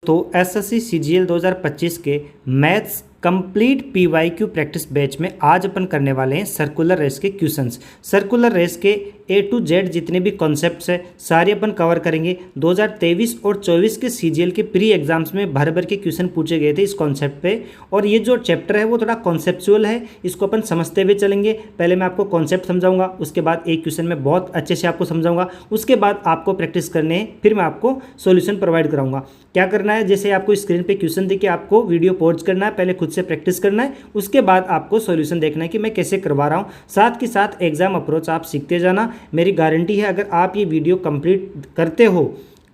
तो SSC CGL 2025 के maths complete PYQ practice batch में आज अपन करने वाले हैं सर्कुलर रेस के क्वेश्चंस। सर्कुलर रेस के ए टू जेड जितने भी कॉन्सेप्ट्स हैं सारे अपन कवर करेंगे। 2023 और 24 के सीजीएल के प्री एग्जाम्स में भर भर के क्वेश्चन पूछे गए थे इस कॉन्सेप्ट पे, और ये जो चैप्टर है वो थोड़ा कॉन्सेप्चुअल है, इसको अपन समझते हुए चलेंगे। पहले मैं आपको कॉन्सेप्ट समझाऊंगा, उसके बाद एक क्वेश्चन में बहुत अच्छे से आपको समझाऊंगा, उसके बाद आपको प्रैक्टिस करने हैं, फिर मैं आपको सोल्यूशन प्रोवाइड कराऊंगा। क्या करना है, जैसे आपको स्क्रीन पे क्वेश्चन देखिए आपको वीडियो पॉज करना है, पहले खुद से प्रैक्टिस करना है, उसके बाद आपको सॉल्यूशन देखना है कि मैं कैसे करवा रहा हूँ। साथ के साथ एग्जाम अप्रोच आप सीखते जाना। मेरी गारंटी है अगर आप ये वीडियो कंप्लीट करते हो,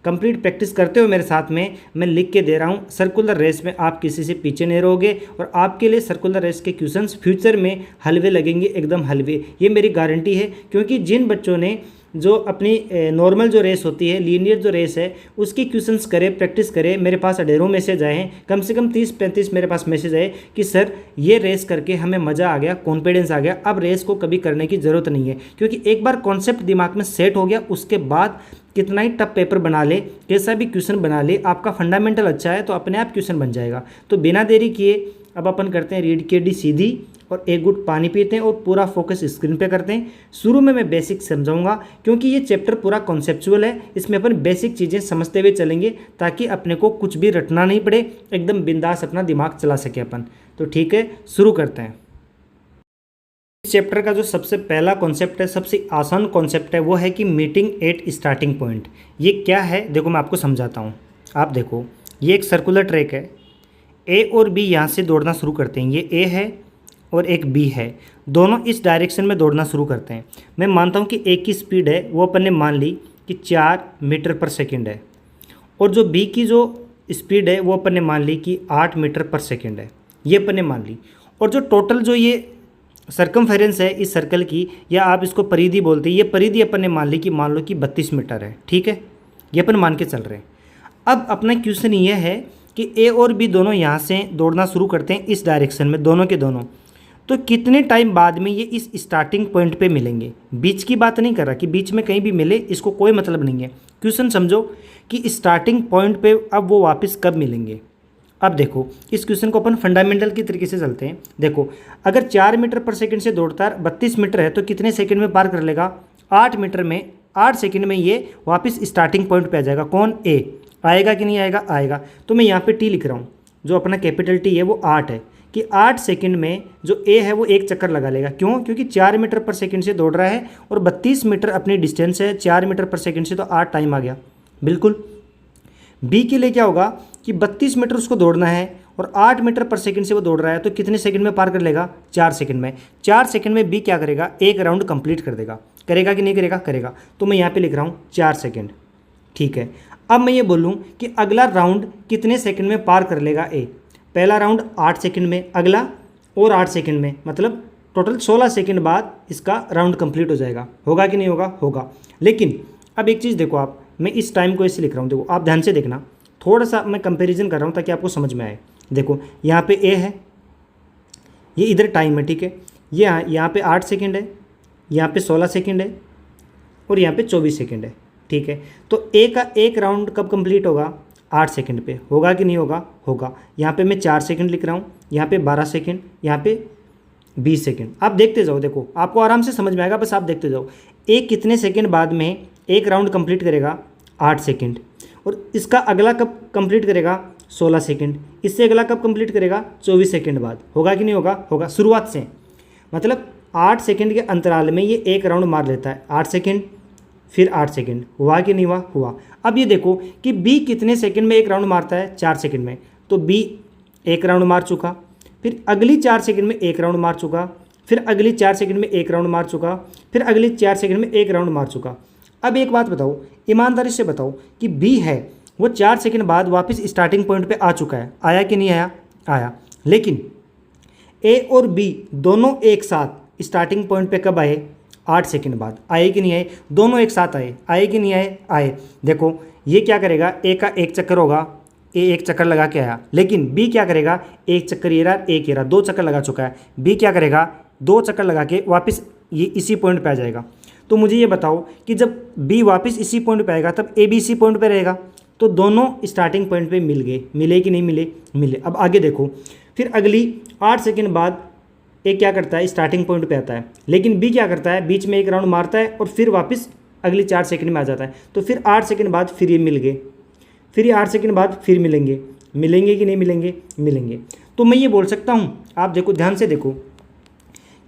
कंप्लीट प्रैक्टिस करते हो मेरे साथ में, मैं लिख के दे रहा हूँ, सर्कुलर रेस में आप किसी से पीछे नहीं रहोगे और आपके लिए सर्कुलर रेस के क्वेश्चंस फ्यूचर में हलवे लगेंगे, एकदम हलवे। ये मेरी गारंटी है, क्योंकि जिन बच्चों ने जो अपनी नॉर्मल जो रेस होती है, लीनियर जो रेस है, उसकी क्वेश्चंस करे, प्रैक्टिस करे, मेरे पास ढेरों मैसेज आए हैं, कम से कम 30-35 मेरे पास मैसेज आए कि सर ये रेस करके हमें मज़ा आ गया, कॉन्फिडेंस आ गया, अब रेस को कभी करने की ज़रूरत नहीं है। क्योंकि एक बार कॉन्सेप्ट दिमाग में सेट हो गया, उसके बाद कितना ही टफ पेपर बना ले, कैसा भी क्वेश्चन बना ले, आपका फंडामेंटल अच्छा है तो अपने आप क्वेश्चन बन जाएगा। तो बिना देरी किए अब अपन करते हैं रीड के डी सीधी और एक गुट पानी पीते हैं और पूरा फोकस स्क्रीन पे करते हैं। शुरू में मैं बेसिक समझाऊंगा, क्योंकि ये चैप्टर पूरा कॉन्सेप्चुअल है, इसमें अपन बेसिक चीज़ें समझते हुए चलेंगे ताकि अपने को कुछ भी रटना नहीं पड़े, एकदम बिंदास अपना दिमाग चला सके अपन। तो ठीक है, शुरू करते हैं। इस चैप्टर का जो सबसे पहला कॉन्सेप्ट है, सबसे आसान कॉन्सेप्ट है, वो है कि मीटिंग एट स्टार्टिंग पॉइंट। ये क्या है देखो, मैं आपको समझाता हूँ। आप देखो, ये एक सर्कुलर ट्रैक है, ए और बी यहाँ से दौड़ना शुरू करते हैं। ये ए है और एक बी है, दोनों इस डायरेक्शन में दौड़ना शुरू करते हैं। मैं मानता हूँ कि ए की स्पीड है वो अपन ने मान ली कि 4 मीटर पर सेकंड है, और जो बी की जो स्पीड है वो अपन ने मान ली कि 8 मीटर पर सेकंड है, ये अपन ने मान ली। और जो टोटल जो ये सर्कमफेरेंस है इस सर्कल की, या आप इसको परिधि बोलते हैं, ये परिधि अपन ने मान ली कि मान लो कि 32 मीटर है। ठीक है, ये अपन मान के चल रहे हैं। अब अपना क्वेश्चन ये है कि ए और बी दोनों यहाँ से दौड़ना शुरू करते हैं इस डायरेक्शन में, दोनों के दोनों, तो कितने टाइम बाद में ये इस स्टार्टिंग पॉइंट पे मिलेंगे। बीच की बात नहीं कर रहा कि बीच में कहीं भी मिले, इसको कोई मतलब नहीं है। क्वेश्चन समझो कि स्टार्टिंग पॉइंट पे अब वो वापस कब मिलेंगे। अब देखो, इस क्वेश्चन को अपन फंडामेंटल की तरीके से चलते हैं। देखो, अगर 4 मीटर पर सेकंड से दौड़ता है, 32 मीटर है, तो कितने सेकंड में पार कर लेगा? 8 मीटर में, 8 सेकंड में ये वापस स्टार्टिंग पॉइंट पे आ जाएगा। कौन? ए। आएगा कि नहीं आएगा? आएगा। तो मैं यहाँ पे टी लिख रहा हूँ, जो अपना कैपिटल टी है वो 8 है, कि 8 सेकंड में जो ए है वो एक चक्कर लगा लेगा। क्यों? क्योंकि 4 मीटर पर सेकंड से दौड़ रहा है और 32 मीटर अपनी डिस्टेंस है, 4 मीटर पर सेकंड से, तो 8 टाइम आ गया। बिल्कुल। बी के लिए क्या होगा कि 32 मीटर उसको दौड़ना है और 8 मीटर पर सेकंड से वो दौड़ रहा है, तो कितने सेकंड में पार कर लेगा? 4 सेकंड में। 4 सेकंड में बी क्या करेगा? एक राउंड कंप्लीट कर देगा। करेगा कि नहीं करेगा? करेगा। तो मैं यहाँ पे लिख रहा हूँ 4 सेकंड। ठीक है, अब मैं ये बोलूँ कि अगला राउंड कितने सेकंड में पार कर लेगा ए। पहला राउंड 8 सेकंड में, अगला और 8 सेकंड में, मतलब टोटल 16 सेकंड बाद इसका राउंड कंप्लीट हो जाएगा। होगा कि नहीं होगा? होगा। लेकिन अब एक चीज़ देखो आप, मैं इस टाइम को ऐसे लिख रहा हूँ, देखो आप ध्यान से देखना, थोड़ा सा मैं कंपैरिजन कर रहा हूँ ताकि आपको समझ में आए। देखो यहाँ पे ए है, ये इधर टाइम है, ठीक है, ये यहाँ पे 8 सेकेंड है, यहाँ पे 16 सेकेंड है और यहाँ पे 24 सेकेंड है। ठीक है, तो ए का एक राउंड कब कंप्लीट होगा? 8 सेकंड पे। होगा कि नहीं होगा? होगा। यहाँ पे मैं 4 सेकंड लिख रहा हूँ, यहाँ पे 12 सेकंड, यहाँ पे 20 सेकंड। आप देखते जाओ, देखो आपको आराम से समझ में आएगा, बस आप देखते जाओ। एक कितने सेकंड बाद में एक राउंड कंप्लीट करेगा? 8 सेकंड। और इसका अगला कब कंप्लीट करेगा? 16 सेकंड। इससे अगला कब कंप्लीट करेगा? 24 सेकंड बाद। होगा कि नहीं होगा? होगा। शुरुआत से, मतलब 8 सेकंड के अंतराल में ये एक राउंड मार लेता है। 8 सेकंड, फिर 8 सेकंड। हुआ कि नहीं हुआ? हुआ। अब ये देखो कि बी कितने सेकंड में एक राउंड मारता है? 4 सेकंड में। तो बी एक राउंड मार चुका, फिर अगली 4 सेकंड में एक राउंड मार चुका, फिर अगली 4 सेकंड में एक राउंड मार चुका, फिर अगली 4 सेकंड में एक राउंड मार चुका। अब एक बात बताओ, ईमानदारी से बताओ कि बी है वो 4 सेकंड बाद वापस स्टार्टिंग पॉइंट पे आ चुका है। आया कि नहीं आया? आया। लेकिन ए और बी दोनों एक साथ स्टार्टिंग पॉइंट पे कब आए? 8 सेकंड बाद। आए कि नहीं आए? दोनों एक साथ आए। आए कि नहीं आए? आए। देखो ये क्या करेगा, ए का एक चक्कर होगा, ए एक चक्कर लगा के आया, लेकिन बी क्या करेगा? एक चक्कर ये रहा, एक ये रहा, 2 चक्कर लगा चुका है। बी क्या करेगा? 2 चक्कर लगा के वापस ये इसी पॉइंट पे आ जाएगा। तो मुझे ये बताओ कि जब बी वापस इसी पॉइंट पे आएगा तब ए भी इसी पॉइंट पे रहेगा। तो दोनों स्टार्टिंग पॉइंट पे मिल गए, मिले कि नहीं मिले, मिले। अब आगे देखो, फिर अगली 8 सेकंड बाद ए क्या करता है, स्टार्टिंग पॉइंट पे आता है, लेकिन बी क्या करता है, बीच में एक राउंड मारता है और फिर वापस अगली 4 सेकंड में आ जाता है। तो फिर 8 सेकंड बाद फिर ये मिल गए, फिर ये 8 सेकंड बाद फिर मिलेंगे, मिलेंगे कि नहीं मिलेंगे, मिलेंगे। तो मैं ये बोल सकता हूँ, आप देखो ध्यान से देखो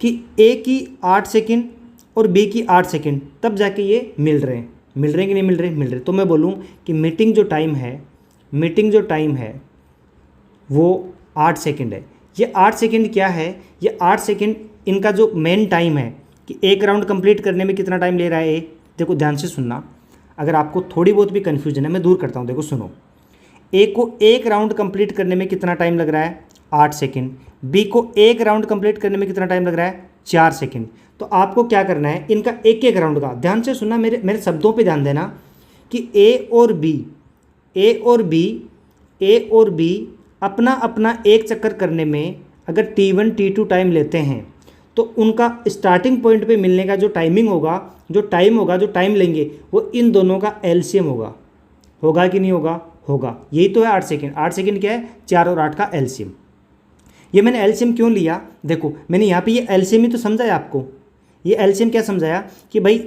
कि ए की 8 सेकंड और बी की 8 सेकंड तब जाके ये मिल रहे हैं, मिल रहे हैं कि नहीं मिल रहे, मिल रहे। तो मैं बोलूँ कि मीटिंग जो टाइम है वो 8 सेकंड है। ये 8 सेकंड क्या है, ये 8 सेकंड इनका जो मेन टाइम है कि एक राउंड कंप्लीट करने में कितना टाइम ले रहा है। देखो ध्यान से सुनना, अगर आपको थोड़ी बहुत भी कन्फ्यूजन है मैं दूर करता हूँ। देखो सुनो, ए को एक राउंड कंप्लीट करने में कितना टाइम लग रहा है, 8 सेकंड। बी को एक राउंड कंप्लीट करने में कितना टाइम लग रहा है, 4 सेकंड। तो आपको क्या करना है, इनका एक एक राउंड का, ध्यान से सुनना, मेरे शब्दों पे ध्यान देना कि ए और बी अपना अपना एक चक्कर करने में अगर T1 T2 टाइम लेते हैं तो उनका स्टार्टिंग पॉइंट पे मिलने का जो टाइमिंग होगा, जो टाइम लेंगे, वो इन दोनों का एलसीएम होगा कि नहीं होगा, होगा। यही तो है 8 सेकंड। 8 सेकंड क्या है, 4 और 8 का एलसीएम। ये मैंने एलसीएम क्यों लिया, देखो मैंने यहाँ पे ये एलसीएम ही तो समझाया आपको। ये एलसीएम क्या समझाया कि भाई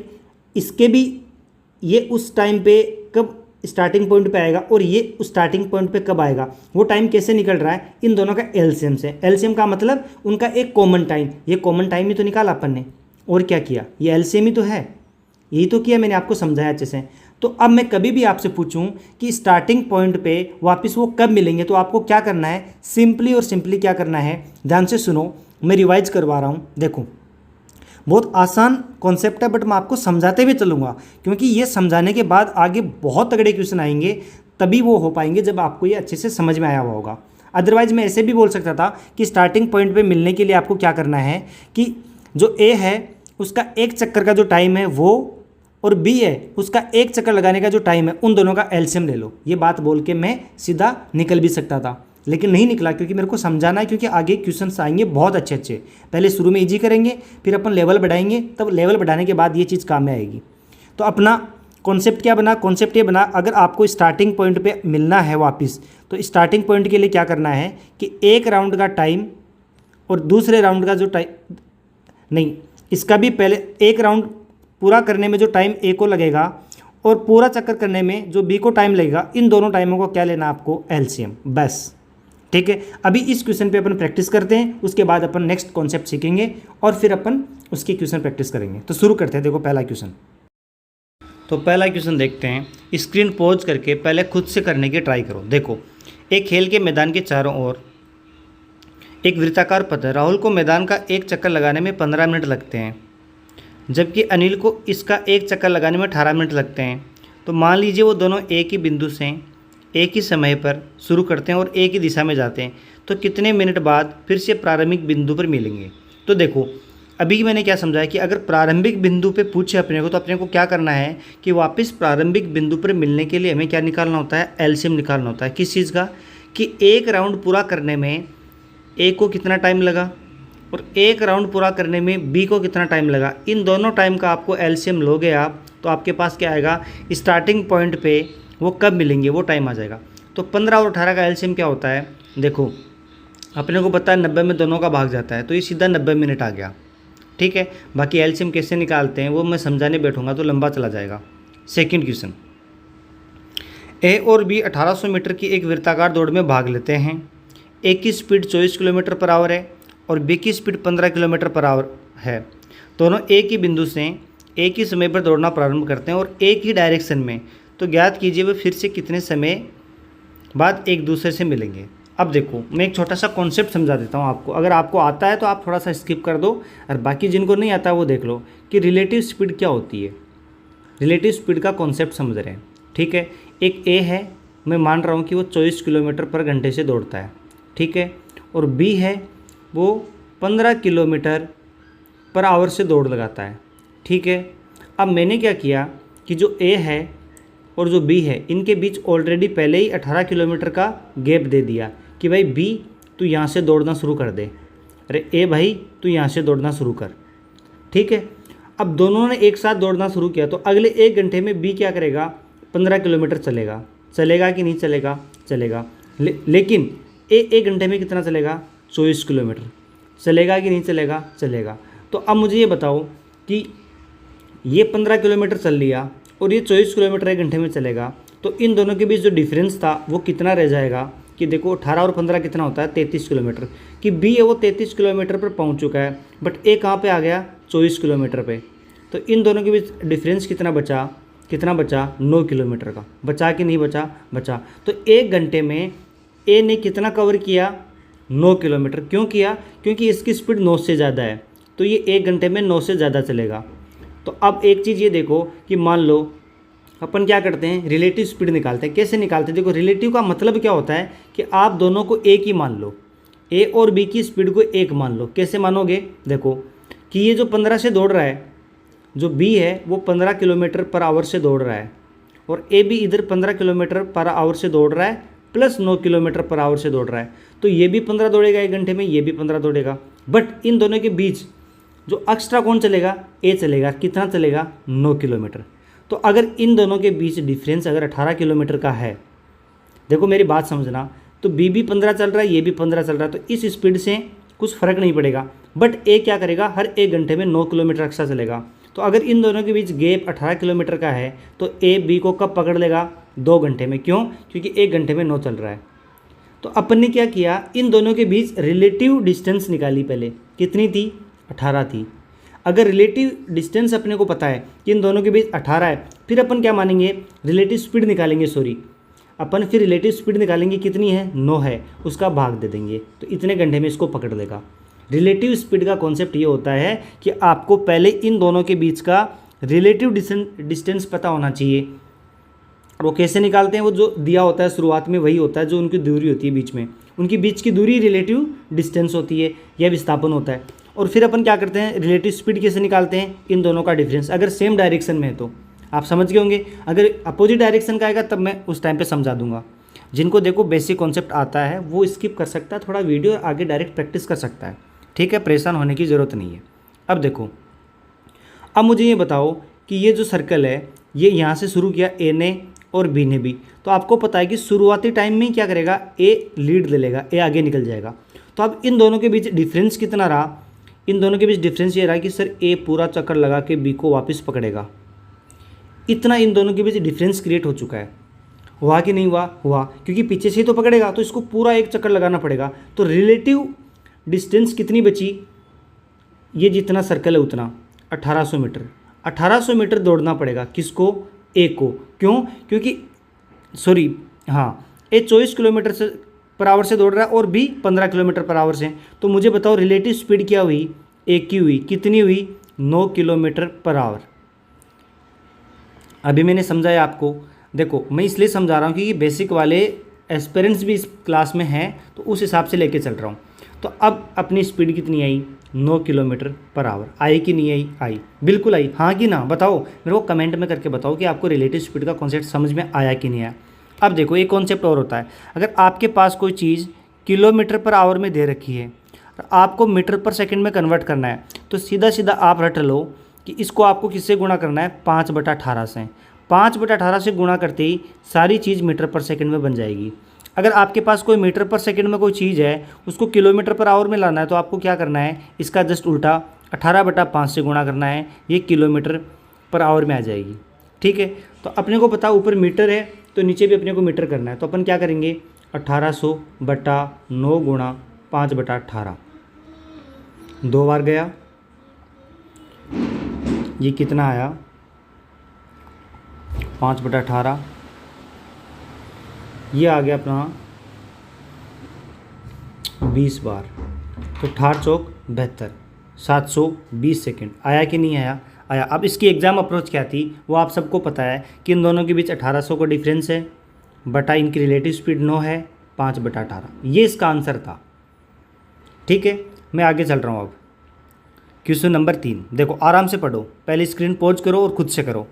इसके भी ये उस टाइम पे कब स्टार्टिंग पॉइंट पे आएगा और ये उस स्टार्टिंग पॉइंट पे कब आएगा, वो टाइम कैसे निकल रहा है, इन दोनों का एलसीएम से। एलसीएम का मतलब उनका एक कॉमन टाइम, ये कॉमन टाइम ही तो निकाला अपन ने, और क्या किया, ये एलसीएम ही तो है, यही तो किया मैंने, आपको समझाया अच्छे से। तो अब मैं कभी भी आपसे पूछूं कि स्टार्टिंग पॉइंट पे वापस वो कब मिलेंगे, तो आपको क्या करना है, सिंपली क्या करना है, ध्यान से सुनो, मैं रिवाइज करवा रहा हूँ। देखो बहुत आसान कॉन्सेप्ट है, बट मैं आपको समझाते हुए चलूँगा, क्योंकि ये समझाने के बाद आगे बहुत तगड़े क्वेश्चन आएंगे, तभी वो हो पाएंगे जब आपको ये अच्छे से समझ में आया हुआ होगा। अदरवाइज मैं ऐसे भी बोल सकता था कि स्टार्टिंग पॉइंट पे मिलने के लिए आपको क्या करना है कि जो ए है उसका एक चक्कर का जो टाइम है वो, और बी है उसका एक चक्कर लगाने का जो टाइम है, उन दोनों का एलसीएम ले लो। ये बात बोल के मैं सीधा निकल भी सकता था, लेकिन नहीं निकला, क्योंकि मेरे को समझाना है, क्योंकि आगे क्वेश्चंस आएंगे बहुत अच्छे अच्छे। पहले शुरू में इजी करेंगे, फिर अपन लेवल बढ़ाएंगे, तब लेवल बढ़ाने के बाद ये चीज़ काम में आएगी। तो अपना कॉन्सेप्ट क्या बना, कॉन्सेप्ट ये बना, अगर आपको स्टार्टिंग पॉइंट पे मिलना है वापस, तो स्टार्टिंग पॉइंट के लिए क्या करना है कि एक राउंड का टाइम और दूसरे राउंड का जो टाइम, नहीं इसका भी पहले एक राउंड पूरा करने में जो टाइम ए को लगेगा और पूरा चक्कर करने में जो बी को टाइम लगेगा, इन दोनों टाइमों को क्या लेना आपको, एलसीएम, बस। ठीक है, अभी इस क्वेश्चन पे अपन प्रैक्टिस करते हैं, उसके बाद अपन नेक्स्ट कॉन्सेप्ट सीखेंगे और फिर अपन उसके क्वेश्चन प्रैक्टिस करेंगे। तो शुरू करते हैं। देखो पहला क्वेश्चन, तो पहला क्वेश्चन देखते हैं, स्क्रीन पॉज करके पहले खुद से करने की ट्राई करो। देखो एक खेल के मैदान के चारों ओर एक वृत्ताकार पथ है। राहुल को मैदान का एक चक्कर लगाने में 15 मिनट लगते हैं, जबकि अनिल को इसका एक चक्कर लगाने में 18 मिनट लगते हैं। तो मान लीजिए वो दोनों एक ही बिंदु से एक ही समय पर शुरू करते हैं और एक ही दिशा में जाते हैं, तो कितने मिनट बाद फिर से प्रारंभिक बिंदु पर मिलेंगे। तो देखो अभी मैंने क्या समझाया कि अगर प्रारंभिक बिंदु पे पूछे अपने को, तो अपने को क्या करना है कि वापस प्रारंभिक बिंदु पर मिलने के लिए हमें क्या निकालना होता है, एलसीएम निकालना होता है। किस चीज़ का, कि एक राउंड पूरा करने में ए को कितना टाइम लगा और एक राउंड पूरा करने में बी को कितना टाइम लगा, इन दोनों टाइम का आपको एलसीएम लोगे आप, तो आपके पास क्या आएगा, स्टार्टिंग पॉइंट पे वो कब मिलेंगे वो टाइम आ जाएगा। तो 15 और 18 का एलसीएम क्या होता है, देखो अपने को पता है 90 में दोनों का भाग जाता है, तो ये सीधा 90 मिनट आ गया। ठीक है, बाकी एलसीएम कैसे निकालते हैं वो मैं समझाने बैठूंगा तो लंबा चला जाएगा। सेकंड क्वेश्चन, ए और बी 1800 मीटर की एक वृत्ताकार दौड़ में भाग लेते हैं। ए की स्पीड 24 किलोमीटर पर आवर है और बी की स्पीड 15 किलोमीटर पर आवर है। दोनों एक ही बिंदु से एक ही समय पर दौड़ना प्रारंभ करते हैं और एक ही डायरेक्शन में। तो ज्ञात कीजिए वे फिर से कितने समय बाद एक दूसरे से मिलेंगे। अब देखो मैं एक छोटा सा कॉन्सेप्ट समझा देता हूँ आपको, अगर आपको आता है तो आप थोड़ा सा स्किप कर दो, और बाकी जिनको नहीं आता वो देख लो कि रिलेटिव स्पीड क्या होती है। रिलेटिव स्पीड का कॉन्सेप्ट समझ रहे हैं। ठीक है, एक ए है, मैं मान रहा हूँ कि वो 24 किलोमीटर पर घंटे से दौड़ता है। ठीक है, और बी है वो 15 किलोमीटर पर आवर से दौड़ लगाता है। ठीक है, अब मैंने क्या किया कि जो ए है और जो बी है इनके बीच ऑलरेडी पहले ही 18 किलोमीटर का गैप दे दिया कि भाई बी तू यहाँ से दौड़ना शुरू कर दे, अरे ए भाई तू यहाँ से दौड़ना शुरू कर। ठीक है, अब दोनों ने एक साथ दौड़ना शुरू किया तो अगले 1 घंटे में बी क्या करेगा, 15 किलोमीटर चलेगा। चलेगा कि नहीं चलेगा? चलेगा। लेकिन एक घंटे में कितना चलेगा? 24 किलोमीटर। चलेगा कि नहीं चलेगा? चलेगा। तो अब मुझे ये बताओ कि ये 15 किलोमीटर चल लिया और ये 24 किलोमीटर एक घंटे में चलेगा, तो इन दोनों के बीच जो डिफरेंस था वो कितना रह जाएगा? कि देखो 18 और 15 कितना होता है? 33 किलोमीटर। कि बी है वो 33 किलोमीटर पर पहुंच चुका है, बट ए कहाँ पे आ गया? 24 किलोमीटर पे। तो इन दोनों के बीच डिफरेंस कितना बचा? 9 किलोमीटर का। बचा कि नहीं बचा? बचा। तो एक घंटे में ए ने कितना कवर किया? 9 किलोमीटर। क्यों किया? क्योंकि इसकी स्पीड 9 से ज़्यादा है, तो ये एक घंटे में 9 से ज़्यादा चलेगा। तो अब एक चीज़ ये देखो कि मान लो अपन क्या करते हैं, रिलेटिव स्पीड निकालते हैं। कैसे निकालते हैं? देखो, रिलेटिव का मतलब क्या होता है कि आप दोनों को एक ही मान लो, ए और बी की स्पीड को एक मान लो। कैसे मानोगे? देखो कि ये जो 15 से दौड़ रहा है, जो बी है वो 15 किलोमीटर पर आवर से दौड़ रहा है, और ए भी इधर 15 किलोमीटर पर आवर से दौड़ रहा है, प्लस 9 किलोमीटर पर आवर से दौड़ रहा है। तो ये भी 15 दौड़ेगा एक घंटे में, ये भी 15 दौड़ेगा। बट इन दोनों के बीच जो एक्स्ट्रा कौन चलेगा? ए चलेगा। कितना चलेगा? 9 किलोमीटर। तो अगर इन दोनों के बीच डिफरेंस अगर 18 किलोमीटर का है, देखो मेरी बात समझना, तो बी भी 15 चल रहा है, ये भी 15 चल रहा है, तो इस स्पीड से कुछ फ़र्क नहीं पड़ेगा। बट ए क्या करेगा? हर एक घंटे में 9 किलोमीटर एक्स्ट्रा चलेगा। तो अगर इन दोनों के बीच गैप 18 किलोमीटर का है, तो ए बी को कब पकड़ लेगा? 2 घंटे में। क्यों? क्योंकि एक घंटे में 9 चल रहा है। तो अपन ने क्या किया, इन दोनों के बीच रिलेटिव डिस्टेंस निकाली। पहले कितनी थी? 18 थी। अगर रिलेटिव डिस्टेंस अपने को पता है कि इन दोनों के बीच 18 है, फिर अपन क्या मानेंगे? रिलेटिव स्पीड निकालेंगे। अपन फिर रिलेटिव स्पीड निकालेंगे। कितनी है? 9 है, उसका भाग दे देंगे, तो इतने घंटे में इसको पकड़ लेगा। रिलेटिव स्पीड का कॉन्सेप्ट ये होता है कि आपको पहले इन दोनों के बीच का रिलेटिव डिस्टेंस पता होना चाहिए। वो कैसे निकालते हैं? वो जो दिया होता है शुरुआत में वही होता है, जो उनकी दूरी होती है बीच में, उनकी बीच की दूरी रिलेटिव डिस्टेंस होती है, यह विस्थापन होता है। और फिर अपन क्या करते हैं? रिलेटिव स्पीड कैसे निकालते हैं? इन दोनों का डिफरेंस अगर सेम डायरेक्शन में है तो। आप समझ गए होंगे। अगर अपोजिट डायरेक्शन का आएगा तब मैं उस टाइम पे समझा दूंगा। जिनको देखो बेसिक कॉन्सेप्ट आता है वो स्किप कर सकता है, थोड़ा वीडियो आगे डायरेक्ट प्रैक्टिस कर सकता है। ठीक है, परेशान होने की ज़रूरत नहीं है। अब देखो, अब मुझे ये बताओ कि ये जो सर्कल है ये यहाँ से शुरू किया ए ने और बी ने भी, तो आपको पता है कि शुरुआती टाइम में क्या करेगा? ए लीड ले लेगा, ए आगे निकल जाएगा। तो अब इन दोनों के बीच डिफरेंस कितना रहा? इन दोनों के बीच डिफरेंस ये रहा कि सर ए पूरा चक्कर लगा के बी को वापस पकड़ेगा। इतना इन दोनों के बीच डिफरेंस क्रिएट हो चुका है। हुआ कि नहीं हुआ? हुआ, क्योंकि पीछे से ही तो पकड़ेगा, तो इसको पूरा एक चक्कर लगाना पड़ेगा। तो रिलेटिव डिस्टेंस कितनी बची? ये जितना सर्कल है उतना 1800 मीटर। 1800 मीटर दौड़ना पड़ेगा। किसको? ए को। क्यों? क्योंकि ए 24 किलोमीटर से पर आवर से दौड़ रहा है और बी 15 किलोमीटर पर आवर से। तो मुझे बताओ रिलेटिव स्पीड क्या हुई? ए की हुई। कितनी हुई? 9 किलोमीटर पर आवर। अभी मैंने समझाया आपको। देखो, मैं इसलिए समझा रहा हूँ क्योंकि बेसिक वाले एस्पिरेंट्स भी इस क्लास में हैं, तो उस हिसाब से लेके चल रहा हूँ। तो अब अपनी स्पीड कितनी आई? 9 किलोमीटर पर आवर। आई कि नहीं आई? आई, बिल्कुल आई। हाँ कि ना? बताओ मेरे को कमेंट में करके बताओ कि आपको रिलेटिव स्पीड का कॉन्सेप्ट समझ में आया कि नहीं आया। अब देखो, एक कॉन्सेप्ट और होता है। अगर आपके पास कोई चीज़ किलोमीटर पर आवर में दे रखी है और आपको मीटर पर सेकंड में कन्वर्ट करना है, तो सीधा सीधा आप रट लो कि इसको आपको किससे गुणा करना है? 5/18 से। 5/18 से गुणा करते ही सारी चीज़ मीटर पर सेकंड में बन जाएगी। अगर आपके पास कोई मीटर पर सेकंड में कोई चीज़ है, उसको किलोमीटर पर आवर में लाना है, तो आपको क्या करना है? इसका जस्ट उल्टा 18/5 से गुणा करना है, ये किलोमीटर पर आवर में आ जाएगी। ठीक है, तो अपने को पता ऊपर मीटर है तो नीचे भी अपने को मीटर करना है। तो अपन क्या करेंगे? 1800/9 गुणा 5/18, 2 बार गया, ये कितना आया? 5/18। ये आ गया अपना 20 बार, तो 18 चौक 72, 720 सेकेंड। आया कि नहीं आया? आया। अब इसकी एग्ज़ाम अप्रोच क्या थी वो आप सबको पता है कि इन दोनों के बीच 1800 का डिफरेंस है, बटा इनकी रिलेटिव स्पीड 9 है, 5/18। ये इसका आंसर था। ठीक है, मैं आगे चल रहा हूँ। अब क्वेश्चन नंबर 3 देखो, आराम से पढ़ो, पहले स्क्रीन पॉज करो और खुद से करो।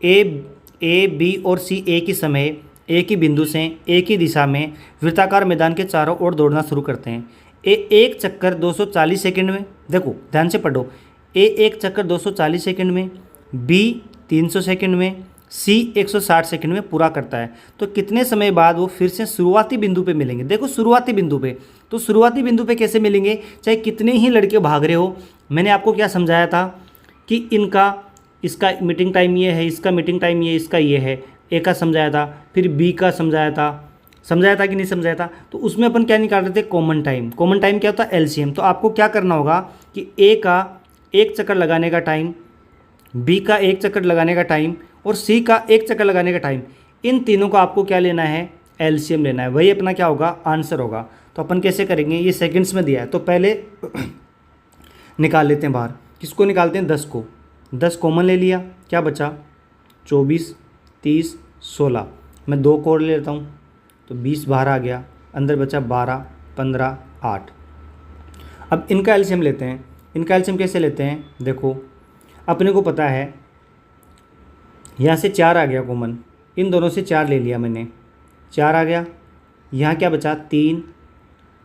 ए बी और सी एक ही समय एक ही बिंदु से एक ही दिशा में वृत्ताकार मैदान के चारों ओर दौड़ना शुरू करते हैं। ए एक चक्कर 240 सेकंड में, देखो ध्यान से पढ़ो, ए एक चक्कर 240 सेकंड में, बी 300 सेकंड में, सी 160 सेकंड में पूरा करता है, तो कितने समय बाद वो फिर से शुरुआती बिंदु पे मिलेंगे। देखो शुरुआती बिंदु पे, तो शुरुआती बिंदु पे कैसे मिलेंगे, चाहे कितने ही लड़के भाग रहे हो। मैंने आपको क्या समझाया था कि इनका, इसका मीटिंग टाइम ये है, इसका मीटिंग टाइम ये, इसका ये है, ए का समझाया था, फिर बी का समझाया था कि नहीं समझाया था। तो उसमें अपन क्या निकाल रहे थे, कॉमन टाइम। कॉमन टाइम क्या होता है, एलसीएम। तो आपको क्या करना होगा कि ए का एक चक्कर लगाने का टाइम, बी का एक चक्कर लगाने का टाइम और सी का एक चक्कर लगाने का टाइम, इन तीनों का आपको क्या लेना है, एलसीएम लेना है। वही अपना क्या होगा, आंसर होगा। तो अपन कैसे करेंगे, ये सेकंड्स में दिया है, तो पहले निकाल लेते हैं बाहर। किसको निकालते हैं, 10 को। 10 कॉमन ले लिया, क्या बचा, 24, 30, 16। मैं 2 को और ले लेता हूँ, तो 20 बाहर आ गया, अंदर बचा 12, 15, 8। अब इनका एलसीएम लेते हैं। इनका एलसीएम कैसे लेते हैं, देखो अपने को पता है यहाँ से 4 आ गया कॉमन, इन दोनों से 4 ले लिया मैंने, 4 आ गया। यहाँ क्या बचा, 3,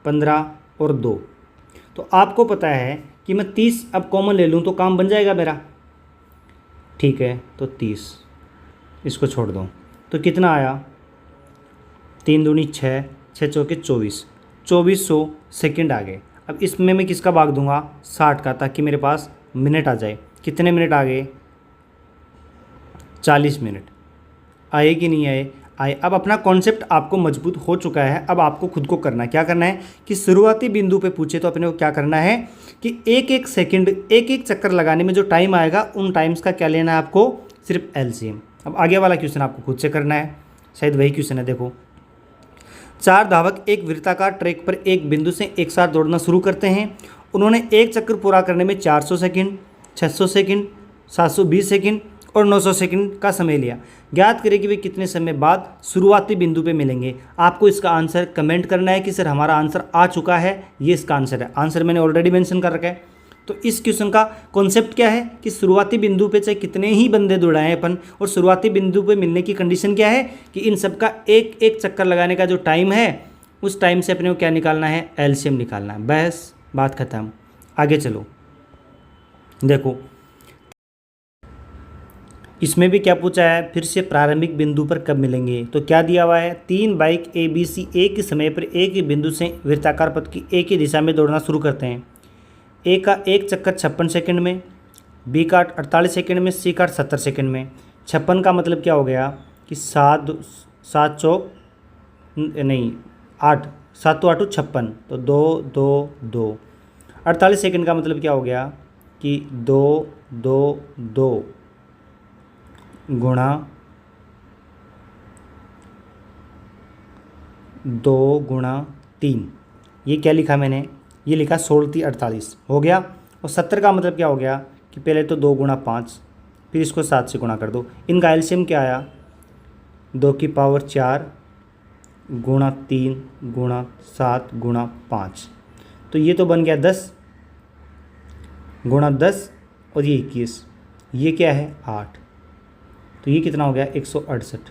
15 और 2। तो आपको पता है कि मैं 30 अब कॉमन ले लूँ तो काम बन जाएगा मेरा, ठीक है। तो 30, इसको छोड़ दो, तो कितना आया, 3 दूनी 6, 6 चौके 24, 2400 सेकंड आ गए। अब इसमें मैं किसका भाग दूंगा, 60 का, ताकि मेरे पास मिनट आ जाए। कितने मिनट आ गए, 40 मिनट आए कि नहीं आए, आए। अब अपना कॉन्सेप्ट आपको मजबूत हो चुका है। अब आपको खुद को करना है, क्या करना है कि शुरुआती बिंदु पे पूछे तो अपने को क्या करना है कि एक एक सेकंड, एक एक चक्कर लगाने में जो टाइम आएगा उन टाइम्स का क्या लेना है आपको, सिर्फ एलसीएम। अब आगे वाला क्वेश्चन आपको खुद से करना है, शायद वही क्वेश्चन है। देखो 4 धावक एक वृत्ताकार ट्रैक पर एक बिंदु से एक साथ दौड़ना शुरू करते हैं। उन्होंने एक चक्कर पूरा करने में 400 सेकंड, 600 सेकंड, 720 सेकंड और 900 सेकंड का समय लिया। ज्ञात करें कि वे कितने समय बाद शुरुआती बिंदु पे मिलेंगे। आपको इसका आंसर कमेंट करना है कि सर हमारा आंसर आ चुका है, ये इसका आंसर है। आंसर मैंने ऑलरेडी मेंशन कर रखा है। तो इस क्वेश्चन का कॉन्सेप्ट क्या है कि शुरुआती बिंदु पे चाहे कितने ही बंदे दौड़ाएं अपन, और शुरुआती बिंदु पे मिलने की कंडीशन क्या है कि इन सब का एक एक चक्कर लगाने का जो टाइम है उस टाइम से अपने को क्या निकालना है, एलसीएम निकालना है। बस बात खत्म। आगे चलो, देखो इसमें भी क्या पूछा है, फिर से प्रारंभिक बिंदु पर कब मिलेंगे। तो क्या दिया हुआ है, 3 बाइक ABC एक ही समय पर एक ही बिंदु से वृत्ताकार पथ की एक ही दिशा में दौड़ना शुरू करते हैं। ए का एक चक्कर 56 सेकंड में, बी का 48 सेकंड में, सी का 70 सेकंड में। 56 का मतलब क्या हो गया कि 7 चौक नहीं 8, 7 8 56, तो 2 2 2। 48 सेकंड का मतलब क्या हो गया कि 2 2 2 गुणा 2 गुणा 3। ये क्या लिखा मैंने, ये लिखा 16 3 48 हो गया। और 70 का मतलब क्या हो गया कि पहले तो 2 गुणा 5, फिर इसको 7 से गुणा कर दो। इनका एलसीएम क्या आया, 2 की पावर 4 गुणा 3 गुणा 7 गुणा 5। तो ये तो बन गया 10 गुणा 10 और ये 21, ये क्या है 8। तो ये कितना हो गया 168।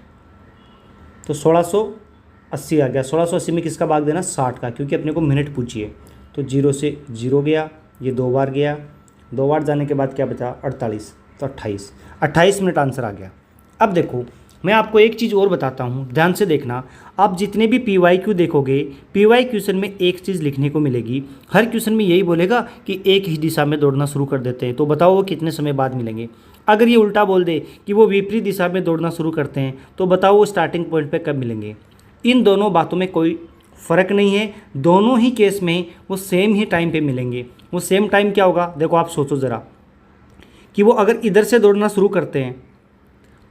तो 1680 आ गया। 1680 में किसका भाग देना, 60 का, क्योंकि अपने को मिनट पूछिए। तो 0 से 0 गया, ये 2 बार गया, 2 बार जाने के बाद क्या बचा 48, तो 28 मिनट आंसर आ गया। अब देखो मैं आपको एक चीज़ और बताता हूँ, ध्यान से देखना। आप जितने भी PYQ देखोगे, PY क्वेश्चन में एक चीज़ लिखने को मिलेगी। हर क्वेश्चन में यही बोलेगा कि एक ही दिशा में दौड़ना शुरू कर देते हैं, तो बताओ वो कितने समय बाद मिलेंगे। अगर ये उल्टा बोल दे कि वो विपरीत दिशा में दौड़ना शुरू करते हैं, तो बताओ वो स्टार्टिंग पॉइंट पे कब मिलेंगे। इन दोनों बातों में कोई फ़र्क नहीं है, दोनों ही केस में वो सेम ही टाइम पे मिलेंगे। वो सेम टाइम क्या होगा, देखो आप सोचो ज़रा कि वो अगर इधर से दौड़ना शुरू करते हैं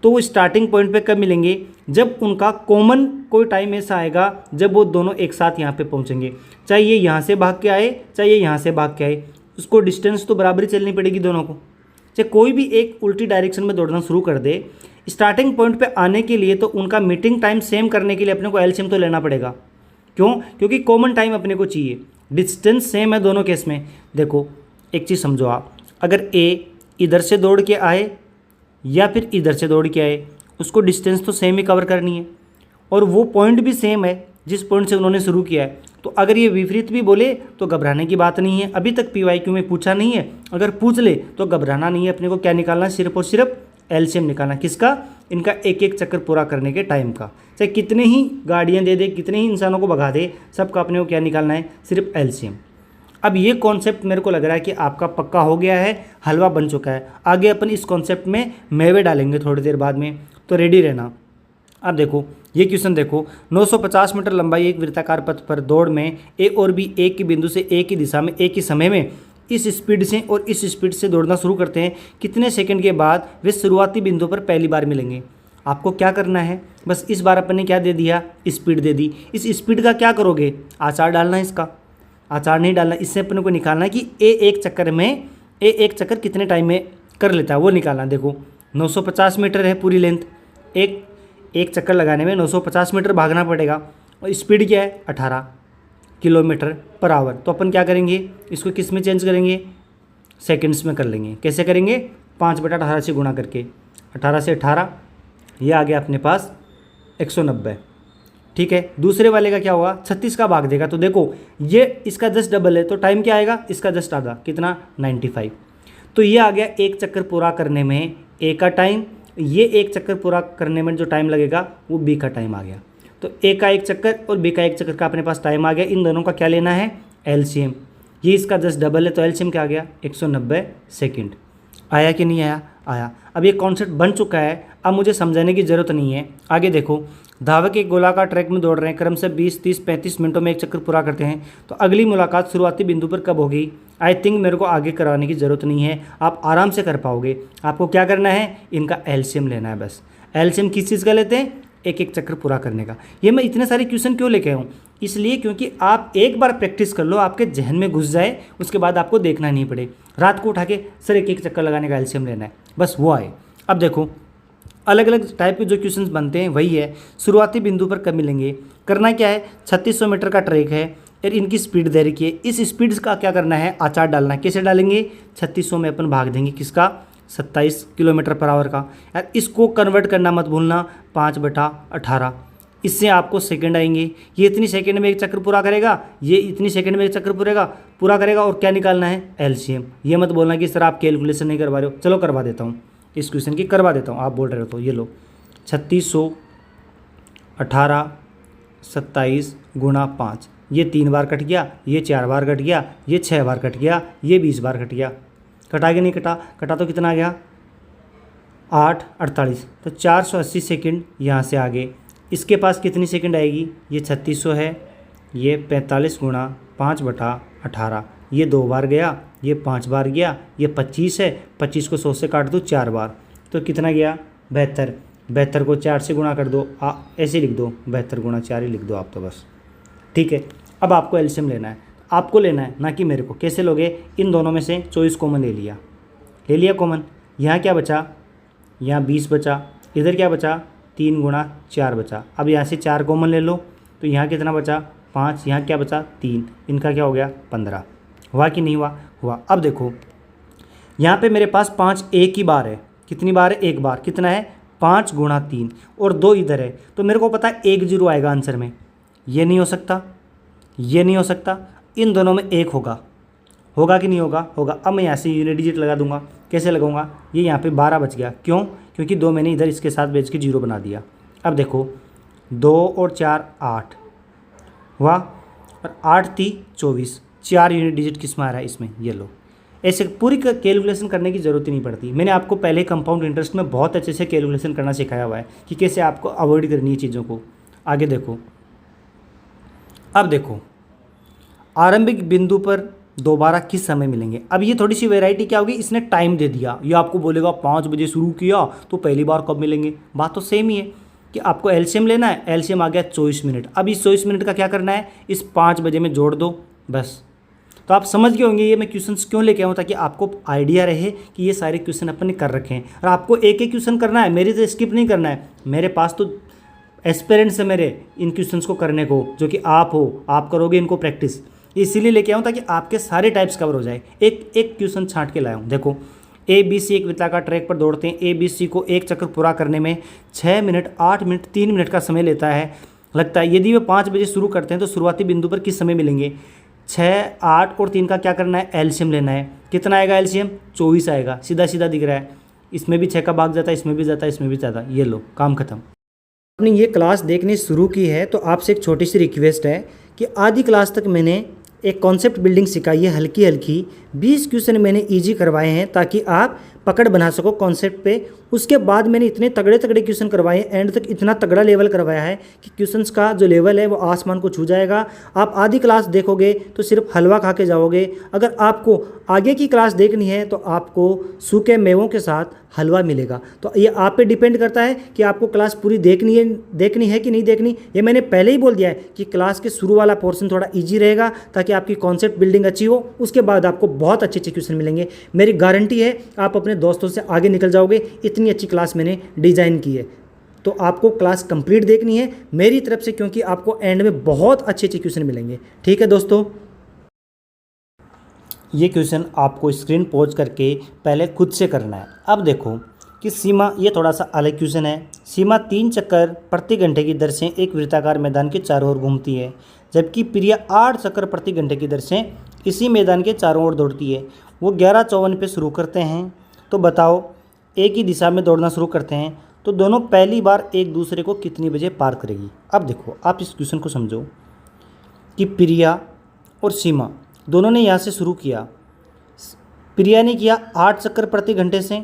तो वो स्टार्टिंग पॉइंट पे कब मिलेंगे, जब उनका कॉमन कोई टाइम ऐसा आएगा जब वो दोनों एक साथ यहाँ पे पहुँचेंगे। चाहे ये यहाँ से भाग के आए, चाहे ये यहाँ से भाग के आए, उसको डिस्टेंस तो बराबरी चलनी पड़ेगी दोनों को। चाहे कोई भी एक उल्टी डायरेक्शन में दौड़ना शुरू कर दे, स्टार्टिंग पॉइंट पे आने के लिए तो उनका मीटिंग टाइम सेम करने के लिए अपने को एलसीएम तो लेना पड़ेगा। क्यों, क्योंकि कॉमन टाइम अपने को चाहिए, डिस्टेंस सेम है दोनों केस में। देखो एक चीज़ समझो आप, अगर ए इधर से दौड़ के आए या फिर इधर से दौड़ के आए, उसको डिस्टेंस तो सेम ही कवर करनी है, और वो पॉइंट भी सेम है जिस पॉइंट से उन्होंने शुरू किया है। तो अगर ये विपरीत भी बोले तो घबराने की बात नहीं है। अभी तक PYQ में पूछा नहीं है, अगर पूछ ले तो घबराना नहीं है। अपने को क्या निकालना है, सिर्फ और सिर्फ एलसीएम निकालना किसका, इनका एक एक चक्कर पूरा करने के टाइम का। चाहे कितने ही गाड़ियाँ दे दे, कितने ही इंसानों को भगा दे, सबका अपने को क्या निकालना है, सिर्फ एलसीएम। अब ये कॉन्सेप्ट मेरे को लग रहा है कि आपका पक्का हो गया है, हलवा बन चुका है। आगे अपन इस कॉन्सेप्ट में मेवे डालेंगे थोड़ी देर बाद में, तो रेडी रहना। अब देखो ये क्वेश्चन देखो, 950 मीटर लंबाई एक वृत्ताकार पथ पर दौड़ में ए और बी एक ही बिंदु से एक ही दिशा में एक ही समय में इस स्पीड से और इस स्पीड से दौड़ना शुरू करते हैं। कितने सेकंड के बाद वे शुरुआती बिंदु पर पहली बार मिलेंगे। आपको क्या करना है, बस इस बार अपन ने क्या दे दिया, स्पीड दे दी। इस स्पीड का क्या करोगे, आचार डालना है, इसका आचार नहीं डालना। इससे अपने को निकालना है कि ए एक चक्कर कितने टाइम में कर लेता है, वो निकालना। देखो 950 मीटर है पूरी लेंथ, एक चक्कर लगाने में 950 मीटर भागना पड़ेगा और स्पीड क्या है 18 किलोमीटर पर आवर। तो अपन क्या करेंगे, इसको किस में चेंज करेंगे, सेकंड्स में कर लेंगे। कैसे करेंगे, 5/18 से गुणा करके, 18 से 18 ये आ गया अपने पास 190। ठीक है, दूसरे वाले का क्या होगा, 36 का भाग देगा। तो देखो ये इसका जस्ट डबल है, तो टाइम क्या आएगा, इसका जस्ट आधा, कितना 95। तो ये आ गया एक चक्कर पूरा करने में ए का टाइम, ये एक चक्कर पूरा करने में जो टाइम लगेगा वो बी का टाइम आ गया। तो ए का एक चक्कर और बी का एक चक्कर का अपने पास टाइम आ गया। इन दोनों का क्या लेना है, एलसीएम। ये इसका जस्ट डबल है, तो एलसीएम क्या आ गया 190 सेकंड। आया कि नहीं आया, आया। अब ये कॉन्सेप्ट बन चुका है, अब मुझे समझाने की ज़रूरत नहीं है। आगे देखो, धावक एक गोलाकार ट्रैक में दौड़ रहे हैं, क्रम से 20, 30, 35 मिनटों में एक चक्कर पूरा करते हैं। तो अगली मुलाकात शुरुआती बिंदु पर कब होगी। आई थिंक मेरे को आगे कराने की ज़रूरत नहीं है, आप आराम से कर पाओगे। आपको क्या करना है, इनका एलसीएम लेना है बस। एलसीएम किस चीज़ का लेते हैं, एक एक चक्कर पूरा करने का। ये मैं इतने सारे क्वेश्चन क्यों लेके आया हूँ, इसलिए क्योंकि आप एक बार प्रैक्टिस कर लो, आपके जहन में घुस जाए, उसके बाद आपको देखना नहीं पड़े। रात को उठा के सर एक एक चक्कर लगाने का एलसीएम लेना है, बस वो आए। अब देखो अलग अलग टाइप के जो क्वेश्चंस बनते हैं वही है, शुरुआती बिंदु पर कब मिलेंगे। करना क्या है, 3600 मीटर का ट्रैक है और इनकी स्पीड दे रखी है। इस स्पीड का क्या करना है, आचार डालना है। कैसे डालेंगे, 3600 में अपन भाग देंगे किसका, 27 किलोमीटर पर आवर का। यार इसको कन्वर्ट करना मत भूलना, 5/18। इससे आपको सेकंड आएंगे। ये इतनी सेकंड में एक चक्कर पूरा करेगा, ये इतनी सेकंड में एक चक्कर पूरा करेगा और क्या निकालना है, एलसीएम। ये मत बोलना कि सर आप कैलकुलेशन नहीं करवा रहे हो। चलो करवा देता हूँ, इस क्वेश्चन की करवा देता हूँ, आप बोल रहे हो तो ये लो 3600 18 27 गुणा 5, ये 3 बार कट गया, ये 4 बार कट गया, ये 6 बार कट गया, ये 20 बार कट गया। कटा के नहीं कटा तो कितना आ गया 8 48। तो 480 सेकंड यहाँ से आगे। इसके पास कितनी सेकंड आएगी, ये 3600 है, ये 45 गुणा 5/18, ये 2 बार गया, ये 5 बार गया, ये 25 है, 25 को 100 से काट दो 4 बार, तो कितना गया 72। 72 को 4 से गुणा कर दो, ऐसे लिख दो 72 गुणा 4 ही लिख दो आप तो बस। ठीक है, अब आपको एलसीएम लेना है, आपको लेना है ना कि मेरे को। कैसे लोगे, इन दोनों में से चॉइस कॉमन ले लिया कॉमन। यहाँ क्या बचा, यहाँ 20 बचा, इधर क्या बचा 3 गुणा 4 बचा। अब यहाँ से 4 कॉमन ले लो, तो यहाँ कितना बचा 5, यहाँ क्या बचा 3, इनका क्या हो गया 15। हुआ कि नहीं हुआ। अब देखो यहाँ पे मेरे पास 5 एक ही बार है, कितनी बार है, एक बार। कितना है 5 गुणा 3 और 2 इधर है, तो मेरे को पता है 1 0 आएगा आंसर में। ये नहीं हो सकता, ये नहीं हो सकता, इन दोनों में 1 होगा कि नहीं होगा। अब मैं यहाँ से यूनिट डिजिट लगा दूंगा। कैसे लगाऊंगा, ये यहाँ पे 12 बच गया, क्यों, क्योंकि 2 मैंने इधर इसके साथ बेच के 0 बना दिया। अब देखो 2 और 4 8 हुआ, और 8 3 24, 4 यूनिट डिजिट किस में आ रहा है इसमें, ये लो। ऐसे पूरी कैलकुलेशन करने की ज़रूरत ही नहीं पड़ती। मैंने आपको पहले कंपाउंड इंटरेस्ट में बहुत अच्छे से कैलकुलेशन करना सिखाया हुआ है कि कैसे आपको अवॉइड करनी है चीज़ों को। आगे देखो, अब देखो आरंभिक बिंदु पर दोबारा किस समय मिलेंगे। अब ये थोड़ी सी वैरायटी क्या होगी, इसने टाइम दे दिया, ये आपको बोलेगा 5 बजे शुरू किया तो पहली बार कब मिलेंगे। बात तो सेम ही है कि आपको एलसीएम लेना है, एलसीएम आ गया 24 मिनट। अब इस 24 मिनट का क्या करना है, इस 5 बजे में जोड़ दो बस। तो आप समझ गए होंगे ये मैं क्वेश्चंस क्यों लेके आऊँ, ताकि आपको आइडिया रहे कि ये सारे क्वेश्चन अपन ने कर रखे हैं और आपको एक एक क्वेश्चन करना है, मेरे से स्किप नहीं करना है। मेरे पास तो एस्पिरेंट्स है मेरे इन क्वेश्चंस को करने को, जो कि आप हो, आप करोगे इनको प्रैक्टिस, इसीलिए लेके आऊँ ताकि आपके सारे टाइप्स कवर हो जाए। एक एक क्वेश्चन छांट के लाया हूँ। देखो ABC एक वृत्ताकार ट्रैक पर दौड़ते हैं। ABC को एक चक्कर पूरा करने में 6 मिनट 8 मिनट 3 मिनट का समय लगता है। यदि वे 5 बजे शुरू करते हैं तो शुरुआती बिंदु पर किस समय मिलेंगे। 6 8 और 3 का क्या करना है, एलसीएम लेना है। कितना आएगा एलसीएम, 24 आएगा, सीधा सीधा दिख रहा है। इसमें भी 6 का भाग जाता है, इसमें भी जाता है, इसमें भी जाता है। ये लो, काम खत्म। आपने ये क्लास देखनी शुरू की है तो आपसे एक छोटी सी रिक्वेस्ट है कि आधी क्लास तक मैंने एक कॉन्सेप्ट बिल्डिंग सिखाई है हल्की हल्की, 20 क्वेश्चन मैंने इजी करवाए हैं ताकि आप पकड़ बना सको कॉन्सेप्ट पे। उसके बाद मैंने इतने तगड़े तगड़े क्वेश्चन करवाए हैं, एंड तक इतना तगड़ा लेवल करवाया है कि क्वेश्चंस का जो लेवल है वो आसमान को छू जाएगा। आप आधी क्लास देखोगे तो सिर्फ हलवा खा के जाओगे। अगर आपको आगे की क्लास देखनी है तो आपको सूखे मेवों के साथ हलवा मिलेगा। तो ये आप पे डिपेंड करता है कि आपको क्लास पूरी देखनी है कि नहीं देखनी। ये मैंने पहले ही बोल दिया है कि क्लास के शुरू वाला पोर्शन थोड़ा ईजी रहेगा ताकि आपकी कॉन्सेप्ट बिल्डिंग अच्छी हो। उसके बाद आपको बहुत अच्छे अच्छे क्वेश्चन मिलेंगे। मेरी गारंटी है आप अपने दोस्तों से आगे निकल जाओगे। इतनी अच्छी क्लास मैंने डिज़ाइन की है। तो आपको क्लास कंप्लीट देखनी है मेरी तरफ से, क्योंकि आपको एंड में बहुत अच्छे अच्छे क्वेश्चन मिलेंगे। ठीक है दोस्तों, ये क्वेश्चन आपको स्क्रीन पॉज करके पहले खुद से करना है। अब देखो कि सीमा, ये थोड़ा सा अलग क्वेश्चन है। सीमा 3 चक्कर प्रति घंटे की दर से एक वृत्ताकार मैदान के चारों ओर घूमती है, जबकि प्रिया 8 चक्कर प्रति घंटे की दर से इसी मैदान के चारों ओर दौड़ती है। वो 11:54 पे शुरू करते हैं। तो बताओ, एक ही दिशा में दौड़ना शुरू करते हैं तो दोनों पहली बार एक दूसरे को कितनी बजे पार करेगी। अब देखो, आप इस क्वेश्चन को समझो कि प्रिया और सीमा दोनों ने यहाँ से शुरू किया। प्रिया ने किया 8 चक्कर प्रति घंटे से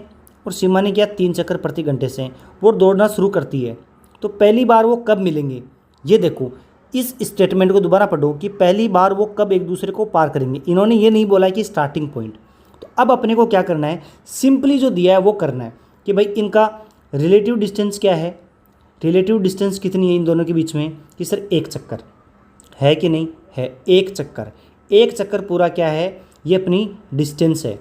और सीमा ने किया 3 चक्कर प्रति घंटे से। वो दौड़ना शुरू करती है तो पहली बार वो कब मिलेंगे। ये देखो, इस स्टेटमेंट को दोबारा पढ़ो कि पहली बार वो कब एक दूसरे को पार करेंगे। इन्होंने ये नहीं बोला कि स्टार्टिंग पॉइंट। तो अब अपने को क्या करना है, सिंपली जो दिया है वो करना है कि भाई इनका रिलेटिव डिस्टेंस क्या है। रिलेटिव डिस्टेंस कितनी है इन दोनों के बीच में, कि सर 1 चक्कर है कि नहीं है। 1 चक्कर, 1 चक्कर पूरा क्या है, ये अपनी डिस्टेंस है।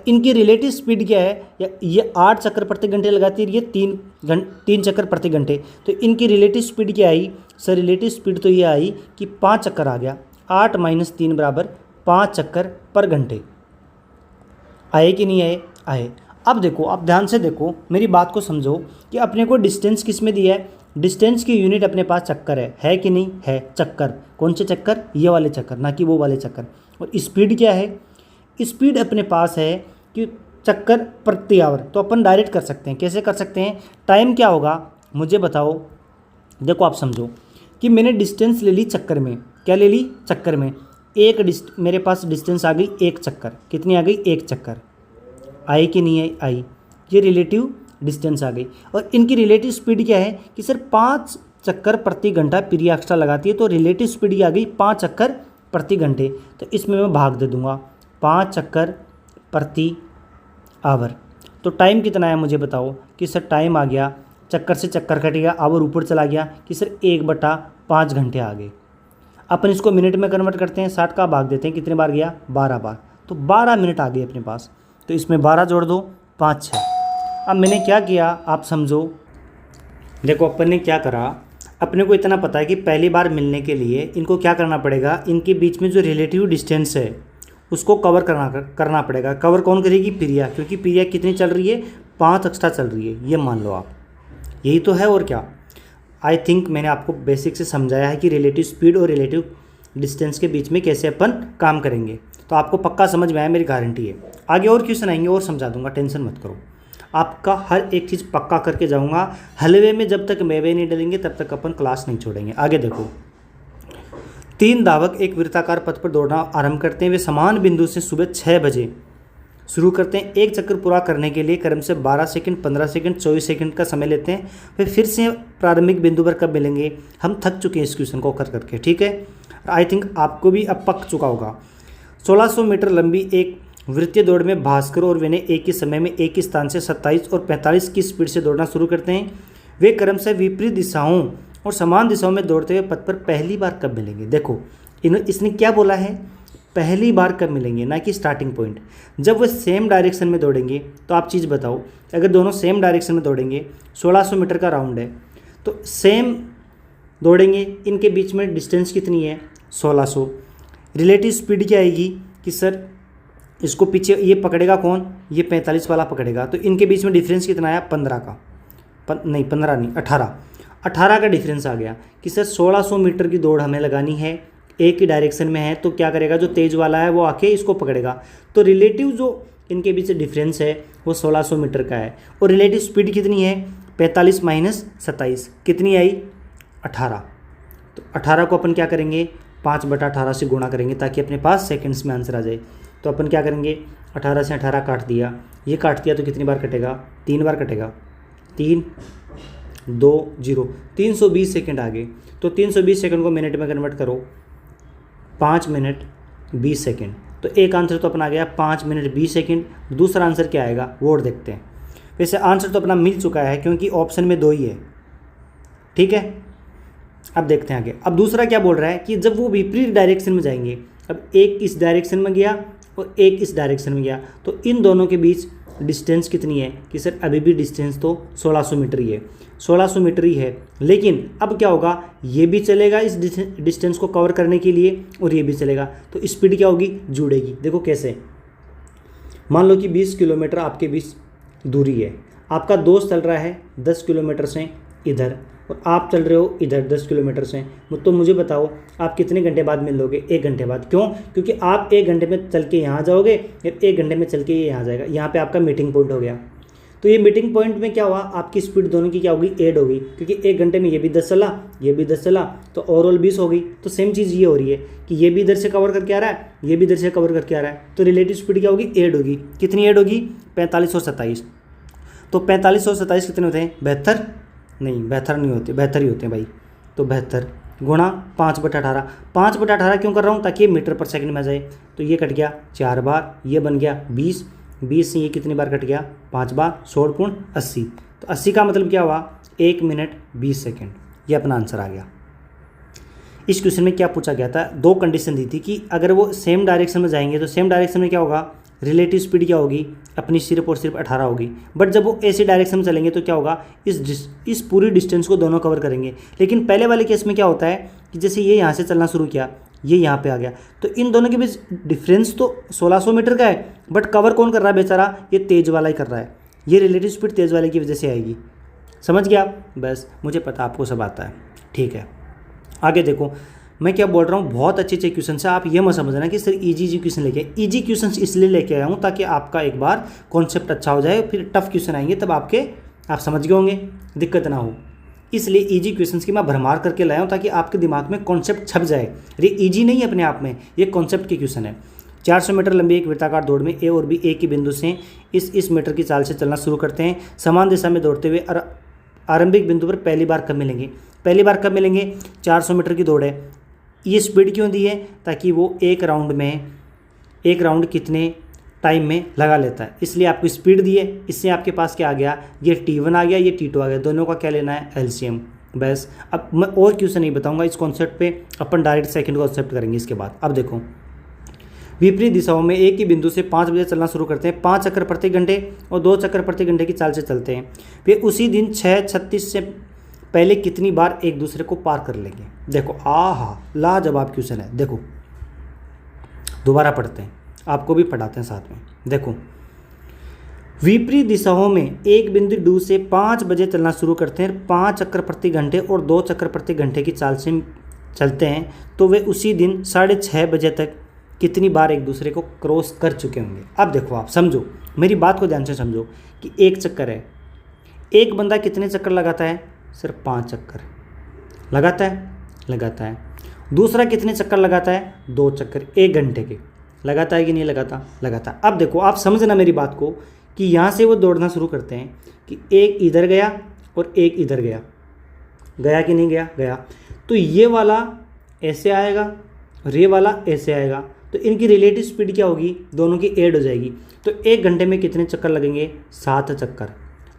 इनकी रिलेटिव स्पीड क्या है, या ये 8 चक्कर प्रति घंटे लगाती है, ये 3 चक्कर प्रति घंटे। तो इनकी रिलेटिव स्पीड क्या आई सर, रिलेटिव स्पीड तो ये आई कि 5 चक्कर आ गया। 8 - 3 बराबर 5 चक्कर पर घंटे। आए कि नहीं आए, आए। अब देखो, आप ध्यान से देखो, मेरी बात को समझो कि अपने को डिस्टेंस किस में दिया है। डिस्टेंस की यूनिट अपने पास चक्कर है कि नहीं है। चक्कर, कौन से चक्कर, ये वाले चक्कर, ना कि वो वाले चक्कर। और स्पीड क्या है, स्पीड अपने पास है कि चक्कर प्रति आवर। तो अपन डायरेक्ट कर सकते हैं। कैसे कर सकते हैं, टाइम क्या होगा मुझे बताओ। देखो आप समझो कि मैंने डिस्टेंस ले ली चक्कर में। क्या ले ली, चक्कर में। मेरे पास डिस्टेंस आ गई 1 चक्कर। कितनी आ गई, 1 चक्कर। आई कि नहीं आई, आई। ये रिलेटिव डिस्टेंस आ गई। और इनकी रिलेटिव स्पीड क्या है कि सर 5 चक्कर प्रति घंटा प्रिया एक्स्ट्रा लगाती है। तो रिलेटिव स्पीड आ गई 5 चक्कर प्रति घंटे। तो इसमें मैं भाग दे दूंगा 5 चक्कर प्रति आवर। तो टाइम कितना है मुझे बताओ, कि सर टाइम आ गया, चक्कर से चक्कर कट गया, आवर ऊपर चला गया, कि सर 1/5 घंटे आ गए। अपन इसको मिनट में कन्वर्ट करते हैं, 60 का भाग देते हैं, कितने बार गया, 12 बार। तो 12 मिनट आ गए अपने पास। तो इसमें 12 जोड़ दो, 5 6। अब मैंने क्या किया आप समझो। देखो अपन ने क्या करा, अपने को इतना पता है कि पहली बार मिलने के लिए इनको क्या करना पड़ेगा, इनके बीच में जो रिलेटिव डिस्टेंस है उसको कवर करना पड़ेगा। कवर कौन करेगी, प्रिया, क्योंकि प्रिया कितनी चल रही है, 5 एक्स्ट्रा चल रही है। ये मान लो आप, यही तो है और क्या। आई थिंक मैंने आपको बेसिक से समझाया है कि रिलेटिव स्पीड और रिलेटिव डिस्टेंस के बीच में कैसे अपन काम करेंगे। तो आपको पक्का समझ में आया, मेरी गारंटी है। आगे और क्वेश्चन आएंगे और समझा दूंगा, टेंशन मत करो। आपका हर एक चीज़ पक्का करके जाऊंगा। हलवे में जब तक मेवे नहीं डलेंगे तब तक अपन क्लास नहीं छोड़ेंगे। आगे देखो, 3 धावक एक वृत्ताकार पथ पर दौड़ना आरंभ करते हैं। वे समान बिंदु से सुबह 6 बजे शुरू करते हैं। एक चक्कर पूरा करने के लिए क्रम से 12 सेकंड, 15 सेकंड, 24 सेकंड का समय लेते हैं। फिर से प्रारंभिक बिंदु पर कब मिलेंगे। हम थक चुके हैं इस क्वेश्चन को कर करके, ठीक है। आई थिंक आपको भी अब पक चुका होगा। 1600 मीटर लंबी एक वृत्तीय दौड़ में भास्कर और विनय एक ही समय में एक ही स्थान से 27 और 45 की स्पीड से दौड़ना शुरू करते हैं। वे क्रम से विपरीत दिशाओं और समान दिशाओं में दौड़ते हुए पथ पर पहली बार कब मिलेंगे। देखो इसने क्या बोला है, पहली बार कब मिलेंगे, ना कि स्टार्टिंग पॉइंट। जब वो सेम डायरेक्शन में दौड़ेंगे तो आप चीज़ बताओ, अगर दोनों सेम डायरेक्शन में दौड़ेंगे, 1600 मीटर का राउंड है तो सेम दौड़ेंगे, इनके बीच में डिस्टेंस कितनी है, 1600। रिलेटिव स्पीड क्या आएगी कि सर इसको पीछे ये पकड़ेगा कौन, ये 45 वाला पकड़ेगा। तो इनके बीच में डिफरेंस कितना आया, 15 का, नहीं 15 नहीं 18 का डिफरेंस आ गया कि सर 1600 मीटर की दौड़ हमें लगानी है, एक ही डायरेक्शन में है। तो क्या करेगा, जो तेज वाला है वो आके इसको पकड़ेगा। तो रिलेटिव जो इनके बीच डिफरेंस है वो 1600 मीटर का है। और रिलेटिव स्पीड कितनी है 45 माइनस 27 कितनी आई 18। तो 18 को अपन क्या करेंगे 5/18 से गुणा करेंगे ताकि अपने पास सेकंड्स में आंसर आ जाए। तो अपन क्या करेंगे 18 से 18 काट दिया, ये काट दिया तो कितनी बार कटेगा 3 बार कटेगा, 3 2 0 320 सेकंड आ गए। तो 320 सेकंड को मिनट में कन्वर्ट करो 5 मिनट 20 सेकंड। तो एक आंसर तो अपना आ गया 5 मिनट 20 सेकंड। दूसरा आंसर क्या आएगा वो और देखते हैं। वैसे आंसर तो अपना मिल चुका है क्योंकि ऑप्शन में 2 ही है, ठीक है। अब देखते हैं आगे। अब दूसरा क्या बोल रहा है कि जब वो विपरीत डायरेक्शन में जाएंगे, अब एक इस डायरेक्शन में गया और एक इस डायरेक्शन में गया, तो इन दोनों के बीच डिस्टेंस कितनी है कि सर अभी भी डिस्टेंस तो 1600 मीटर ही है, 1600 मीटर ही है। लेकिन अब क्या होगा ये भी चलेगा इस डिस्टेंस को कवर करने के लिए और ये भी चलेगा, तो स्पीड क्या होगी जुड़ेगी। देखो कैसे, मान लो कि 20 किलोमीटर आपके बीच दूरी है, आपका दोस्त चल रहा है 10 किलोमीटर से इधर और आप चल रहे हो इधर 10 किलोमीटर से। तो मुझे बताओ आप कितने घंटे बाद मिल लोगे 1 घंटे बाद। क्यों? क्योंकि आप 1 घंटे में चल के यहाँ जाओगे या 1 घंटे में चल के ये यहाँ जाएगा। यहाँ पे आपका मीटिंग पॉइंट हो गया। तो ये मीटिंग पॉइंट में क्या हुआ आपकी स्पीड दोनों की क्या होगी ऐड होगी, क्योंकि 1 घंटे में ये भी 10 चला ये भी 10 चला तो ओवरऑल 20 हो गई। तो सेम चीज़ ये हो रही है कि ये भी इधर से कवर करके आ रहा है ये भी इधर से कवर करके आ रहा है, तो रिलेटिव स्पीड क्या होगी ऐड होगी। कितनी ऐड होगी 45 और 27। तो 45 और 27 कितने होते हैं 72? नहीं 72 नहीं होते, 72 ही होते हैं भाई। तो 72 गुणा 5/18। 5/18 क्यों कर रहा हूँ ताकि ये मीटर पर सेकंड में आ जाए। तो ये कट गया 4 बार, ये बन गया 20, 20 से ये कितनी बार कट गया 5 बार, 16 80। तो 80 का मतलब क्या हुआ 1 मिनट 20 सेकंड। ये अपना आंसर आ गया। इस क्वेश्चन में क्या पूछा गया था, 2 कंडीशन दी थी कि अगर वो सेम डायरेक्शन में जाएंगे तो सेम डायरेक्शन में क्या होगा रिलेटिव स्पीड क्या होगी अपनी सिर्फ और सिर्फ 18 होगी। बट जब वो ऐसे डायरेक्शन में चलेंगे तो क्या होगा इस पूरी डिस्टेंस को दोनों कवर करेंगे। लेकिन पहले वाले केस में क्या होता है कि जैसे ये यहाँ से चलना शुरू किया ये यहाँ पे आ गया, तो इन दोनों के बीच डिफरेंस तो 1600 मीटर का है, बट कवर कौन कर रहा है बेचारा, ये तेज वाला ही कर रहा है। ये रिलेटिव स्पीड तेज वाले की वजह से आएगी। समझ गया? बस मुझे पता आपको सब आता है, ठीक है। आगे देखो मैं क्या बोल रहा हूँ, बहुत अच्छे अच्छे क्वेश्चन है। आप ये मत समझना कि सर इजी क्वेश्चन लेके, इजी क्वेश्चन इसलिए लेके आया हूँ ताकि आपका एक बार कॉन्सेप्ट अच्छा हो जाए, फिर टफ क्वेश्चन आएंगे तब आप समझ गए होंगे, दिक्कत ना हो। इसलिए इजी क्वेश्चंस की मैं भरमार करके लाया हूँ ताकि आपके दिमाग में कॉन्सेप्ट छप जाए। ये इजी नहीं है अपने आप में, ये कॉन्सेप्ट के क्वेश्चन है। 400 मीटर लंबी एक वृत्ताकार दौड़ में ए और बी एक ही बिंदु से इस मीटर की चाल से चलना शुरू करते हैं। समान दिशा में दौड़ते हुए आरंभिक बिंदु पर पहली बार कब मिलेंगे? पहली बार कब मिलेंगे? 400 मीटर की दौड़ है। ये स्पीड क्यों दी है? ताकि वो एक राउंड कितने टाइम में लगा लेता है, इसलिए आपको स्पीड दी है। इससे आपके पास क्या आ गया, ये T1 आ गया, ये T2 आ गया। दोनों का क्या लेना है? एलसीएम। बस अब मैं और क्वेश्चन नहीं बताऊंगा इस कॉन्सेप्ट पे, अपन डायरेक्ट सेकंड कॉन्सेप्ट करेंगे इसके बाद। अब देखो विपरीत दिशाओं में एक ही बिंदु से 5 बजे चलना शुरू करते हैं। 5 चक्कर प्रति घंटे और 2 चक्कर प्रति घंटे की चाल से चलते हैं। वे उसी दिन 6:36 से पहले कितनी बार एक दूसरे को पार कर लेंगे? देखो आहा लाजवाब क्वेश्चन है। देखो दोबारा पढ़ते हैं, आपको भी पढ़ाते हैं साथ में। देखो विपरीत दिशाओं में एक बिंदु डी से 5 बजे चलना शुरू करते हैं, 5 चक्कर प्रति घंटे और 2 चक्कर प्रति घंटे की चाल से चलते हैं, तो वे उसी दिन 6:30 बजे तक कितनी बार एक दूसरे को क्रॉस कर चुके होंगे? अब देखो आप समझो, मेरी बात को ध्यान से समझो कि एक चक्कर है, एक बंदा कितने चक्कर लगाता है? सिर्फ 5 चक्कर लगाता है। दूसरा कितने चक्कर लगाता है? 2 चक्कर 1 घंटे के। लगाता है कि नहीं लगाता। अब देखो आप समझना मेरी बात को कि यहाँ से वो दौड़ना शुरू करते हैं कि एक इधर गया और एक इधर गया कि नहीं गया। तो ये वाला ऐसे आएगा और ये वाला ऐसे आएगा, तो इनकी रिलेटिव स्पीड क्या होगी? दोनों की ऐड हो जाएगी। तो 1 घंटे में कितने चक्कर लगेंगे? 7 चक्कर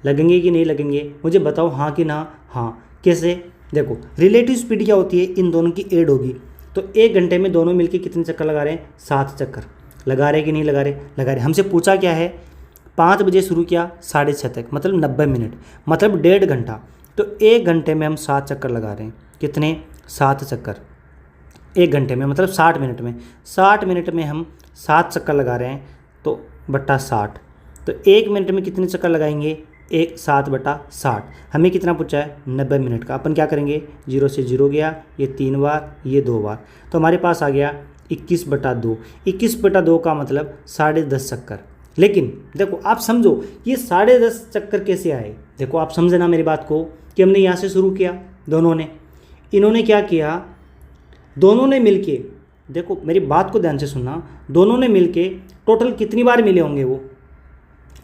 लगेंगे कि नहीं लगेंगे? मुझे बताओ हाँ कि ना। हाँ कैसे? देखो रिलेटिव स्पीड क्या होती है? इन दोनों की ऐड होगी। तो 1 घंटे में दोनों मिलके कितने चक्कर लगा रहे हैं? 7 चक्कर। लगा रहे कि नहीं लगा रहे? हमसे पूछा क्या है? 5 बजे शुरू किया 6:30 तक, मतलब 90 मिनट, मतलब 1.5 घंटा। तो 1 घंटे में हम 7 चक्कर लगा रहे हैं। कितने? 7 चक्कर 1 घंटे में, मतलब 60 मिनट में। 60 मिनट में हम 7 चक्कर लगा रहे हैं, तो बट्टा 60। तो 1 मिनट में कितने चक्कर लगाएंगे? 7/60। हमें कितना पूछा है? 90 मिनट का। अपन क्या करेंगे? 0 से 0 गया, ये 3 बार, ये 2 बार, तो हमारे पास आ गया 21/2। 21/2 का मतलब 10.5 चक्कर। लेकिन देखो आप समझो ये 10.5 चक्कर कैसे आए। देखो आप समझे ना मेरी बात को कि हमने यहाँ से शुरू किया दोनों ने, इन्होंने क्या किया, दोनों ने मिलके, देखो मेरी बात को ध्यान से सुनना, दोनों ने मिलके टोटल कितनी बार मिले होंगे वो,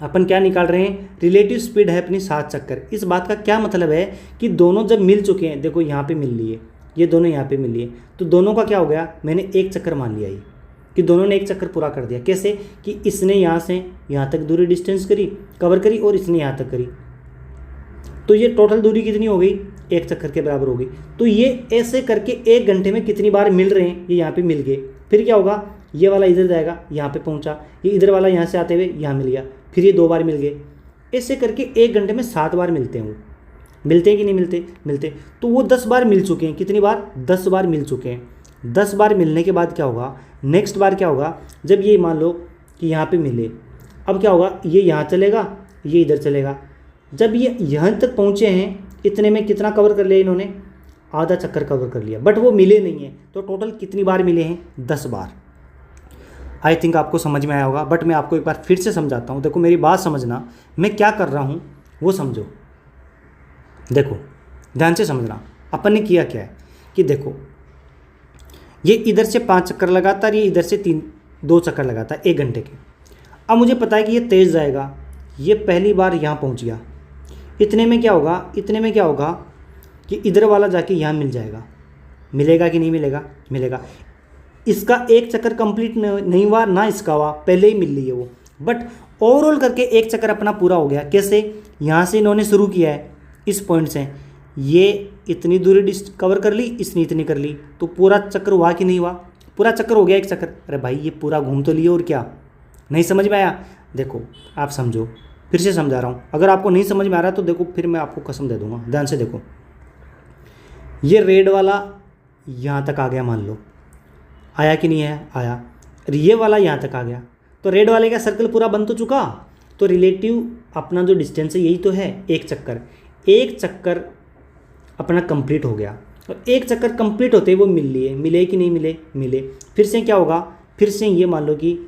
अपन क्या निकाल रहे हैं, रिलेटिव स्पीड है अपनी 7 चक्कर। इस बात का क्या मतलब है कि दोनों जब मिल चुके हैं, देखो यहाँ पे मिल लिए, ये दोनों यहाँ पे मिल लिए, तो दोनों का क्या हो गया, मैंने एक चक्कर मान लिया ये कि दोनों ने एक चक्कर पूरा कर दिया। कैसे कि इसने यहाँ से यहाँ तक दूरी डिस्टेंस कवर करी और इसने यहाँ तक करी, तो ये टोटल दूरी कितनी हो गई, एक चक्कर के बराबर होगी। तो ये ऐसे करके 1 घंटे में कितनी बार मिल रहे हैं, ये यहाँ पे मिल गए। फिर क्या होगा, ये वाला इधर जाएगा, यहाँ पे पहुँचा, ये इधर वाला यहाँ से आते हुए यहाँ मिल गया, फिर ये 2 बार मिल गए। ऐसे करके 1 घंटे में 7 बार मिलते हैं वो, मिलते हैं कि नहीं मिलते, मिलते। तो वो 10 बार मिल चुके हैं, कितनी बार, 10 बार मिल चुके हैं। 10 बार मिलने के बाद क्या होगा, नेक्स्ट बार क्या होगा, जब ये मान लो कि यहाँ पे मिले, अब क्या होगा, ये यहाँ चलेगा, ये इधर चलेगा। जब ये यहाँ तक पहुँचे हैं, इतने में कितना कवर कर लिया इन्होंने, आधा चक्कर कवर कर लिया, बट वो मिले नहीं हैं। तो टोटल कितनी बार मिले हैं, 10 बार। आई थिंक आपको समझ में आया होगा, बट मैं आपको एक बार फिर से समझाता हूँ। देखो मेरी बात समझना, मैं क्या कर रहा हूँ वो समझो। देखो ध्यान से समझना, अपन ने किया क्या है कि देखो ये इधर से 5 चक्कर लगाता है, ये इधर से 2 चक्कर लगाता है 1 घंटे के। अब मुझे पता है कि ये तेज़ जाएगा, ये पहली बार यहाँ पहुँच गया, इतने में क्या होगा, इतने में क्या होगा कि इधर वाला जाके यहाँ मिल जाएगा। मिलेगा कि नहीं मिलेगा, मिलेगा। इसका एक चक्कर कंप्लीट नहीं हुआ ना, इसका हुआ, पहले ही मिल ली है वो, बट ओवरऑल करके एक चक्कर अपना पूरा हो गया। कैसे, यहाँ से इन्होंने शुरू किया है, इस पॉइंट से ये इतनी दूरी कवर कर ली, इसने इतनी कर ली, तो पूरा चक्कर हुआ कि नहीं हुआ, पूरा चक्कर हो गया एक चक्कर। अरे भाई ये पूरा घूम तो लिए, और क्या, नहीं समझ में आया। देखो आप समझो, फिर से समझा रहा हूँ, अगर आपको नहीं समझ में आ रहा तो देखो फिर मैं आपको कसम दे दूंगा। ध्यान से देखो, ये रेड वाला यहाँ तक आ गया, मान लो आया कि नहीं है, आया। और ये वाला यहाँ तक आ गया, तो रेड वाले का सर्कल पूरा बन तो चुका। तो रिलेटिव अपना जो डिस्टेंस है यही तो है, एक चक्कर। एक चक्कर अपना कंप्लीट हो गया, और एक चक्कर कंप्लीट होते ही वो मिल लिए, मिले कि नहीं मिले, मिले। फिर से क्या होगा, फिर से ये मान लो कि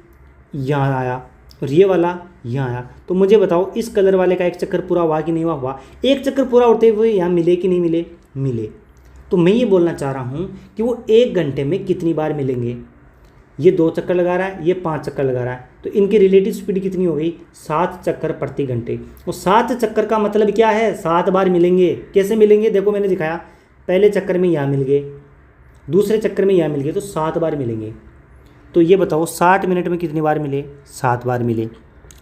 यहाँ आया और ये वाला यहाँ आया। तो मुझे बताओ इस कलर वाले का एक चक्कर पूरा हुआ कि नहीं हुआ, हुआ। एक चक्कर पूरा होते हुए यहाँ मिले कि नहीं मिले, मिले। तो मैं ये बोलना चाह रहा हूँ कि वो 1 घंटे में कितनी बार मिलेंगे। ये 2 चक्कर लगा रहा है, ये 5 चक्कर लगा रहा है, तो इनकी रिलेटिव स्पीड कितनी हो गई, 7 चक्कर प्रति घंटे। और 7 चक्कर का मतलब क्या है, 7 बार मिलेंगे। कैसे मिलेंगे, देखो मैंने दिखाया, पहले चक्कर में यहाँ मिल गए, दूसरे चक्कर में यहाँ मिल गए, तो 7 बार मिलेंगे। तो ये बताओ 60 मिनट में कितनी बार मिले, 7 बार मिले।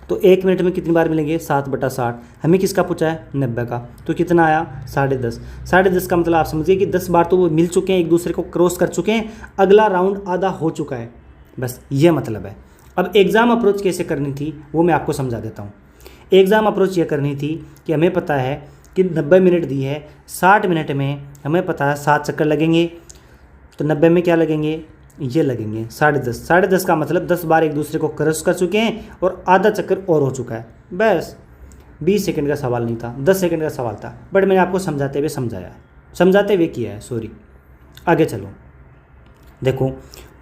तो 1 मिनट में कितनी बार मिलेंगे, 7/60। हमें किसका पूछा है, 90 का। तो कितना आया, 10.5। 10.5 का मतलब आप समझिए कि 10 बार तो वो मिल चुके हैं, एक दूसरे को क्रॉस कर चुके हैं, अगला राउंड आधा हो चुका है, बस ये मतलब है। अब एग्ज़ाम अप्रोच कैसे करनी थी वो मैं आपको समझा देता हूँ। एग्ज़ाम अप्रोच ये करनी थी कि हमें पता है कि 90 मिनट दी है, 60 मिनट में हमें पता है 7 चक्कर लगेंगे, तो 90 में क्या लगेंगे, ये लगेंगे 10.5। 10.5 का मतलब 10 बार एक दूसरे को क्रॉस कर चुके हैं और आधा चक्कर और हो चुका है। बस 20 सेकंड का सवाल नहीं था, 10 सेकंड का सवाल था, बट मैंने आपको समझाते हुए समझाया, समझाते हुए किया है, सॉरी। आगे चलो, देखो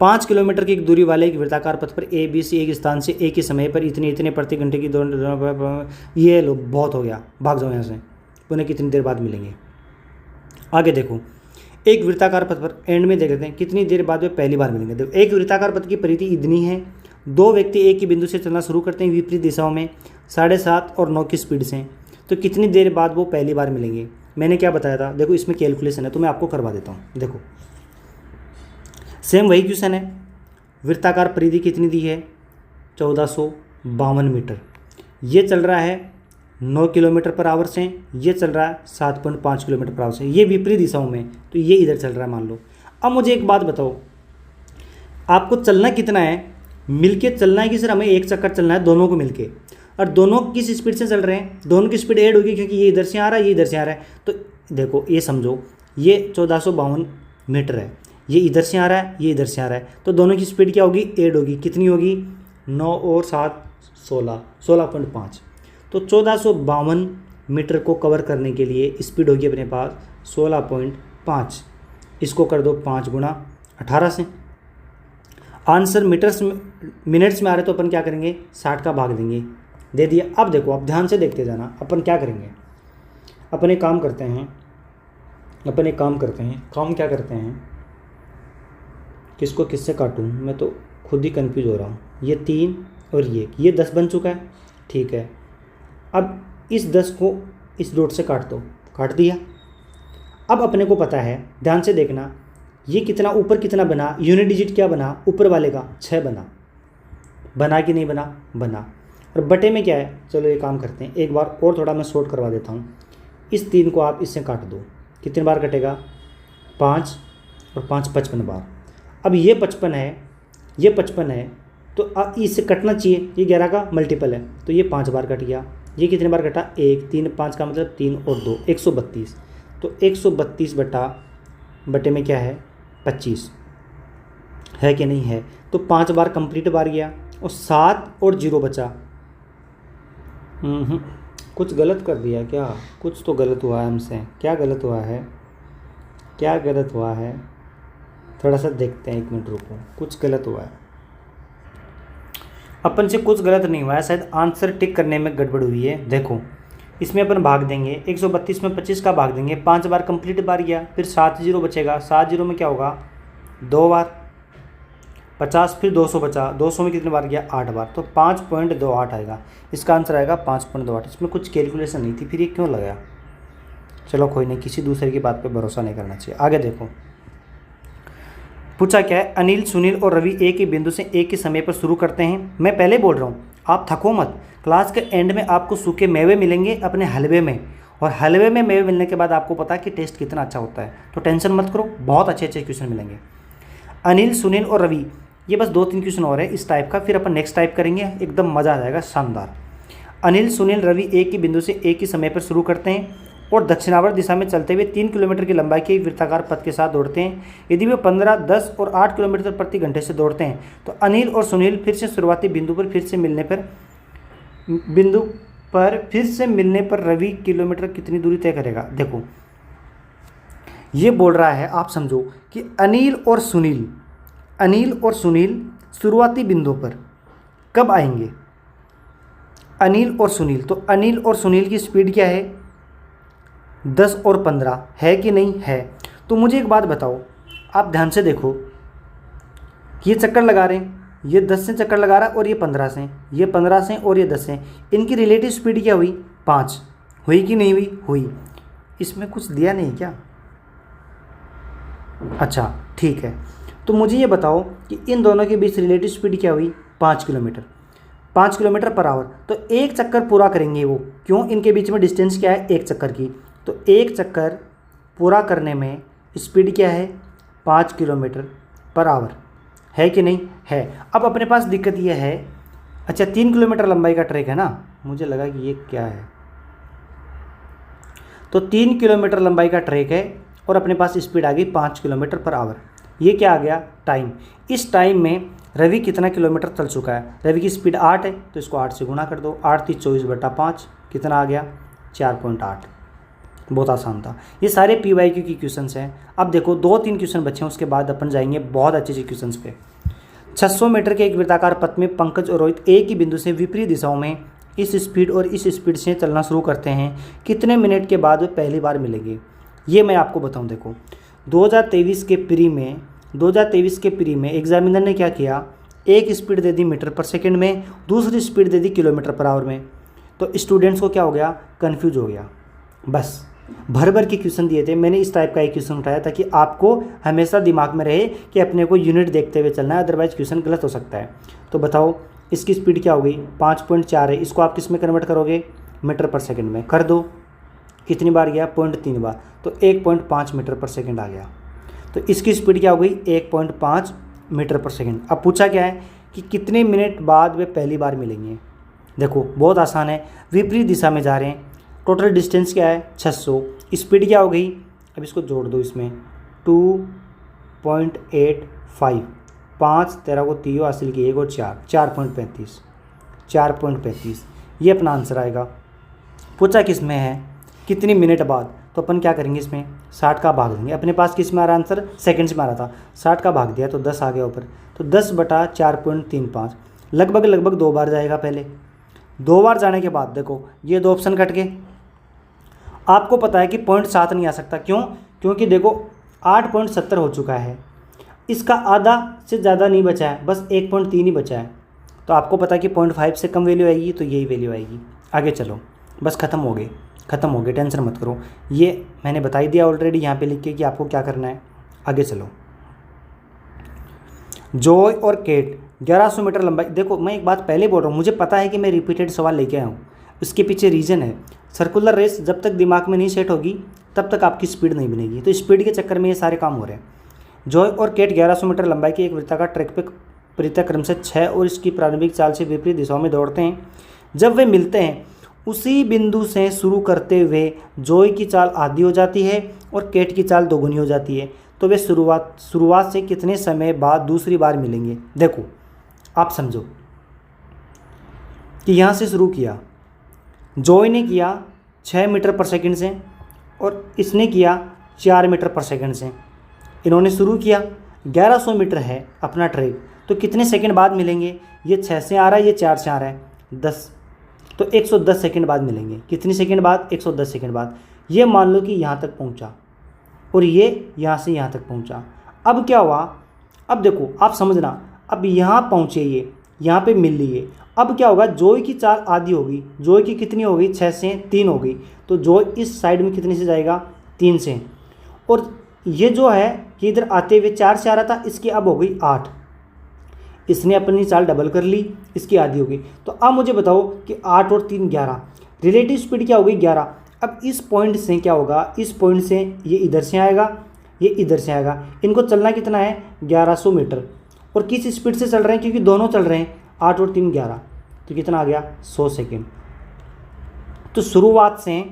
5 किलोमीटर की एक दूरी वाले एक वृत्ताकार पथ पर ए बी सी एक स्थान से एक ही समय पर इतने प्रति घंटे की ये लो, बहुत हो गया, भाग जाओ यहाँ से, पुनः कितनी देर बाद मिलेंगे। आगे देखो, एक वृत्ताकार पथ पर एंड में देख लेते हैं कितनी देर बाद वे पहली बार मिलेंगे। देखो एक वृत्ताकार पथ की परिधि इतनी है, 2 व्यक्ति एक ही बिंदु से चलना शुरू करते हैं विपरीत दिशाओं में 7.5 और 9 की स्पीड से, तो कितनी देर बाद वो पहली बार मिलेंगे। मैंने क्या बताया था, देखो इसमें कैलकुलेशन है तो मैं आपको करवा देता हूँ। देखो सेम वही क्वेश्चन है, वृत्ताकार परिधि कितनी दी है, 1452 मीटर। ये चल रहा है 9 किलोमीटर पर आवर से, ये चल रहा है 7.5 किलोमीटर पर आवर से, ये विपरीत दिशाओं में, तो ये इधर चल रहा है मान लो। अब मुझे एक बात बताओ, आपको चलना कितना है, मिलके चलना है कि सर हमें एक चक्कर चलना है दोनों को मिलके, और दोनों किस स्पीड से चल रहे हैं, दोनों की स्पीड ऐड होगी क्योंकि ये इधर से आ रहा है, ये इधर से आ रहा है। तो देखो ये समझो, ये 1452 मीटर है, ये इधर से आ रहा है, ये इधर से आ रहा है, तो दोनों की स्पीड क्या होगी, ऐड होगी। कितनी होगी, 9 और 7 16, 16.5। तो 1452 मीटर को कवर करने के लिए स्पीड होगी अपने पास 16.5। इसको कर दो 5 × 18 से। आंसर मिनट्स में आ रहे तो अपन क्या करेंगे, 60 का भाग देंगे, दे दिया। अब देखो, अब ध्यान से देखते जाना, अपन क्या करेंगे, अपन एक काम करते हैं, काम क्या करते हैं, किसको किससे काटूं, मैं तो खुद ही कंफ्यूज हो रहा हूँ। ये 3 और ये 10 बन चुका है, ठीक है। अब इस 10 को इस डॉट से काट दो, काट दिया। अब अपने को पता है, ध्यान से देखना, ये कितना ऊपर कितना बना, यूनिट डिजिट क्या बना, ऊपर वाले का 6 बना कि नहीं बना, बना। और बटे में क्या है, चलो ये काम करते हैं, एक बार और थोड़ा मैं शॉर्ट करवा देता हूँ। इस 3 को आप इससे काट दो, कितने बार कटेगा, 5 और 5 55 बार। अब ये 55 है, तो अब इससे कटना चाहिए, ये 11 का मल्टीपल है, तो ये 5 बार कट गया। ये कितने बार कटा, 1 3 5 का मतलब 3 और 2 132। तो 132 बटे में क्या है, 25 है कि नहीं है। तो 5 बार कंप्लीट बार गया और 7 और 0 बचा। कुछ गलत कर दिया क्या, कुछ तो गलत हुआ है हमसे, क्या गलत हुआ है, थोड़ा सा देखते हैं, 1 मिनट रुको, कुछ गलत हुआ है अपन से, कुछ गलत नहीं हुआ है, शायद आंसर टिक करने में गड़बड़ हुई है। देखो, इसमें अपन भाग देंगे, 132 में 25 का भाग देंगे, 5 बार कंप्लीट बार गया, फिर 7 0 बचेगा, 7 0 में क्या होगा, 2 बार, 50 फिर 200 बचा, 200 में कितने बार गया, 8 बार, तो 5.28 आएगा। इसका आंसर आएगा 5.28। इसमें कुछ कैलकुलेशन नहीं थी, फिर ये क्यों लगाया, चलो कोई नहीं, किसी दूसरे की बात पे भरोसा नहीं करना चाहिए। आगे देखो, पूछा क्या है, अनिल सुनील और रवि एक ही बिंदु से एक ही समय पर शुरू करते हैं। मैं पहले बोल रहा हूँ, आप थको मत, क्लास के एंड में आपको सूखे मेवे मिलेंगे अपने हलवे में, और हलवे में मेवे मिलने के बाद आपको पता है कि टेस्ट कितना अच्छा होता है, तो टेंशन मत करो, बहुत अच्छे अच्छे क्वेश्चन मिलेंगे। अनिल सुनील और रवि, ये बस 2-3 क्वेश्चन और है इस टाइप का, फिर अपन नेक्स्ट टाइप करेंगे, एकदम मज़ा आ जाएगा, शानदार। अनिल सुनील रवि एक ही बिंदु से एक ही समय पर शुरू करते हैं और दक्षिणावर्त दिशा में चलते हुए 3 किलोमीटर की लंबाई के एक वृत्ताकार पथ के साथ दौड़ते हैं। यदि वे 15, 10 और 8 किलोमीटर प्रति घंटे से दौड़ते हैं तो अनिल और सुनील फिर से शुरुआती बिंदु पर फिर से मिलने पर रवि किलोमीटर कितनी दूरी तय करेगा। देखो, ये बोल रहा है, आप समझो कि अनिल और सुनील शुरुआती बिंदु पर कब आएंगे, अनिल और सुनील, तो अनिल और सुनील की स्पीड क्या है, 10 और 15 है कि नहीं है। तो मुझे एक बात बताओ, आप ध्यान से देखो, ये चक्कर लगा रहे हैं, ये 10 से चक्कर लगा रहा है और ये 15 से, ये 15 से और ये 10 से, इनकी रिलेटिव स्पीड क्या हुई, 5 हुई कि नहीं हुई। इसमें कुछ दिया नहीं क्या, अच्छा ठीक है। तो मुझे ये बताओ कि इन दोनों के बीच रिलेटिव स्पीड क्या हुई, 5 किलोमीटर पर आवर। तो एक चक्कर पूरा करेंगे वो, क्यों, इनके बीच में डिस्टेंस क्या है, एक चक्कर की, तो एक चक्कर पूरा करने में स्पीड क्या है, 5 किलोमीटर पर आवर, है कि नहीं है। अब अपने पास दिक्कत ये है, अच्छा 3 किलोमीटर लंबाई का ट्रैक है ना, मुझे लगा कि ये क्या है, तो 3 किलोमीटर लंबाई का ट्रैक है और अपने पास स्पीड आ गई 5 किलोमीटर पर आवर। ये क्या आ गया, टाइम। इस टाइम में रवि कितना किलोमीटर चल चुका है, रवि की स्पीड 8 है, तो इसको 8 से गुना कर दो, 8 3 24/5, कितना आ गया, 4.8। बहुत आसान था। ये सारे PYQ की क्वेश्चंस हैं। अब देखो 2-3 क्वेश्चन बचे हैं, उसके बाद अपन जाएंगे बहुत अच्छे अच्छे क्वेश्चंस पे। 600 मीटर के एक वृत्ताकार पथ में पंकज और रोहित एक ही बिंदु से विपरीत दिशाओं में इस स्पीड और इस स्पीड से चलना शुरू करते हैं, कितने मिनट के बाद वे पहली बार मिलेंगे। ये मैं आपको बताऊं, देखो 2023 के प्री में एग्जामिनर ने क्या किया, एक स्पीड दे दी मीटर पर सेकंड में, दूसरी स्पीड दे दी किलोमीटर पर आवर में, तो स्टूडेंट्स को क्या हो गया, कन्फ्यूज हो गया। बस भर के क्वेश्चन दिए थे, मैंने इस टाइप का एक क्वेश्चन उठाया ताकि आपको हमेशा दिमाग में रहे कि अपने को यूनिट देखते हुए चलना है, अदरवाइज क्वेश्चन गलत हो सकता है। तो बताओ इसकी स्पीड क्या हो गई, 5.4 है, इसको आप किस में कन्वर्ट करोगे, मीटर पर सेकंड में कर दो, कितनी बार गया, 0.3 बार, तो 1.5 मीटर पर सेकंड आ गया। तो इसकी स्पीड क्या हो गई, 1.5 मीटर पर सेकंड। अब पूछा क्या है कि कितने मिनट बाद वे पहली बार मिलेंगे। देखो बहुत आसान है, विपरीत दिशा में जा रहे हैं, टोटल डिस्टेंस क्या है 600, स्पीड क्या हो गई, अब इसको जोड़ दो इसमें 2.85, 5 13 को 3 हासिल की 1 और 4, 4.35, ये अपना आंसर आएगा। पूछा किस में है, कितनी मिनट बाद, तो अपन क्या करेंगे, इसमें 60 का भाग देंगे, अपने पास किस में आ रहा आंसर, सेकंड्स में आ रहा था, 60 का भाग दिया तो 10 आ गया ऊपर, तो 10/4.35 लगभग 2 बार जाएगा। पहले 2 बार जाने के बाद देखो ये 2 ऑप्शन कट गए। आपको पता है कि 0.7 नहीं आ सकता, क्यों, क्योंकि देखो 8.70 हो चुका है, इसका आधा से ज़्यादा नहीं बचा है, बस 1.3 ही बचा है। तो आपको पता है कि 0.5 से कम वैल्यू आएगी, तो यही वैल्यू आएगी। आगे चलो, बस ख़त्म हो गए, टेंशन मत करो, ये मैंने बता ही दिया ऑलरेडी यहाँ पे लिख के कि आपको क्या करना है। आगे चलो, जॉय और केट 1100 मीटर लंबाई। देखो मैं एक बात पहले बोल रहा हूँ, मुझे पता है कि मैं रिपीटेड सवाल लेके आया हूँ, इसके पीछे रीज़न है। सर्कुलर रेस जब तक दिमाग में नहीं सेट होगी तब तक आपकी स्पीड नहीं बनेगी, तो स्पीड के चक्कर में ये सारे काम हो रहे हैं। जॉय और केट 1100 मीटर लंबाई की एक वृत्ताकार ट्रैक पे परिक्रम से 6 और इसकी प्रारंभिक चाल से विपरीत दिशाओं में दौड़ते हैं। जब वे मिलते हैं उसी बिंदु से शुरू करते हुए जॉय की चाल आधी हो जाती है और केट की चाल दोगुनी हो जाती है, तो वे शुरुआत से कितने समय बाद दूसरी बार मिलेंगे। देखो आप समझो कि यहाँ से शुरू किया, जॉय ने किया 6 मीटर पर सेकंड से और इसने किया 4 मीटर पर सेकंड से। इन्होंने शुरू किया, 1100 मीटर है अपना ट्रैक, तो कितने सेकंड बाद मिलेंगे, ये 6 से आ रहा है, ये 4 से आ रहा है, 10, तो 110 सेकंड बाद मिलेंगे। कितनी सेकंड बाद, 110 सेकंड बाद। ये मान लो कि यहाँ तक पहुँचा और ये यहाँ से यहाँ तक पहुँचा। अब क्या हुआ, अब देखो आप समझना, अब यहाँ पहुँचे, ये यहाँ पे मिल रही है। अब क्या होगा, जॉय की चाल आधी होगी, जॉय की कितनी हो गई, 6 से 3 हो गई, तो जॉय इस साइड में कितने से जाएगा, 3 से। और ये जो है कि इधर आते हुए 4 से आ रहा था, इसकी अब हो गई 8, इसने अपनी चाल डबल कर ली, इसकी आधी हो गई। तो अब मुझे बताओ कि 8 और 3 11, रिलेटिव स्पीड क्या हो गई, 11। अब इस पॉइंट से क्या होगा, इस पॉइंट से ये इधर से आएगा, ये इधर से आएगा, इनको चलना कितना है, 1100 मीटर, और किस स्पीड से चल रहे हैं, क्योंकि दोनों चल रहे हैं, 8 और 3 11, तो कितना आ गया, 100 सेकेंड। तो शुरुआत से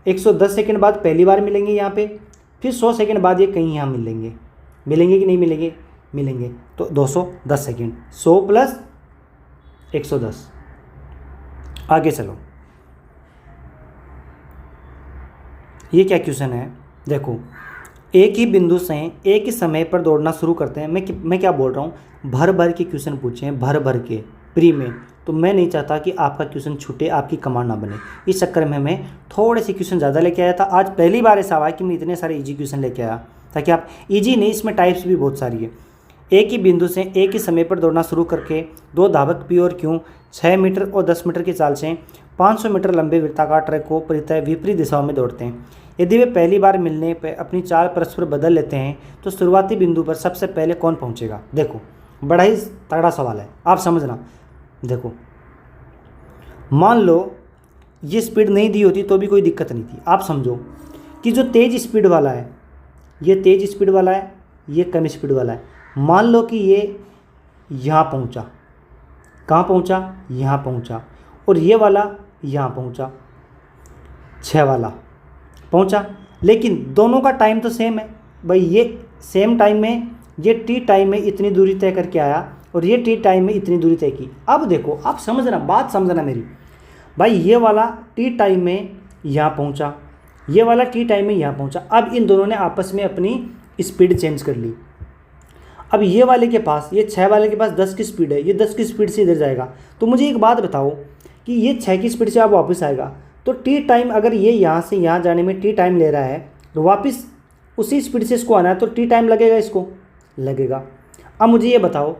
110 सेकेंड बाद पहली बार मिलेंगे यहाँ पे, फिर 100 सेकेंड बाद ये कहीं यहाँ मिलेंगे कि नहीं मिलेंगे, मिलेंगे। तो 210 सेकेंड, 100 प्लस 110। आगे चलो, ये क्या क्वेश्चन है, देखो एक ही बिंदु से एक ही समय पर दौड़ना शुरू करते हैं। मैं क्या बोल रहा हूँ, भर के क्वेश्चन पूछे हैं, भर के प्री में, तो मैं नहीं चाहता कि आपका क्वेश्चन छूटे, आपकी कमांड ना बने। इस चक्कर में मैं थोड़े से क्वेश्चन ज़्यादा लेके आया था। आज पहली बार ऐसा हुआ कि मैं इतने सारे इजी क्वेश्चन लेके आया, ताकि आप, इजी नहीं, इसमें टाइप्स भी बहुत सारी है। एक ही बिंदु से एक ही समय पर दौड़ना शुरू करके दो धावक पी और क्यू 6 मीटर और 10 मीटर की चाल से 500 मीटर लंबे वृत्ताकार ट्रैक को परितः विपरीत दिशाओं में दौड़ते हैं। यदि वे पहली बार मिलने पर अपनी चाल परस्पर बदल लेते हैं तो शुरुआती बिंदु पर सबसे पहले कौन पहुंचेगा। देखो बड़ा ही तगड़ा सवाल है, आप समझना। देखो मान लो ये स्पीड नहीं दी होती तो भी कोई दिक्कत नहीं थी। आप समझो कि जो तेज़ स्पीड वाला है, ये तेज़ स्पीड वाला है, ये कम स्पीड वाला है। मान लो कि ये यहाँ पहुँचा, कहाँ पहुँचा, यहाँ पहुँचा, और ये वाला यहाँ पहुँचा, 6 वाला पहुँचा, लेकिन दोनों का टाइम तो सेम है भाई। ये सेम टाइम में, ये टी टाइम में इतनी दूरी तय करके आया और ये टी टाइम में इतनी दूरी तय की। अब देखो आप समझना, बात समझना मेरी भाई, ये वाला टी टाइम में यहाँ पहुँचा, ये वाला टी टाइम में यहाँ पहुँचा। अब इन दोनों ने आपस में अपनी स्पीड चेंज कर ली। अब ये वाले के पास, ये 6 वाले के पास 10 की स्पीड है, ये 10 की स्पीड से इधर जाएगा। तो मुझे एक बात बताओ कि ये 6 की स्पीड से अब वापस आएगा, तो टी टाइम अगर ये यहाँ से यहाँ जाने में टी टाइम ले रहा है तो वापस उसी स्पीड से इसको आना है, तो टी टाइम लगेगा, इसको लगेगा। अब मुझे ये बताओ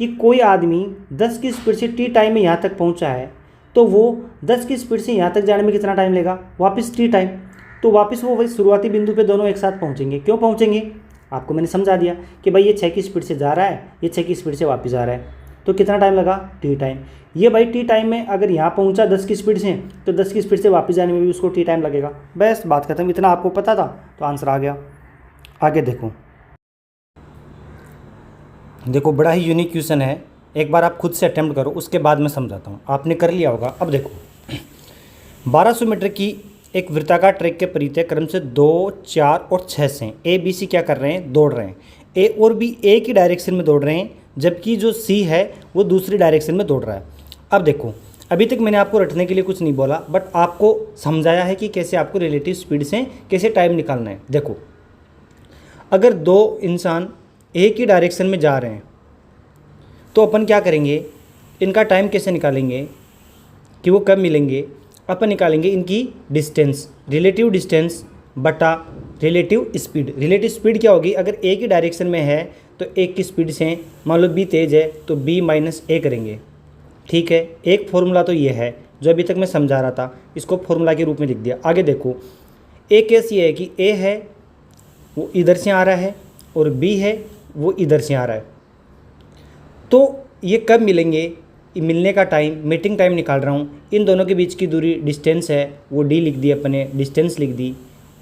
कि कोई आदमी 10 की स्पीड से टी टाइम में यहाँ तक पहुँचा है, तो वो 10 की स्पीड से यहाँ तक जाने में कितना टाइम लेगा, वापस टी टाइम। तो वापस वो वही शुरुआती बिंदु पे दोनों एक साथ पहुँचेंगे। क्यों पहुँचेंगे, आपको मैंने समझा दिया कि भाई ये 6 की स्पीड से जा रहा है, ये 6 की स्पीड से वापस आ रहा है, तो कितना टाइम लगा, टी टाइम। ये भाई टी टाइम में अगर यहाँ पहुँचा 10 की स्पीड से, तो 10 की स्पीड से वापस जाने में भी उसको टी टाइम लगेगा। बस बात खत्म। इतना आपको पता था तो आंसर आ गया। आगे देखो, देखो बड़ा ही यूनिक क्वेश्चन है, एक बार आप खुद से अटेम्प्ट करो, उसके बाद मैं समझाता हूँ। आपने कर लिया होगा। अब देखो 1200 मीटर की एक वृत्ताकार ट्रैक के परितः क्रम से 2, 4 और 6 से ए बी सी क्या कर रहे हैं, दौड़ रहे हैं। ए और बी एक ही डायरेक्शन में दौड़ रहे हैं, जबकि जो सी है वो दूसरी डायरेक्शन में दौड़ रहा है। अब देखो अभी तक मैंने आपको रटने के लिए कुछ नहीं बोला, बट आपको समझाया है कि कैसे आपको रिलेटिव स्पीड से कैसे टाइम निकालना है। देखो, अगर दो इंसान एक ही डायरेक्शन में जा रहे हैं तो अपन क्या करेंगे, इनका टाइम कैसे निकालेंगे कि वो कब मिलेंगे। अपन निकालेंगे इनकी डिस्टेंस, रिलेटिव डिस्टेंस बटा रिलेटिव स्पीड। रिलेटिव स्पीड क्या होगी, अगर एक ही डायरेक्शन में है तो एक की स्पीड से, मान लो बी तेज़ है तो बी माइनस ए करेंगे। ठीक है, एक फॉर्मूला तो ये है जो अभी तक मैं समझा रहा था, इसको फॉर्मूला के रूप में लिख दिया। आगे देखो, एक केस ये है कि ए है वो इधर से आ रहा है और बी है वो इधर से आ रहा है, तो ये कब मिलेंगे, मिलने का टाइम, मीटिंग टाइम निकाल रहा हूँ। इन दोनों के बीच की दूरी डिस्टेंस है वो डी लिख दी अपने, डिस्टेंस लिख दी।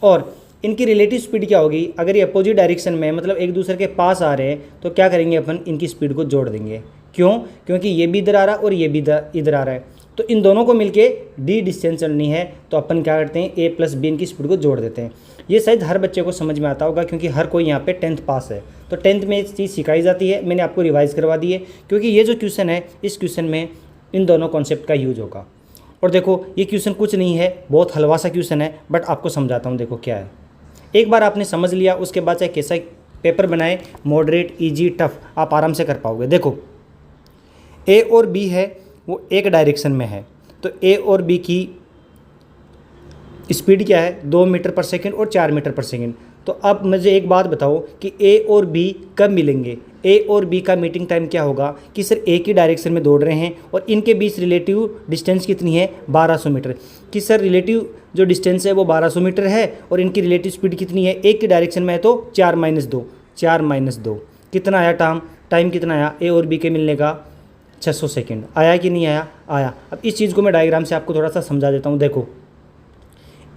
और इनकी रिलेटिव स्पीड क्या होगी, अगर ये अपोजिट डायरेक्शन में मतलब एक दूसरे के पास आ रहे हैं तो क्या करेंगे अपन, इनकी स्पीड को जोड़ देंगे। क्यों, क्योंकि ये भी इधर आ रहा है और ये भी इधर आ रहा है, तो इन दोनों को मिलके डी डिस्टेंस चलनी है, तो अपन क्या करते हैं, ए प्लस बी इनकी स्पीड को जोड़ देते हैं। ये शायद हर बच्चे को समझ में आता होगा क्योंकि हर कोई यहाँ पे 10th पास है, तो 10th में एक चीज़ सिखाई जाती है, मैंने आपको रिवाइज़ करवा दी है क्योंकि ये जो क्वेश्चन है इस क्वेश्चन में इन दोनों कॉन्सेप्ट का यूज होगा। और देखो, ये क्वेश्चन कुछ नहीं है, बहुत हलवा सा क्वेश्चन है, बट आपको समझाता हूँ। देखो क्या है, एक बार आपने समझ लिया उसके बाद चाहे कैसा पेपर बनाए, मॉडरेट, इजी, टफ, आप आराम से कर पाओगे। देखो, ए और बी है वो एक डायरेक्शन में है, तो ए और बी की स्पीड क्या है, 2 मीटर पर सेकेंड और 4 मीटर पर सेकेंड। तो अब मुझे एक बात बताओ कि ए और बी कब मिलेंगे। ए और बी का मीटिंग टाइम क्या होगा कि सर एक ही डायरेक्शन में दौड़ रहे हैं और इनके बीच रिलेटिव डिस्टेंस कितनी है, 1200 मीटर। कि सर रिलेटिव जो डिस्टेंस है वो 1200 मीटर है और इनकी रिलेटिव स्पीड कितनी है, एक की डायरेक्शन में है तो 4 - 2, 4 - 2 कितना आया, टाइम कितना आया ए और बी के मिलने का, 600 सेकेंड। आया कि नहीं आया, आया। अब इस चीज़ को मैं डायग्राम से आपको थोड़ा सा समझा देता हूँ। देखो,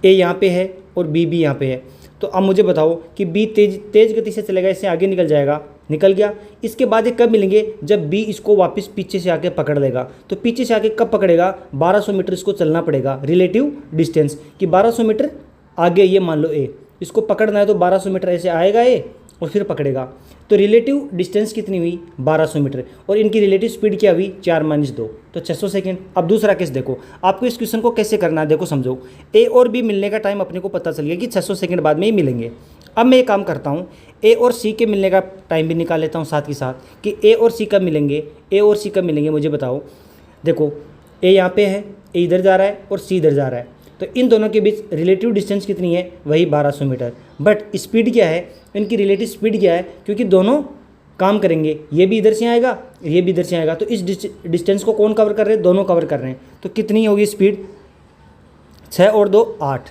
ए यहाँ पे है और बी भी यहाँ पे है, तो अब मुझे बताओ कि बी तेज गति से चलेगा, इससे आगे निकल जाएगा, निकल गया। इसके बाद ये कब मिलेंगे, जब बी इसको वापस पीछे से आके पकड़ लेगा। तो पीछे से आके कब पकड़ेगा, 1200 मीटर इसको चलना पड़ेगा, रिलेटिव डिस्टेंस कि 1200 मीटर आगे ये मान लो ए, इसको पकड़ना है तो 1200 मीटर ऐसे आएगा ए और फिर पकड़ेगा। तो रिलेटिव डिस्टेंस कितनी हुई, 1200 मीटर, और इनकी रिलेटिव स्पीड क्या हुई, 4 - 2, तो 600 सेकेंड। अब दूसरा केस देखो, आपको इस क्वेश्चन को कैसे करना है, देखो समझो। ए और बी मिलने का टाइम अपने को पता चल गया कि 600 सेकेंड बाद में ही मिलेंगे। अब मैं एक काम करता हूँ, ए और सी के मिलने का टाइम भी निकाल लेता हूँ साथ ही साथ कि ए और सी कब मिलेंगे, ए और सी कब मिलेंगे मुझे बताओ। देखो, ए यहाँ पे है, ए इधर जा रहा है और सी इधर जा रहा है, तो इन दोनों के बीच रिलेटिव डिस्टेंस कितनी है, वही 1200 मीटर। बट स्पीड क्या है, इनकी रिलेटिव स्पीड क्या है, क्योंकि दोनों काम करेंगे, ये भी इधर से आएगा, ये भी इधर से आएगा, तो इस डिस्टेंस को कौन कवर कर रहे हैं, दोनों कवर कर रहे हैं। तो कितनी होगी स्पीड, 6 और 2 8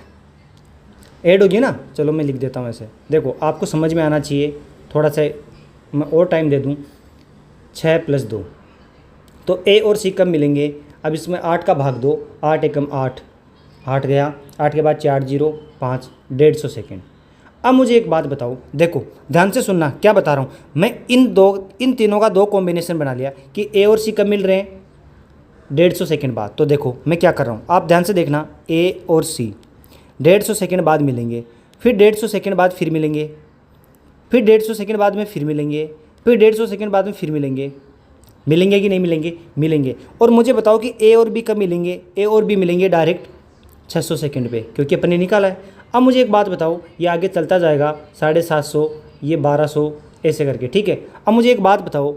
ऐड होगी ना। चलो मैं लिख देता हूँ ऐसे, देखो आपको समझ में आना चाहिए, थोड़ा सा मैं और टाइम दे दूँ। 6 + 2, तो ए और सी कब मिलेंगे। अब इसमें 8 का भाग दो, 8 एकम 8, 8 गया, 8 के बाद 4 0 5, 150 सेकेंड। अब मुझे एक बात बताओ, देखो ध्यान से सुनना क्या बता रहा हूँ मैं। इन तीनों का 2 कॉम्बिनेशन बना लिया कि ए और सी कब मिल रहे हैं, 150 सेकेंड बाद। तो देखो मैं क्या कर रहा हूँ, आप ध्यान से देखना, ए और सी 150 सेकेंड बाद मिलेंगे, फिर 150 सेकेंड बाद फिर मिलेंगे, फिर 150 सेकेंड बाद में फिर मिलेंगे, फिर 150 सेकेंड बाद में फिर मिलेंगे। मिलेंगे कि नहीं मिलेंगे, मिलेंगे। और मुझे बताओ कि ए और बी कब मिलेंगे, ए और बी मिलेंगे डायरेक्ट 600 सेकेंड पे, क्योंकि अपन ने निकाला है। अब मुझे एक बात बताओ, ये आगे चलता जाएगा 750, ये 1200 ऐसे करके, ठीक है। अब मुझे एक बात बताओ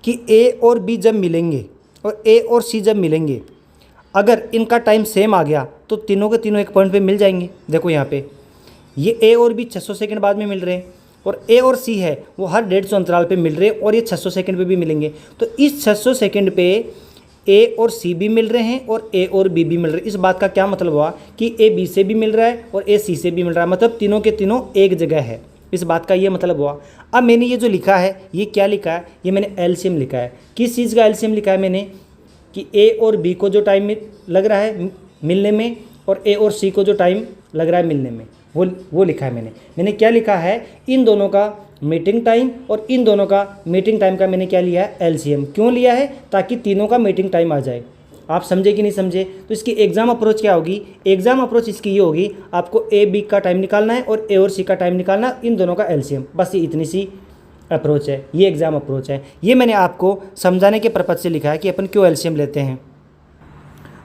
कि ए और बी जब मिलेंगे और ए और सी जब मिलेंगे, अगर इनका टाइम सेम आ गया तो तीनों के तीनों एक पॉइंट पे मिल जाएंगे। देखो यहाँ पे ये ए और बी 600 सेकेंड बाद में मिल रहे हैं और ए और सी है वो हर 150 अंतराल पे मिल रहे हैं और ये 600 सेकेंड पे भी मिलेंगे। तो इस 600 सेकेंड पे ए और सी भी मिल रहे हैं और ए और बी भी मिल रहे हैं। इस बात का क्या मतलब हुआ कि ए बी से भी मिल रहा है और ए सी से भी मिल रहा है, मतलब तीनों के तीनों एक जगह है। इस बात का ये मतलब हुआ। अब मैंने ये जो लिखा है, ये क्या लिखा है, ये मैंने एलसीएम लिखा है। किस चीज़ का एलसीएम लिखा है मैंने, कि ए और बी को जो टाइम लग रहा है मिलने में और ए और सी को जो टाइम लग रहा है मिलने में, वो लिखा है मैंने क्या लिखा है, इन दोनों का मीटिंग टाइम और इन दोनों का मीटिंग टाइम का मैंने क्या लिया है, एलसीएम। क्यों लिया है, ताकि तीनों का मीटिंग टाइम आ जाए। आप समझे कि नहीं समझे। तो इसकी एग्जाम अप्रोच क्या होगी, एग्जाम अप्रोच इसकी ये होगी, आपको ए बी का टाइम निकालना है और ए और सी का टाइम निकालना, इन दोनों का एलसीएम। बस ये इतनी सी अप्रोच है, ये एग्जाम अप्रोच है। ये मैंने आपको समझाने के पर्पज से लिखा है कि अपन क्यों एलसीएम लेते हैं।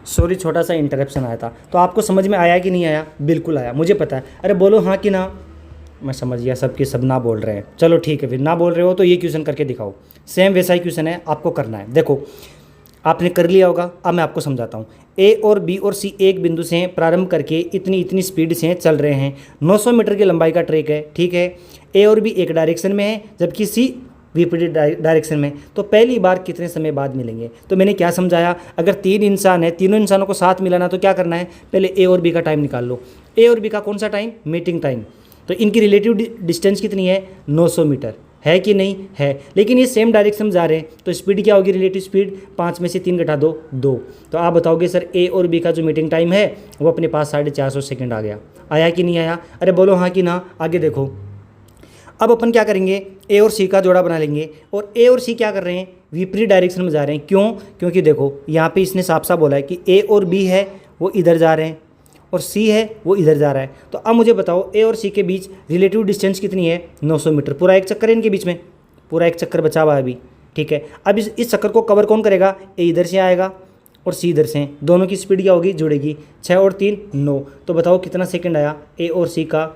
सॉरी, छोटा सा इंटरप्शन आया था। तो आपको समझ में आया कि नहीं आया? बिल्कुल आया, मुझे पता है। अरे बोलो हाँ कि ना। मैं समझ गया सब के सब ना बोल रहे हैं। चलो ठीक है, फिर ना बोल रहे हो तो ये क्वेश्चन करके दिखाओ। सेम वैसा ही क्वेश्चन है, आपको करना है। देखो आपने कर लिया होगा, अब मैं आपको समझाता हूँ। ए और बी और सी एक बिंदु से प्रारंभ करके इतनी इतनी स्पीड से चल रहे हैं। 900 मीटर की लंबाई का ट्रैक है, ठीक है। ए और बी एक डायरेक्शन में है जबकि सी विपरीत डायरेक्शन में। तो पहली बार कितने समय बाद मिलेंगे? तो मैंने क्या समझाया, अगर 3 इंसान है, तीनों इंसानों को साथ मिलाना तो क्या करना है, पहले ए और बी का टाइम निकाल लो। ए और बी का कौन सा टाइम? Meeting time. तो इनकी रिलेटिव डिस्टेंस कितनी है? 900 मीटर है कि नहीं है। लेकिन ये सेम डायरेक्शन में जा रहे हैं, तो स्पीड क्या होगी? रिलेटिव स्पीड 5 में से 3 घटा दो 2। तो आप बताओगे सर ए और बी का जो मीटिंग टाइम है वो अपने पास 450 सेकेंड आ गया। आया कि नहीं आया? अरे बोलो हाँ कि ना। आगे देखो, अब अपन क्या करेंगे, ए और सी का जोड़ा बना लेंगे। और ए और सी क्या कर रहे हैं? विपरीत डायरेक्शन में जा रहे हैं। क्यों? क्योंकि देखो यहाँ पे इसने साफ साफ बोला है कि ए और बी है वो इधर जा रहे हैं और सी है वो इधर जा रहा है। तो अब मुझे बताओ ए और सी के बीच रिलेटिव डिस्टेंस कितनी है? 900 मीटर। पूरा एक चक्कर है इनके बीच में, पूरा एक चक्कर बचा हुआ है अभी, ठीक है। अब इस चक्कर को कवर कौन करेगा? ए इधर से आएगा और सी इधर से। दोनों की स्पीड क्या होगी? जुड़ेगी। 6 और 3 9। तो बताओ कितना सेकंड आया ए और सी का?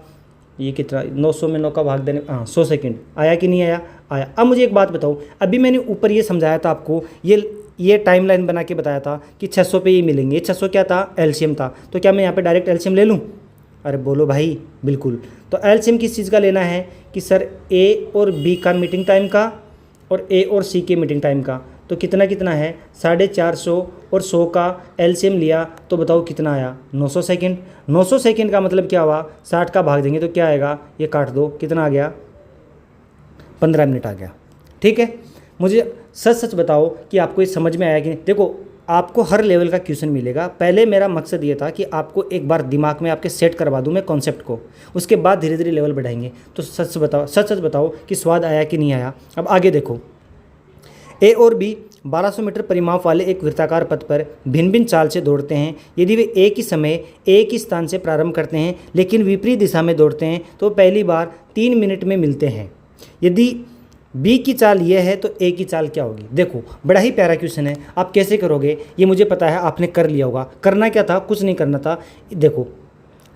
ये कितना? 900 में 9 का भाग देने, हाँ 100 सेकंड। आया कि नहीं आया? आया। अब मुझे एक बात बताओ, अभी मैंने ऊपर ये समझाया था आपको, ये टाइमलाइन बना के बताया था कि 600 पे ये मिलेंगे। 600 क्या था? एलसीएम था। तो क्या मैं यहाँ पे डायरेक्ट एलसीएम ले लूँ? अरे बोलो भाई, बिल्कुल। तो एलसीएम किस चीज़ का लेना है कि सर ए और बी का मीटिंग टाइम का और ए और सी के मीटिंग टाइम का। तो कितना कितना है? 450 और 100 का एलसीएम लिया तो बताओ कितना आया? 900 सेकेंड। 900 सेकेंड का मतलब क्या हुआ? 60 का भाग देंगे तो क्या आएगा? ये काट दो, कितना आ गया? 15 मिनट आ गया, ठीक है। मुझे सच सच बताओ कि आपको ये समझ में आया कि नहीं? देखो आपको हर लेवल का क्वेश्चन मिलेगा। पहले मेरा मकसद ये था कि आपको एक बार दिमाग में आपके सेट करवा दूं मैं कॉन्सेप्ट को, उसके बाद धीरे धीरे लेवल बढ़ाएंगे। तो सच सच बताओ कि स्वाद आया कि नहीं आया। अब आगे देखो, ए और बी 1200 मीटर परिमाप वाले एक वृत्ताकार पथ पर भिन्न भिन्न चाल से दौड़ते हैं। यदि वे एक ही समय एक ही स्थान से प्रारंभ करते हैं लेकिन विपरीत दिशा में दौड़ते हैं तो पहली बार 3 मिनट में मिलते हैं। यदि बी की चाल ये है तो ए की चाल क्या होगी? देखो बड़ा ही प्यारा क्वेश्चन है। आप कैसे करोगे ये मुझे पता है, आपने कर लिया होगा। करना क्या था? कुछ नहीं करना था। देखो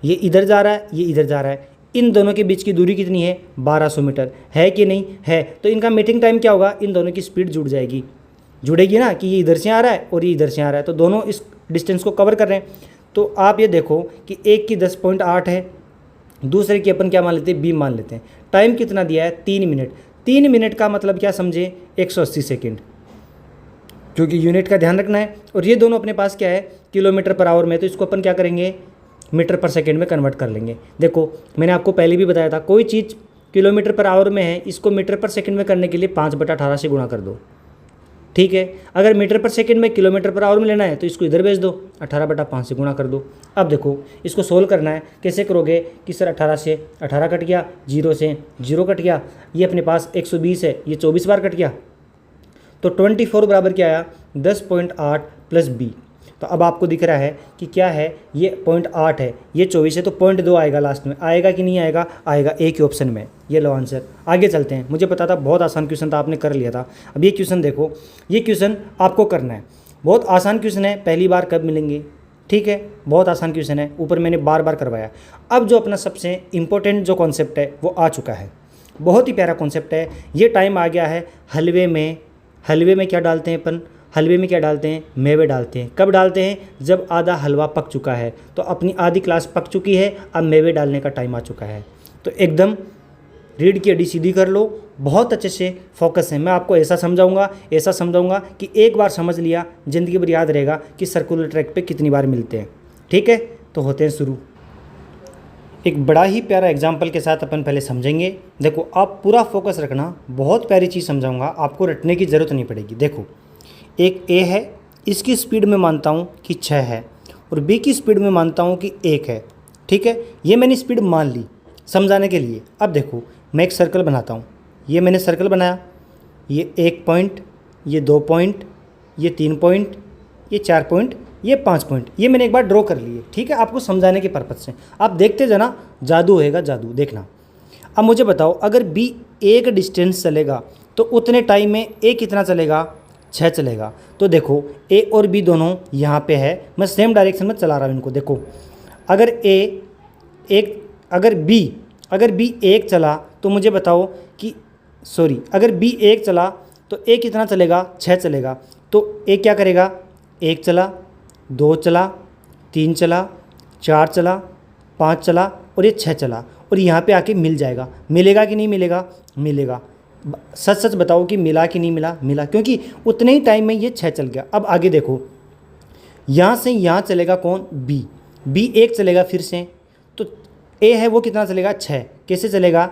ये इधर जा रहा है, ये इधर जा रहा है, इन दोनों के बीच की दूरी कितनी है? 1200 मीटर है कि नहीं है। तो इनका मीटिंग टाइम क्या होगा? इन दोनों की स्पीड जुड़ जाएगी, जुड़ेगी ना, कि ये इधर से आ रहा है और ये इधर से आ रहा है, तो दोनों इस डिस्टेंस को कवर कर रहे हैं। तो आप ये देखो कि एक की 10.8 है, दूसरे की अपन क्या मान लेते हैं? बी मान लेते हैं। टाइम कितना दिया है? 3 मिनट। 3 मिनट का मतलब क्या समझे? 180 सेकेंड, क्योंकि यूनिट का ध्यान रखना है। और ये दोनों अपने पास क्या है? किलोमीटर पर आवर में, तो इसको अपन क्या करेंगे? मीटर पर सेकेंड में कन्वर्ट कर लेंगे। देखो मैंने आपको पहले भी बताया था, कोई चीज़ किलोमीटर पर आवर में है, इसको मीटर पर सेकेंड में करने के लिए 5/18 से गुणा कर दो, ठीक है। अगर मीटर पर सेकेंड में किलोमीटर पर आवर में लेना है तो इसको इधर भेज दो, 18/5 से गुणा कर दो। अब देखो इसको सोल्व करना है, कैसे करोगे कि सर 18 से 18 कट गया, 0 से 0 कट गया, ये अपने पास 120 है, ये 24 बार कट गया, तो 24 बराबर क्या आया? 10.8 प्लस बी। तो अब आपको दिख रहा है कि क्या है? ये 0.8 है, ये 24 है, तो 0.2 आएगा लास्ट में। आएगा कि नहीं आएगा? आएगा, एक ही ऑप्शन में। ये लो आंसर। आगे चलते हैं। मुझे पता था बहुत आसान क्वेश्चन था, आपने कर लिया था। अब ये क्वेश्चन देखो, ये क्वेश्चन आपको करना है। बहुत आसान क्वेश्चन है, पहली बार कब मिलेंगे, ठीक है। बहुत आसान क्वेश्चन है, ऊपर मैंने बार बार करवाया। अब जो अपना सबसे इंपॉर्टेंट जो कॉन्सेप्ट है वो आ चुका है। बहुत ही प्यारा कॉन्सेप्ट है। ये टाइम आ गया है हलवे में। हलवे में क्या डालते हैं अपन? हलवे में क्या डालते हैं? मेवे डालते हैं। कब डालते हैं? जब आधा हलवा पक चुका है। तो अपनी आधी क्लास पक चुकी है, अब मेवे डालने का टाइम आ चुका है। तो एकदम रीढ़ की हड्डी सीधी कर लो, बहुत अच्छे से फोकस है। मैं आपको ऐसा समझाऊंगा कि एक बार समझ लिया ज़िंदगी भर याद रहेगा कि सर्कुलर ट्रैक पे कितनी बार मिलते हैं, ठीक है। तो होते हैं शुरू। एक बड़ा ही प्यारा एग्जाम्पल के साथ अपन पहले समझेंगे। देखो आप पूरा फोकस रखना, बहुत प्यारी चीज़ समझाऊंगा, आपको रटने की ज़रूरत नहीं पड़ेगी। देखो एक ए है, इसकी स्पीड में मानता हूँ कि 6 है और बी की स्पीड में मानता हूँ कि 1 है, ठीक है। ये मैंने स्पीड मान ली समझाने के लिए। अब देखो मैं एक सर्कल बनाता हूँ। ये मैंने सर्कल बनाया, ये 1 पॉइंट, ये 2 पॉइंट, ये 3 पॉइंट, ये 4 पॉइंट, ये 5 पॉइंट, ये मैंने एक बार ड्रॉ कर लिए, ठीक है, आपको समझाने के पर्पज़ से। आप देखते जाना, जादू होएगा, जादू देखना। अब मुझे बताओ अगर बी एक डिस्टेंस चलेगा तो उतने टाइम में ए कितना चलेगा? 6 चलेगा। तो देखो ए और बी दोनों यहाँ पे है, मैं सेम डायरेक्शन में चला रहा हूँ इनको। देखो अगर ए एक अगर बी 1 चला तो मुझे बताओ कि अगर बी 1 चला तो ए कितना चलेगा, 6 चलेगा। तो ए क्या करेगा, 1 चला, 2 चला, 3 चला, 4 चला, 5 चला और ये 6 चला और यहाँ पे आके मिल जाएगा। मिलेगा कि नहीं मिलेगा, मिलेगा। सच सच बताओ कि मिला कि नहीं मिला, मिला, क्योंकि उतने ही टाइम में ये 6 चल गया। अब आगे देखो, यहाँ से यहाँ चलेगा कौन, बी 1 चलेगा फिर से, तो ए है वो कितना चलेगा, 6। कैसे चलेगा,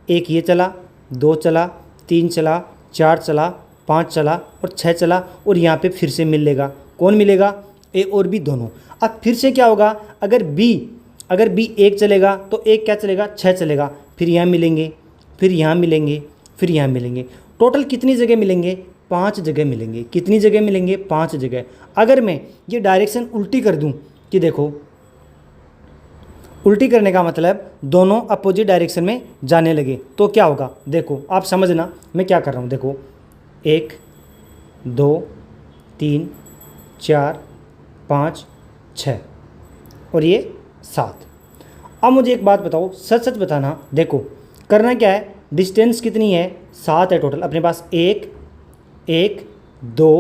1 ये चला, 2 चला, 3 चला, 4 चला, 5 चला और 6 चला और यहाँ पे फिर से मिलेगा। कौन मिलेगा, ए और बी दोनों। अब फिर से क्या होगा, अगर बी 1 चलेगा तो एक क्या चलेगा, 6 चलेगा, फिर यहाँ मिलेंगे, फिर यहाँ मिलेंगे, फिर यहाँ मिलेंगे। टोटल कितनी जगह मिलेंगे, 5 जगह मिलेंगे। कितनी जगह मिलेंगे, 5 जगह। अगर मैं ये डायरेक्शन उल्टी कर दूँ कि देखो, उल्टी करने का मतलब दोनों अपोजिट डायरेक्शन में जाने लगे तो क्या होगा, देखो आप समझना मैं क्या कर रहा हूँ। देखो 1 2 3 4 5 6 और ये 7। अब मुझे एक बात बताओ, सच सच बताना। देखो करना क्या है, डिस्टेंस कितनी है, 7 है टोटल अपने पास। 1 2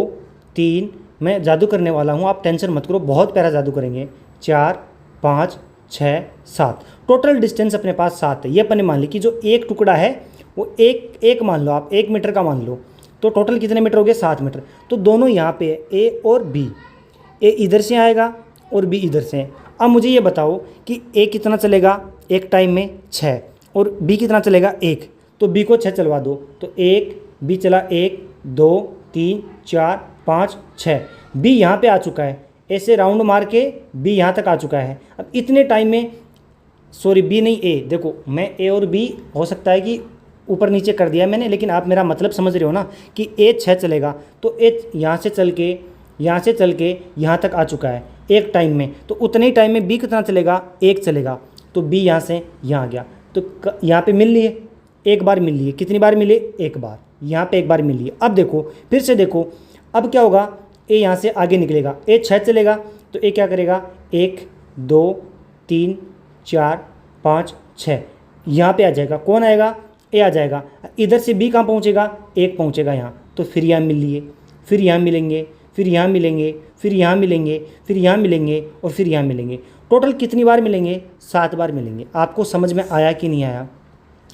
3, मैं जादू करने वाला हूँ, आप टेंशन मत करो, बहुत प्यारा जादू करेंगे। 4 5 6 7, टोटल डिस्टेंस अपने पास 7 है। ये अपने मान ली कि जो एक टुकड़ा है वो एक मान लो, आप 1 मीटर का मान लो, तो टोटल कितने मीटर हो गए, 7 मीटर। तो दोनों यहाँ पे है, ए और बी। ए इधर से आएगा और बी इधर से है। अब मुझे ये बताओ कि ए कितना चलेगा एक टाइम में, 6, और बी कितना चलेगा, 1। तो बी को 6 चलवा दो, तो 1 बी चला, 1 2 3 4 5 6। बी यहाँ पे आ चुका है, ऐसे राउंड मार के बी यहाँ तक आ चुका है। अब इतने टाइम में, बी नहीं ए, देखो मैं ए और बी हो सकता है कि ऊपर नीचे कर दिया मैंने, लेकिन आप मेरा मतलब समझ रहे हो ना कि ए 6 चलेगा। तो ए यहाँ से चल के यहाँ तक आ चुका है एक टाइम में, तो उतने ही टाइम में बी कितना चलेगा, 1 चलेगा। तो बी यहाँ से यहाँ आ गया, तो यहाँ पे मिल लिए, एक बार मिल लिए। कितनी बार मिले, एक बार, यहाँ पे एक बार मिल लिए। अब देखो फिर से देखो, अब क्या होगा, ए यहाँ से आगे निकलेगा, ए 6 चलेगा, तो ए क्या करेगा, 1 2 3 4 5 6, यहाँ पे आ जाएगा। कौन आएगा, ए आ जाएगा। इधर से बी कहाँ पहुँचेगा, 1 पहुँचेगा यहाँ, तो फिर यहाँ मिल लिए, फिर यहाँ मिलेंगे, फिर यहाँ मिलेंगे, फिर यहाँ मिलेंगे, फिर यहाँ मिलेंगे और फिर यहाँ मिलेंगे। टोटल कितनी बार मिलेंगे, 7 बार मिलेंगे। आपको समझ में आया कि नहीं आया,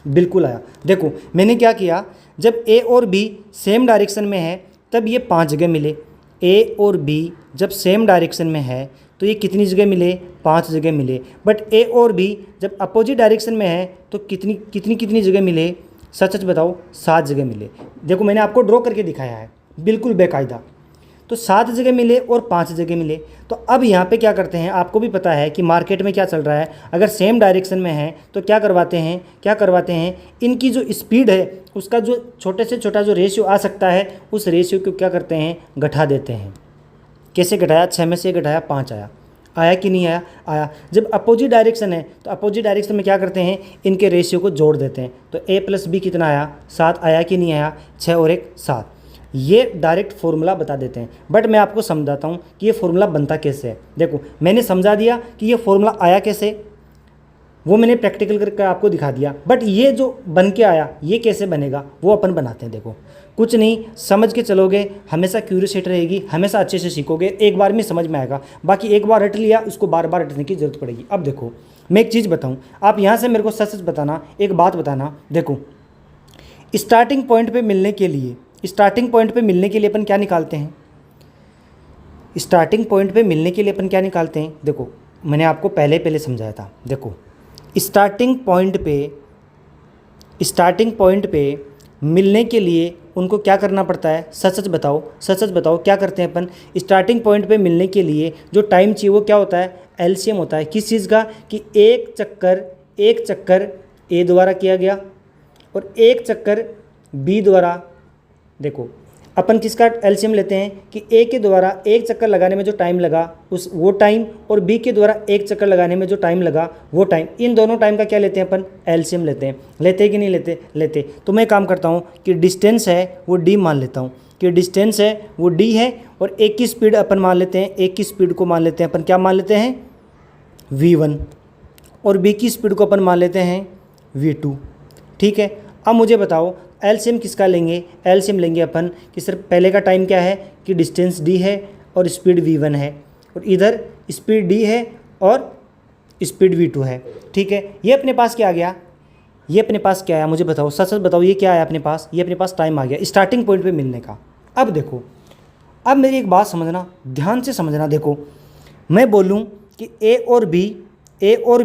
बिल्कुल आया। देखो मैंने क्या किया, जब ए और बी सेम डायरेक्शन में है तब ये 5 जगह मिले। ए और बी जब सेम डायरेक्शन में है तो ये कितनी जगह मिले, 5 जगह मिले। बट ए और बी जब अपोजिट डायरेक्शन में है तो कितनी जगह मिले, सच सच बताओ, 7 जगह मिले। देखो मैंने आपको ड्रॉ करके दिखाया है बिल्कुल बेकायदा। तो 7 जगह मिले और 5 जगह मिले। तो अब यहाँ पे क्या करते हैं, आपको भी पता है कि मार्केट में क्या चल रहा है, अगर सेम डायरेक्शन में है तो क्या करवाते हैं, इनकी जो स्पीड है उसका जो छोटे से छोटा जो रेशियो आ सकता है, उस रेशियो को क्या करते हैं, घटा देते हैं। कैसे घटाया, 6 में से घटाया 5 आया कि नहीं आया, आया। जब अपोजिट डायरेक्शन है तो अपोजिट डायरेक्शन में क्या करते हैं, इनके रेशियो को जोड़ देते हैं। तो a + b कितना आया, 7 आया कि नहीं आया, 6 और 1 7। ये डायरेक्ट फार्मूला बता देते हैं, बट मैं आपको समझाता हूँ कि ये फार्मूला बनता कैसे है। देखो मैंने समझा दिया कि ये फार्मूला आया कैसे, वो मैंने प्रैक्टिकल करके आपको दिखा दिया। बट ये जो बन के आया ये कैसे बनेगा वो अपन बनाते हैं। देखो कुछ नहीं, समझ के चलोगे, हमेशा क्यूरियोसिटी रहेगी, हमेशा अच्छे से सीखोगे, एक बार में समझ में आएगा। बाकी एक बार रट लिया, उसको बार बार रटने की जरूरत पड़ेगी। अब देखो मैं एक चीज़ बताऊँ, आप यहाँ से मेरे को सच सच बताना, एक बात बताना। देखो स्टार्टिंग पॉइंट पे मिलने के लिए अपन क्या निकालते हैं, देखो मैंने आपको पहले समझाया था। देखो स्टार्टिंग पॉइंट पे मिलने के लिए उनको क्या करना पड़ता है, सच सच बताओ क्या करते हैं अपन। स्टार्टिंग पॉइंट पे मिलने के लिए जो टाइम चाहिए वो क्या होता है, एलसीएम होता है। किस चीज़ का, कि एक चक्कर ए द्वारा किया गया और एक चक्कर बी द्वारा। देखो अपन किसका एलसीएम लेते हैं कि ए के द्वारा एक चक्कर लगाने में जो टाइम लगा वो टाइम, और बी के द्वारा एक चक्कर लगाने में जो टाइम लगा वो टाइम। इन दोनों टाइम का क्या लेते हैं अपन, एलसीएम लेते हैं कि नहीं लेते। तो मैं काम करता हूँ कि डिस्टेंस है वो डी मान लेता हूँ कि डिस्टेंस है वो d है और एक की स्पीड अपन मान लेते हैं, एक की स्पीड को मान लेते हैं अपन क्या मान लेते हैं v1 और b की स्पीड को अपन मान लेते हैं v2। ठीक है, अब मुझे बताओ एलसीएम किसका लेंगे? एलसीएम लेंगे अपन कि सर पहले का टाइम क्या है कि डिस्टेंस d है और स्पीड v1 है और इधर स्पीड d है और स्पीड v2 है। ठीक है, ये अपने पास क्या आ गया? ये अपने पास क्या आया मुझे बताओ, सच सच बताओ, ये क्या आया अपने पास? ये अपने पास टाइम आ गया स्टार्टिंग पॉइंट पे मिलने का। अब देखो, अब मेरी एक बात समझना, ध्यान से समझना। देखो मैं बोलूँ कि ए और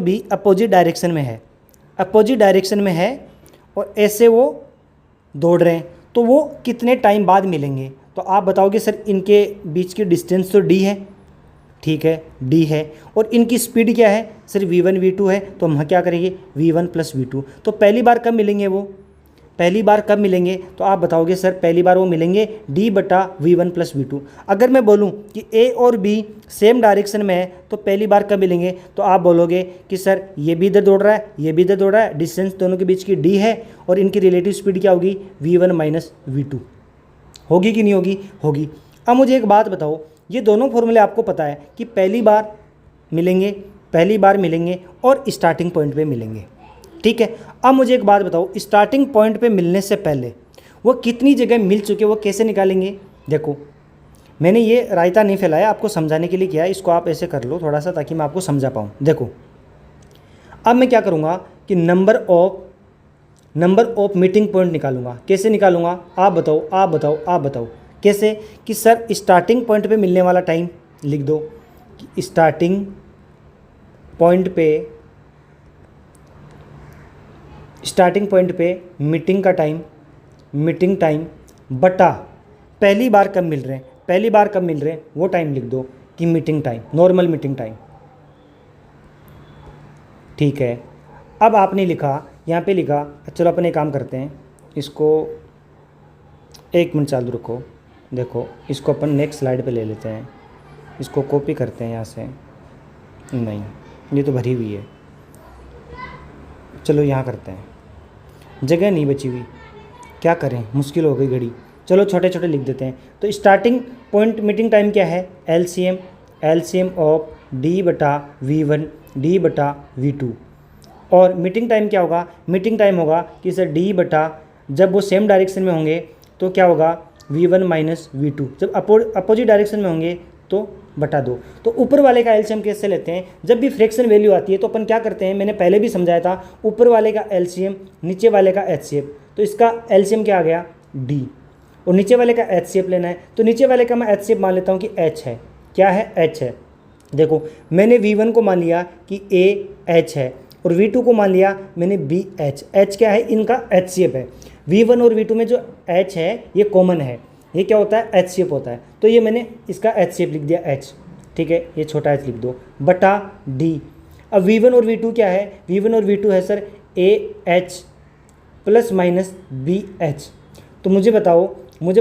बी अपोजिट डायरेक्शन में है, अपोजिट डायरेक्शन में है और ऐसे वो दौड़ रहे हैं, तो वो कितने टाइम बाद मिलेंगे? तो आप बताओगे सर इनके बीच की डिस्टेंस तो d है, ठीक है d है, और इनकी स्पीड क्या है सर v1 v2 है, तो हम क्या करेंगे v1 प्लस v2। तो पहली बार कब मिलेंगे वो? पहली बार कब मिलेंगे? तो आप बताओगे सर पहली बार वो मिलेंगे d बटा v1 प्लस v2। अगर मैं बोलूँ कि a और b सेम डायरेक्शन में है तो पहली बार कब मिलेंगे? तो आप बोलोगे कि सर ये भी इधर दौड़ रहा है, ये भी इधर दौड़ रहा है, डिस्टेंस दोनों के बीच की d है और इनकी रिलेटिव स्पीड क्या होगी v1 माइनस v2। होगी कि नहीं होगी? होगी। अब मुझे एक बात बताओ, ये दोनों फॉर्मूले आपको पता है कि पहली बार मिलेंगे और स्टार्टिंग पॉइंट पे मिलेंगे। ठीक है, अब मुझे एक बात बताओ, स्टार्टिंग पॉइंट पे मिलने से पहले वो कितनी जगह मिल चुके, वो कैसे निकालेंगे? देखो मैंने ये रायता नहीं फैलाया, आपको समझाने के लिए किया है, इसको आप ऐसे कर लो थोड़ा सा ताकि मैं आपको समझा पाऊँ। देखो अब मैं क्या करूँगा कि नंबर ऑफ मीटिंग पॉइंट निकालूंगा। कैसे निकालूंगा? आप बताओ कैसे? कि सर स्टार्टिंग पॉइंट पे मिलने वाला टाइम लिख दो कि स्टार्टिंग पॉइंट पे मीटिंग टाइम बटा पहली बार कब मिल रहे हैं वो टाइम लिख दो कि meeting time, normal meeting time. ठीक है, अब आपने लिखा, यहाँ पे लिखा, चलो अपन एक काम करते हैं, इसको 1 मिनट चालू रखो। देखो इसको अपन नेक्स्ट स्लाइड पे ले लेते हैं, इसको कॉपी करते हैं यहाँ से, नहीं ये तो भरी हुई है, चलो यहाँ करते हैं, जगह नहीं बची हुई, क्या करें, मुश्किल हो गई घड़ी, चलो छोटे छोटे लिख देते हैं। तो स्टार्टिंग पॉइंट मीटिंग टाइम क्या है? एलसीएम ऑफ d बटा v1 d बटा v2। और मीटिंग टाइम क्या होगा? मीटिंग टाइम होगा कि सर d बटा, जब वो सेम डायरेक्शन में होंगे तो क्या होगा v1 माइनस v2, जब अपोजिट डायरेक्शन में होंगे तो बटा 2। तो ऊपर वाले का एलसीएम कैसे लेते हैं? जब भी फ्रैक्शन वैल्यू आती है तो अपन क्या करते हैं, मैंने पहले भी समझाया था, ऊपर वाले का एलसीएम नीचे वाले का एचसीएफ। तो इसका एलसीएम क्या आ गया d और नीचे वाले का एचसीएफ लेना है, तो नीचे वाले का मैं एचसीएफ मान लेता हूँ कि h है। क्या है? h है। देखो मैंने v1 को मान लिया कि a h है और v2 को मान लिया मैंने b h। h क्या है? इनका एचसीएफ है। v1 और v2 में जो h है ये कॉमन है, ये क्या होता है? एचसीएफ होता है। तो ये मैंने इसका एचसीएफ लिख दिया h। ठीक है, ये छोटा h लिख दो बटा d। अब v1 और v2 क्या है? v1 और v2 है sir ah plus minus bh। तो मुझे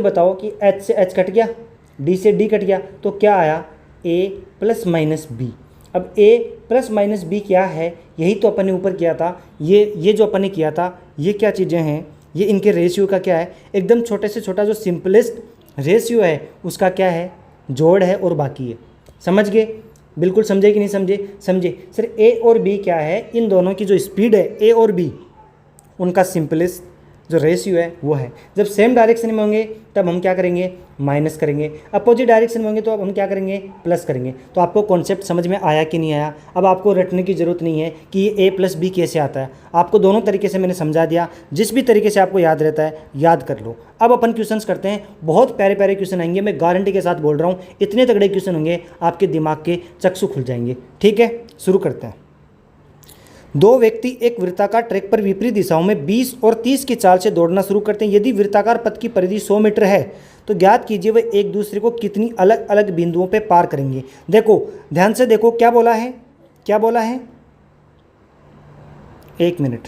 बताओ कि h से h कट गया, d से d कट गया, तो क्या आया? a plus minus b। अब a प्लस माइनस b क्या है? यही तो अपन ने ऊपर किया था, ये जो अपन ने किया था, ये क्या चीज़ें हैं? ये इनके रेशियो का क्या है? एकदम छोटे से छोटा जो सिंपलेस्ट रेशियो है उसका क्या है? जोड़ है और बाकी है। समझ गए? बिल्कुल समझे कि नहीं समझे? सर a और b क्या है? इन दोनों की जो स्पीड है a और b, उनका सिंपलेस्ट जो रेशियो है वो है। जब सेम डायरेक्शन में होंगे तब हम क्या करेंगे? माइनस करेंगे। अपोजिट डायरेक्शन में होंगे तो अब हम क्या करेंगे? प्लस करेंगे। तो आपको कॉन्सेप्ट समझ में आया कि नहीं आया? अब आपको रटने की ज़रूरत नहीं है कि ये a प्लस बी कैसे आता है, आपको दोनों तरीके से मैंने समझा दिया। जिस भी तरीके से आपको याद रहता है याद कर लो। अब अपन क्वेश्चंस करते हैं, बहुत प्यारे प्यारे क्वेश्चन आएंगे, मैं गारंटी के साथ बोल रहा हूँ, इतने तगड़े क्वेश्चन होंगे आपके दिमाग के चक्षु खुल जाएंगे। ठीक है, शुरू करते हैं। दो व्यक्ति एक वृत्ताकार ट्रैक पर विपरीत दिशाओं में 20 और 30 की चाल से दौड़ना शुरू करते हैं। यदि वृत्ताकार पथ की परिधि 100 मीटर है तो ज्ञात कीजिए वे एक दूसरे को कितनी अलग अलग बिंदुओं पर पार करेंगे। देखो ध्यान से देखो, क्या बोला है? 1 मिनट,